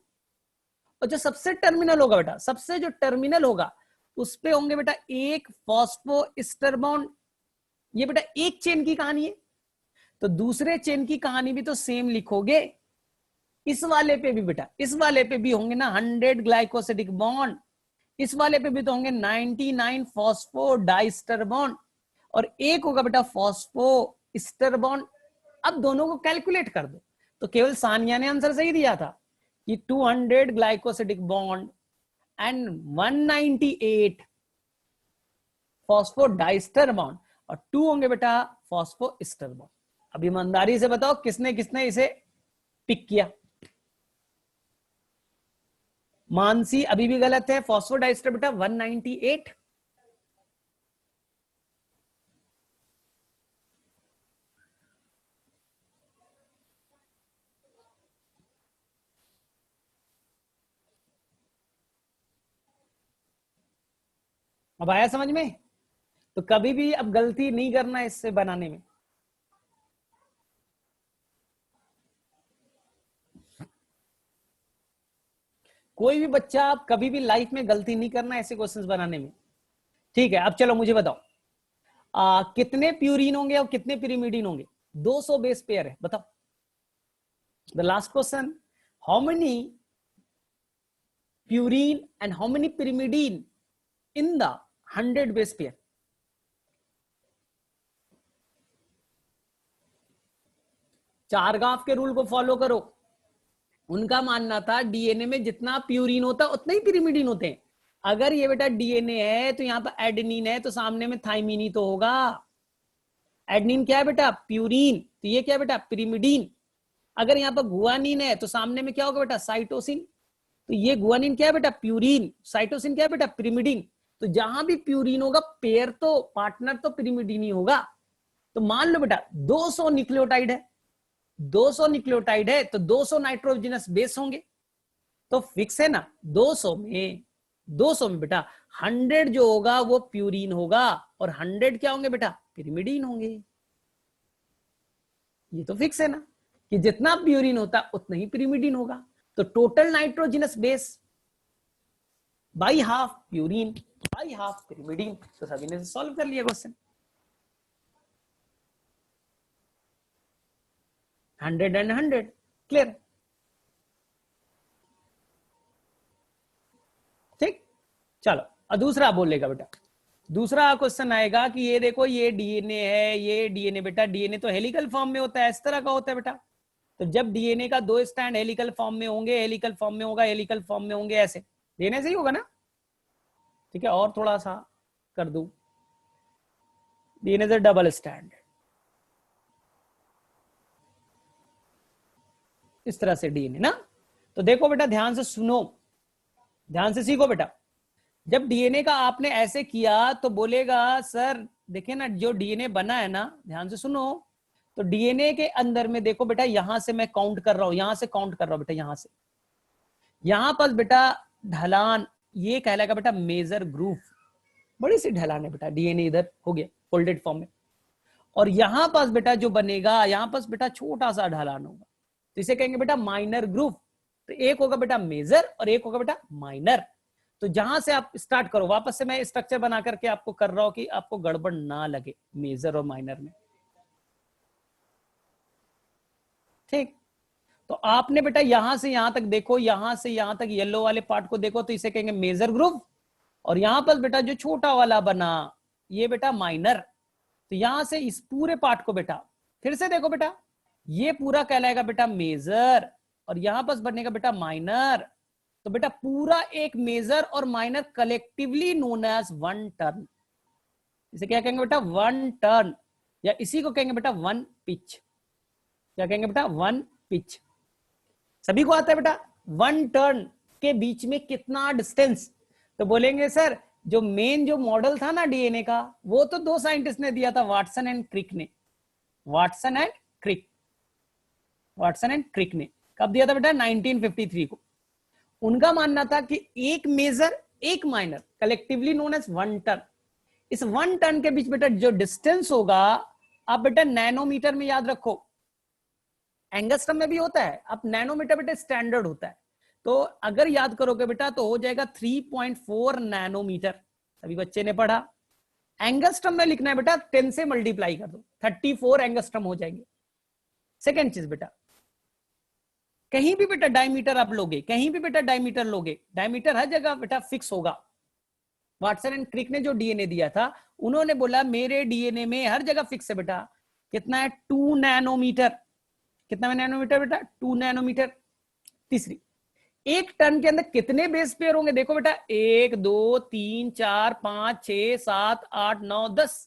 और जो सबसे टर्मिनल होगा बेटा, सबसे जो टर्मिनल होगा उस पे होंगे बेटा एक फॉस्फोइस्टर बॉन्ड। ये बेटा एक चेन की कहानी है, तो दूसरे चेन की कहानी भी तो सेम लिखोगे। इस वाले पे भी बेटा, इस वाले पे भी होंगे ना 100 ग्लाइकोसिडिक बॉन्ड, इस वाले पे भी तो होंगे 99 फॉस्फोडाइस्टर बॉन्ड, और एक होगा बेटा फॉस्फोइस्टर बॉन्ड। अब दोनों को कैलकुलेट कर दो, तो केवल सानिया ने आंसर सही दिया था कि 200 glycosidic bond and 198 phosphodiester bond, और 2 होंगे बेटा फॉस्फोइस्टर बॉन्ड। अब ईमानदारी से बताओ किसने किसने इसे पिक किया? मानसी अभी भी गलत है, फॉस्फोडाइस्टर बेटा 198। अब आया समझ में? तो कभी भी अब गलती नहीं करना इससे बनाने में। कोई भी बच्चा आप कभी भी लाइफ में गलती नहीं करना ऐसे क्वेश्चंस बनाने में। ठीक है, अब चलो मुझे बताओ, कितने प्यूरिन होंगे और कितने पिरिमिडीन होंगे? 200 बेस पेयर है, बताओ। The last question, how many purine and how many pyrimidine in the 100 base pair? चारगाफ के रूल को फॉलो करो। उनका मानना था डीएनए में जितना प्यूरिन होता है उतना ही पिरिमिडीन होते हैं। अगर ये बेटा डीएनए है तो यहाँ पर एडेनिन है, तो सामने में थाइमिन ही तो होगा। एडेनिन क्या है बेटा? प्यूरिन। तो ये क्या है बेटा? पिरिमिडीन। अगर यहाँ पर गुआनिन है तो सामने में क्या होगा बेटा? साइटोसिन। तो ये गुआनिन क्या है बेटा? प्यूरिन। साइटोसिन क्या है बेटा? पिरिमिडीन। तो जहां भी प्यूरिन होगा पेयर तो पार्टनर तो पिरिमिडीन ही होगा। तो मान लो बेटा 200 न्यूक्लियोटाइड है, 200 न्यूक्लियोटाइड है तो 200 नाइट्रोजनस बेस होंगे, तो फिक्स है ना 200 में बेटा 100 जो होगा वो प्यूरिन होगा और 100 क्या होंगे बेटा? पिरिमिडीन होंगे। ये तो फिक्स है ना कि जितना प्यूरिन होता उतना ही पिरिमिडीन होगा। तो total nitrogenous base by half purine by half pyrimidine. तो सभी ने सॉल्व कर लिया क्वेश्चन। 100 and 100 clear. ठीक, चलो और दूसरा बोलेगा बेटा, दूसरा क्वेश्चन आएगा कि ये देखो ये डीएनए है, ये डीएनए बेटा, डीएनए तो हेलिकल फॉर्म में होता है, इस तरह का होता है बेटा। तो जब डीएनए का 2 स्टैंड हेलिकल फॉर्म में होंगे, हेलिकल फॉर्म में होगा, हेलिकल फॉर्म में होंगे, ऐसे डीएनए से ही होगा ना? ठीक है, और थोड़ा सा कर दूं, डीएनए से डबल स्टैंड, इस तरह से डीएनए ना। तो देखो बेटा ध्यान से सुनो, ध्यान से सीखो बेटा। जब डीएनए का आपने ऐसे किया तो बोलेगा सर देखिए ना जो डीएनए बना है ना, ध्यान से सुनो, तो डीएनए के अंदर में देखो बेटा यहां से मैं काउंट कर रहा हूं, यहां से काउंट कर रहा हूं बेटा, यहां से यहां पर बेटा ढलान, ये कहलाएगा बेटा मेजर ग्रूव, बड़ी सी ढलान है बेटा, डीएनए इधर हो गया फोल्डेड फॉर्म में। और यहां पास बेटा जो बनेगा, यहां पास बेटा छोटा सा ढलान होगा, तो इसे कहेंगे बेटा माइनर ग्रूव। तो एक होगा बेटा मेजर और एक होगा बेटा माइनर। तो जहां से आप स्टार्ट करो, वापस से मैं स्ट्रक्चर बना करके आपको कर रहा हूं कि आपको गड़बड़ ना लगे मेजर और माइनर में। ठीक, तो आपने बेटा यहां से यहां तक देखो, यहां से यहां तक येलो वाले पार्ट को देखो, तो इसे कहेंगे मेजर ग्रूव। और यहां पर बेटा जो छोटा वाला बना ये बेटा माइनर। तो यहां से इस पूरे पार्ट को बेटा फिर से देखो बेटा, ये पूरा कहलाएगा बेटा मेजर और यहां पर बनेगा बेटा माइनर। तो बेटा पूरा एक मेजर और minor collectively known as one turn. इसे क्या कहेंगे बेटा? वन टर्न, या इसी को कहेंगे बेटा वन पिच। क्या कहेंगे बेटा? One pitch. सभी को आता है बेटा वन टर्न के बीच में कितना डिस्टेंस? तो बोलेंगे सर जो मेन जो मॉडल था ना डीएनए का, वो तो दो साइंटिस्ट ने दिया था, वाटसन एंड क्रिक ने। Watson and Crick, Watson and Crick ने कब दिया था बेटा? 1953 को। उनका मानना था कि एक मेजर एक minor, collectively known as 1 turn. इस 1 टन के बीच बेटा जो डिस्टेंस होगा, आप बेटा नैनोमीटर में याद रखो, एंगस्ट्रम में भी होता है, अब नैनोमीटर बेटा स्टैंडर्ड होता है। तो अगर याद करोगे बेटा तो हो जाएगा 3.4 नैनोमीटर, सभी बच्चे ने पढ़ा। एंगस्ट्रम में लिखना है बेटा, 10 से मल्टीप्लाई कर दो, 34 एंगस्ट्रम हो जाएंगे। सेकेंड चीज बेटा, कहीं भी बेटा डायमीटर आप लोगे, कहीं भी बेटा डायमीटर लोगे, डायमीटर हर जगह बेटा फिक्स होगा। वाटसन एंड क्रिक ने जो डीएनए दिया था, उन्होंने बोला मेरे डीएनए में हर जगह फिक्स है बेटा, कितना है? 2 नैनोमीटर। कितना नैनोमीटर बेटा? 2 नैनोमीटर। तीसरी, एक टन के अंदर कितने बेस पेयर होंगे? देखो बेटा 1 2 3 4 5 6 7 8 9 10।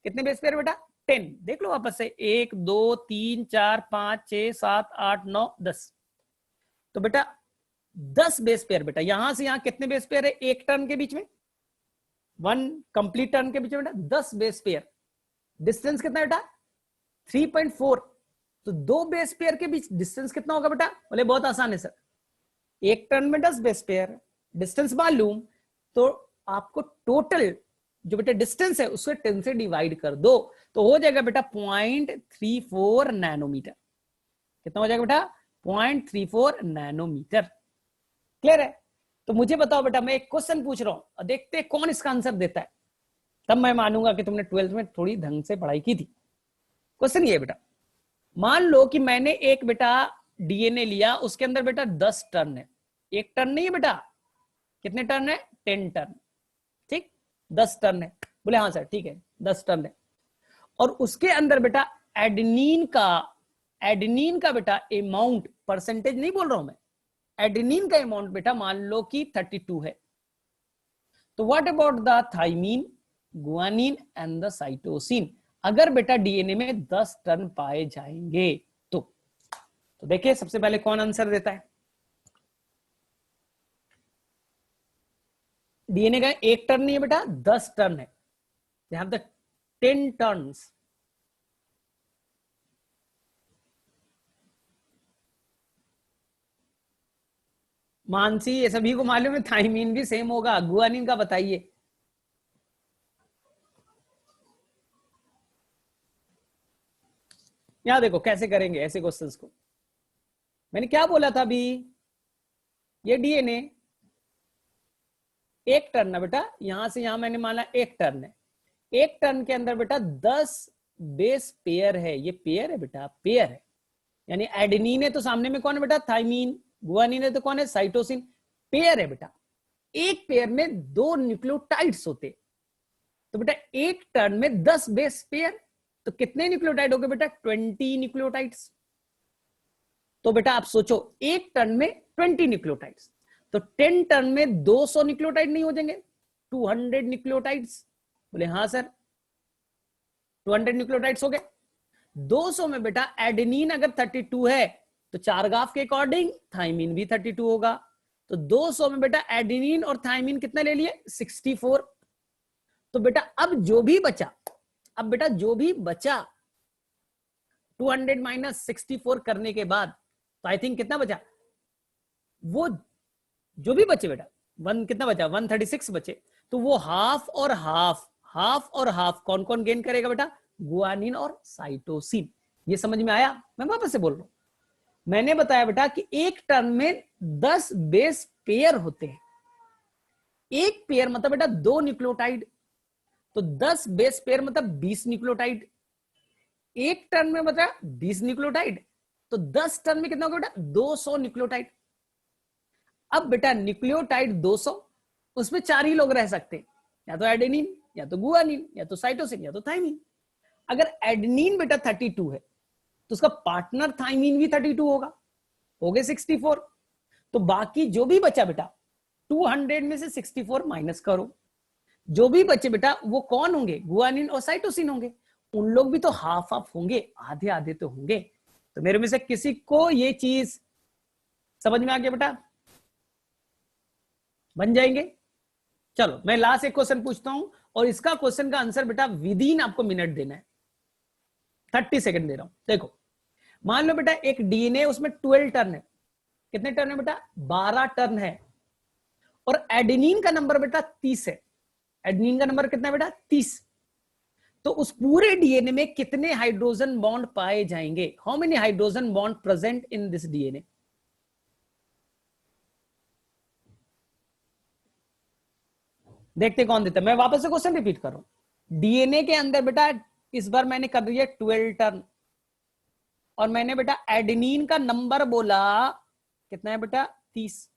कितने बेस पेयर बेटा? 10। देख लो वापस से, 1 2 3 4 5 6 7 8 9 10। तो बेटा 10 बेस पेयर बेटा। यहां से यहां कितने बेस पेयर है एक टन के बीच में? 1 कंप्लीट टन के बीच में बेटा 10 बेस पेयर। डिस्टेंस कितना बेटा? 3.4। तो दो बेस पेयर के बीच डिस्टेंस कितना होगा बेटा? बोले बहुत आसान है सर, एक टन में 10 बेस पेयर, डिस्टेंस मालूम, तो आपको टोटल जो बेटा डिस्टेंस है उसको 10 से डिवाइड कर दो, तो हो जाएगा बेटा 0.34 नैनोमीटर। कितना हो जाएगा बेटा? 0.34 नैनोमीटर। क्लियर है? तो मुझे बताओ बेटा, मैं एक क्वेश्चन पूछ रहा हूं और देखते हैं कौन इसका आंसर देता है, तब मैं मानूंगा कि तुमने 12th में थोड़ी ढंग से पढ़ाई की थी। क्वेश्चन ये बेटा, मान लो कि मैंने एक बेटा डीएनए लिया, उसके अंदर बेटा 10 टन है। एक टन नहीं है बेटा, कितने टन है? 10 टन। ठीक, 10 टन है। बोले हाँ सर ठीक है 10 टन है। और उसके अंदर बेटा एडेनिन का बेटा अमाउंट, परसेंटेज नहीं बोल रहा हूं मैं, एडेनिन का अमाउंट बेटा मान लो कि 32 है। तो what about the thymine, guanine and the cytosine? अगर बेटा डीएनए में 10 टन पाए जाएंगे तो देखिए सबसे पहले कौन आंसर देता है। डीएनए का एक टन नहीं है बेटा, 10 टन है। They have the 10 turns. Mansi, ये सभी को मालूम है थाइमीन भी सेम होगा, गुआनिन का बताइए। यहां देखो कैसे करेंगे ऐसे क्वेश्चंस को। मैंने क्या बोला था अभी, ये डीएनए एक टन है बेटा, यहां से यहां मैंने माना एक टन है। एक टन के अंदर बेटा 10 बेस पेयर है, ये पेयर है बेटा, पेयर है। यानी एडेनिन है तो सामने में कौन है बेटा? थाइमीन। गुआनिन है तो कौन है? साइटोसिन। पेयर है बेटा, एक पेयर में 2 न्यूक्लियोटाइड्स होते। तो बेटा एक टन में 10 बेस पेयर, तो कितने न्यूक्लियोटाइड हो गए बेटा? 20 न्यूक्लियोटाइड्स। तो बेटा आप सोचो, एक टन में 20 न्यूक्लियोटाइड्स, तो 10 टन में 200 न्यूक्लियोटाइड नहीं हो जाएंगे? 200 न्यूक्लियोटाइड्स। बोले हाँ सर 200 न्यूक्लियोटाइड्स हो गए। 200 में बेटा एडेनिन अगर 32 है तो चार गाफ के अकॉर्डिंग थाइमीन भी 32 होगा। तो 200 में बेटा एडेनिन और थाइमीन कितना ले लिए? 64। तो बेटा अब जो भी बचा, अब बेटा जो भी बचा 200 माइनस 64 करने के बाद, तो आई थिंक कितना बचा? वो जो भी बचे बेटा, कितना बचा? 136 बचे। तो वो हाफ और हाफ, हाफ और हाफ कौन कौन गेन करेगा बेटा? गुआनिन और साइटोसिन। ये समझ में आया? मैं वापस से बोल रहा हूं, मैंने बताया बेटा कि एक टन में 10 बेस पेयर होते हैं। एक पेयर मतलब बेटा 2 न्यूक्लियोटाइड, तो 10 बेस पेयर मतलब 20 न्यूक्लियोटाइड। एक टन में बता 20 न्यूक्लियोटाइड, तो 10 टन में कितना होगा बेटा? 200 न्यूक्लियोटाइड। अब बेटा न्यूक्लियोटाइड 200, उसमें 4 ही लोग रह सकते हैं, या तो एडेनिन, या तो गुआनिन, या तो साइटोसिन, या तो थाइमीन। अगर एडेनिन बेटा 32 है तो उसका पार्टनर थाइमीन भी 32 होगा, हो गए 64। तो बाकी जो भी बचा बेटा 200 में से 64 माइनस करो, जो भी बचे बेटा वो कौन होंगे? गुआनिन और साइटोसिन होंगे। उन लोग भी तो हाफ हाफ होंगे, आधे आधे तो होंगे। तो मेरे में से किसी को ये चीज समझ में आ गया बेटा? बन जाएंगे? चलो मैं लास्ट एक क्वेश्चन पूछता हूं और इसका क्वेश्चन का आंसर बेटा विद इन आपको मिनट देना है, 30 सेकंड दे रहा हूं। देखो मान लो बेटा एक डीएनए, उसमें 12 टर्न है। कितने टर्न है बेटा? 12 टर्न है। और एडेनिन का नंबर बेटा 30 है। एडेनिन का नंबर कितना है बेटा? 30। तो उस पूरे डीएनए में कितने हाइड्रोजन बॉन्ड पाए जाएंगे? How many hydrogen bond present in this DNA? देखते कौन देता है। मैं वापस से क्वेश्चन रिपीट कर रहा हूं। डीएनए के अंदर बेटा इस बार मैंने कर दिया 12 टर्न, और मैंने बेटा एडेनिन का नंबर बोला कितना है बेटा? 30।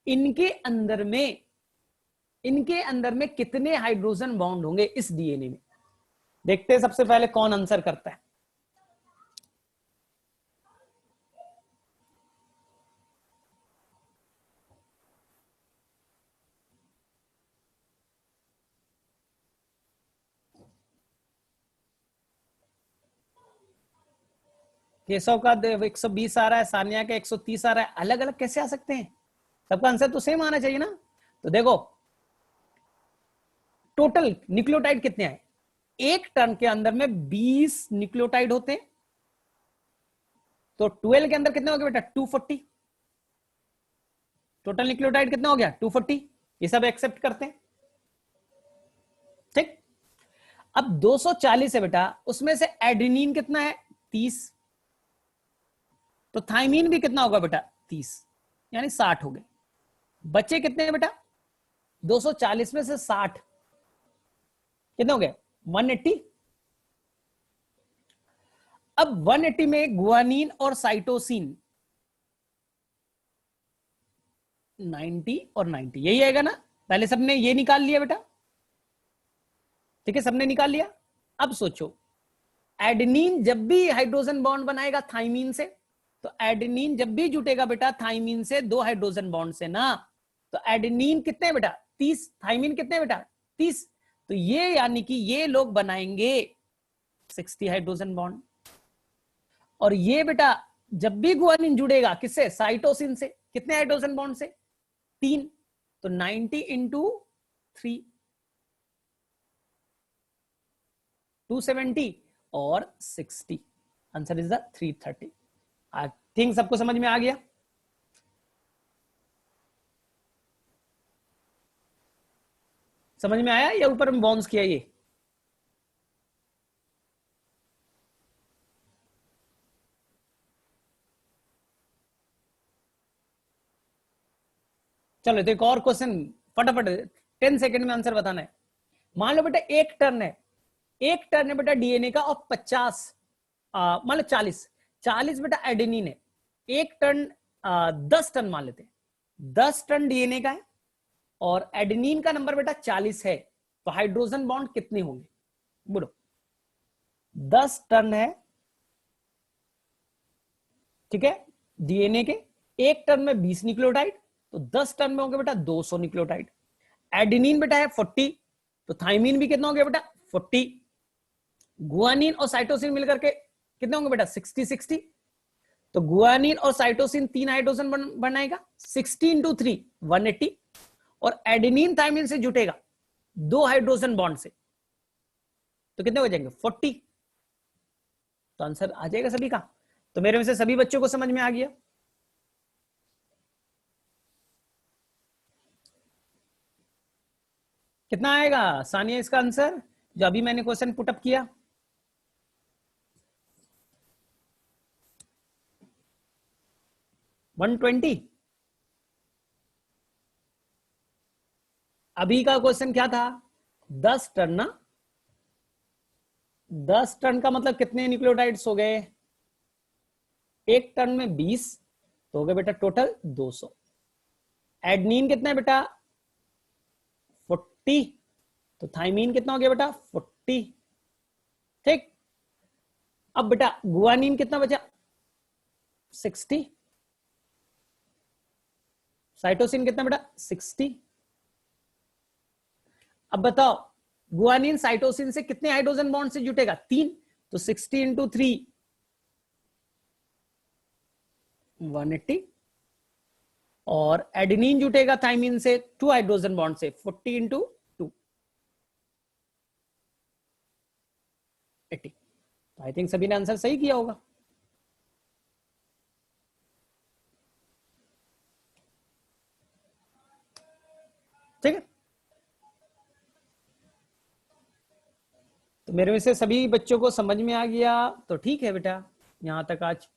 इनके अंदर में कितने हाइड्रोजन बॉन्ड होंगे इस डीएनए में? देखते हैं सबसे पहले कौन आंसर करता है। केशव का 120 आ रहा है, सानिया का 130 आ रहा है। अलग अलग कैसे आ सकते हैं? सबका आंसर तो सेम आना चाहिए ना। तो देखो टोटल न्यूक्लियोटाइड कितने आए? एक टर्न के अंदर में 20 न्यूक्लियोटाइड होते हैं। तो 12 के अंदर कितने हो गए बेटा? 240। टोटल न्यूक्लियोटाइड कितना हो गया? 240। ये सब एक्सेप्ट करते हैं, ठीक। अब 240 है बेटा, उसमें से एडेनिन कितना है? 30। तो थाइमीन भी कितना होगा बेटा? 30, यानी 60 हो गए। बचे कितने हैं बेटा? 240 में से 60 कितने हो गए? 180। अब 180 में गुआनिन और साइटोसिन 90 और 90 यही आएगा ना। पहले सबने ये निकाल लिया बेटा, ठीक है, सबने निकाल लिया। अब सोचो एडेनिन जब भी हाइड्रोजन बॉन्ड बनाएगा थाइमीन से, तो एडेनिन जब भी जुटेगा बेटा थाइमीन से 2 हाइड्रोजन बॉन्ड से ना, तो एडेनिन कितने हैं बेटा? 30। थाइमीन कितने हैं बेटा? 30। तो ये यानी कि ये लोग बनाएंगे 60 हाइड्रोजन बॉन्ड। और ये बेटा जब भी गुआनिन जुड़ेगा किससे? साइटोसिन से, कितने हाइड्रोजन बॉन्ड से? 3। तो 90 इंटू 3 270 और 60, answer is the 330। I think सबको समझ में आ गया। समझ में आया या ऊपर में बाउंस किया? ये चलो तो एक और क्वेश्चन फटाफट 10 सेकंड में आंसर बताना है। मान लो बेटा एक टर्न है, एक टर्न है बेटा डीएनए का, और 50 मान लो 40 बेटा एडेनिन है। एक टर्न 10 टन मान लेते हैं, 10 टन डीएनए का है और एडेनिन का नंबर बेटा 40 है। तो हाइड्रोजन बॉन्ड कितने होंगे बोलो? 10 टन है, ठीक है, डीएनए के। एक टन में 20 न्यूक्लियोटाइड, तो 10 टन में होंगे बेटा 200 न्यूक्लियोटाइड। एडेनिन बेटा है 40, तो थाइमीन भी कितना हो गया बेटा? 40। गुआनिन और साइटोसिन मिलकर के कितने होंगे बेटा? 60। तो गुआनिन और साइटोसिन 3 हाइड्रोजन बनाएगा, 60 इंटू 3 180। और एडेनिन थाइमिन से जुटेगा 2 हाइड्रोजन बॉन्ड से, तो कितने हो जाएंगे? 40। तो आंसर आ जाएगा सभी का। तो मेरे में से सभी बच्चों को समझ में आ गया? कितना आएगा सानिया इसका आंसर जो अभी मैंने क्वेश्चन पुटअप किया? वन 120। अभी का क्वेश्चन क्या था? 10 टन ना। 10 टन का मतलब कितने न्यूक्लियोटाइड्स हो गए? एक टन में 20, तो हो गए बेटा टोटल 200। एडनीन कितना है बेटा? 40। तो थाइमीन कितना हो गया बेटा? 40, ठीक। अब बेटा गुआनिन कितना बचा? 60। साइटोसिन कितना बेटा? 60। अब बताओ गुआनिन साइटोसिन से कितने हाइड्रोजन बॉन्ड से जुटेगा? 3। तो 60 इंटू 3 180, और एडेनिन जुटेगा थाइमिन से 2 हाइड्रोजन बॉन्ड से 40 इंटू 2 80। आई थिंक सभी ने आंसर सही किया होगा। ठीक है, तो मेरे में से सभी बच्चों को समझ में आ गया तो ठीक है बेटा, यहां तक आज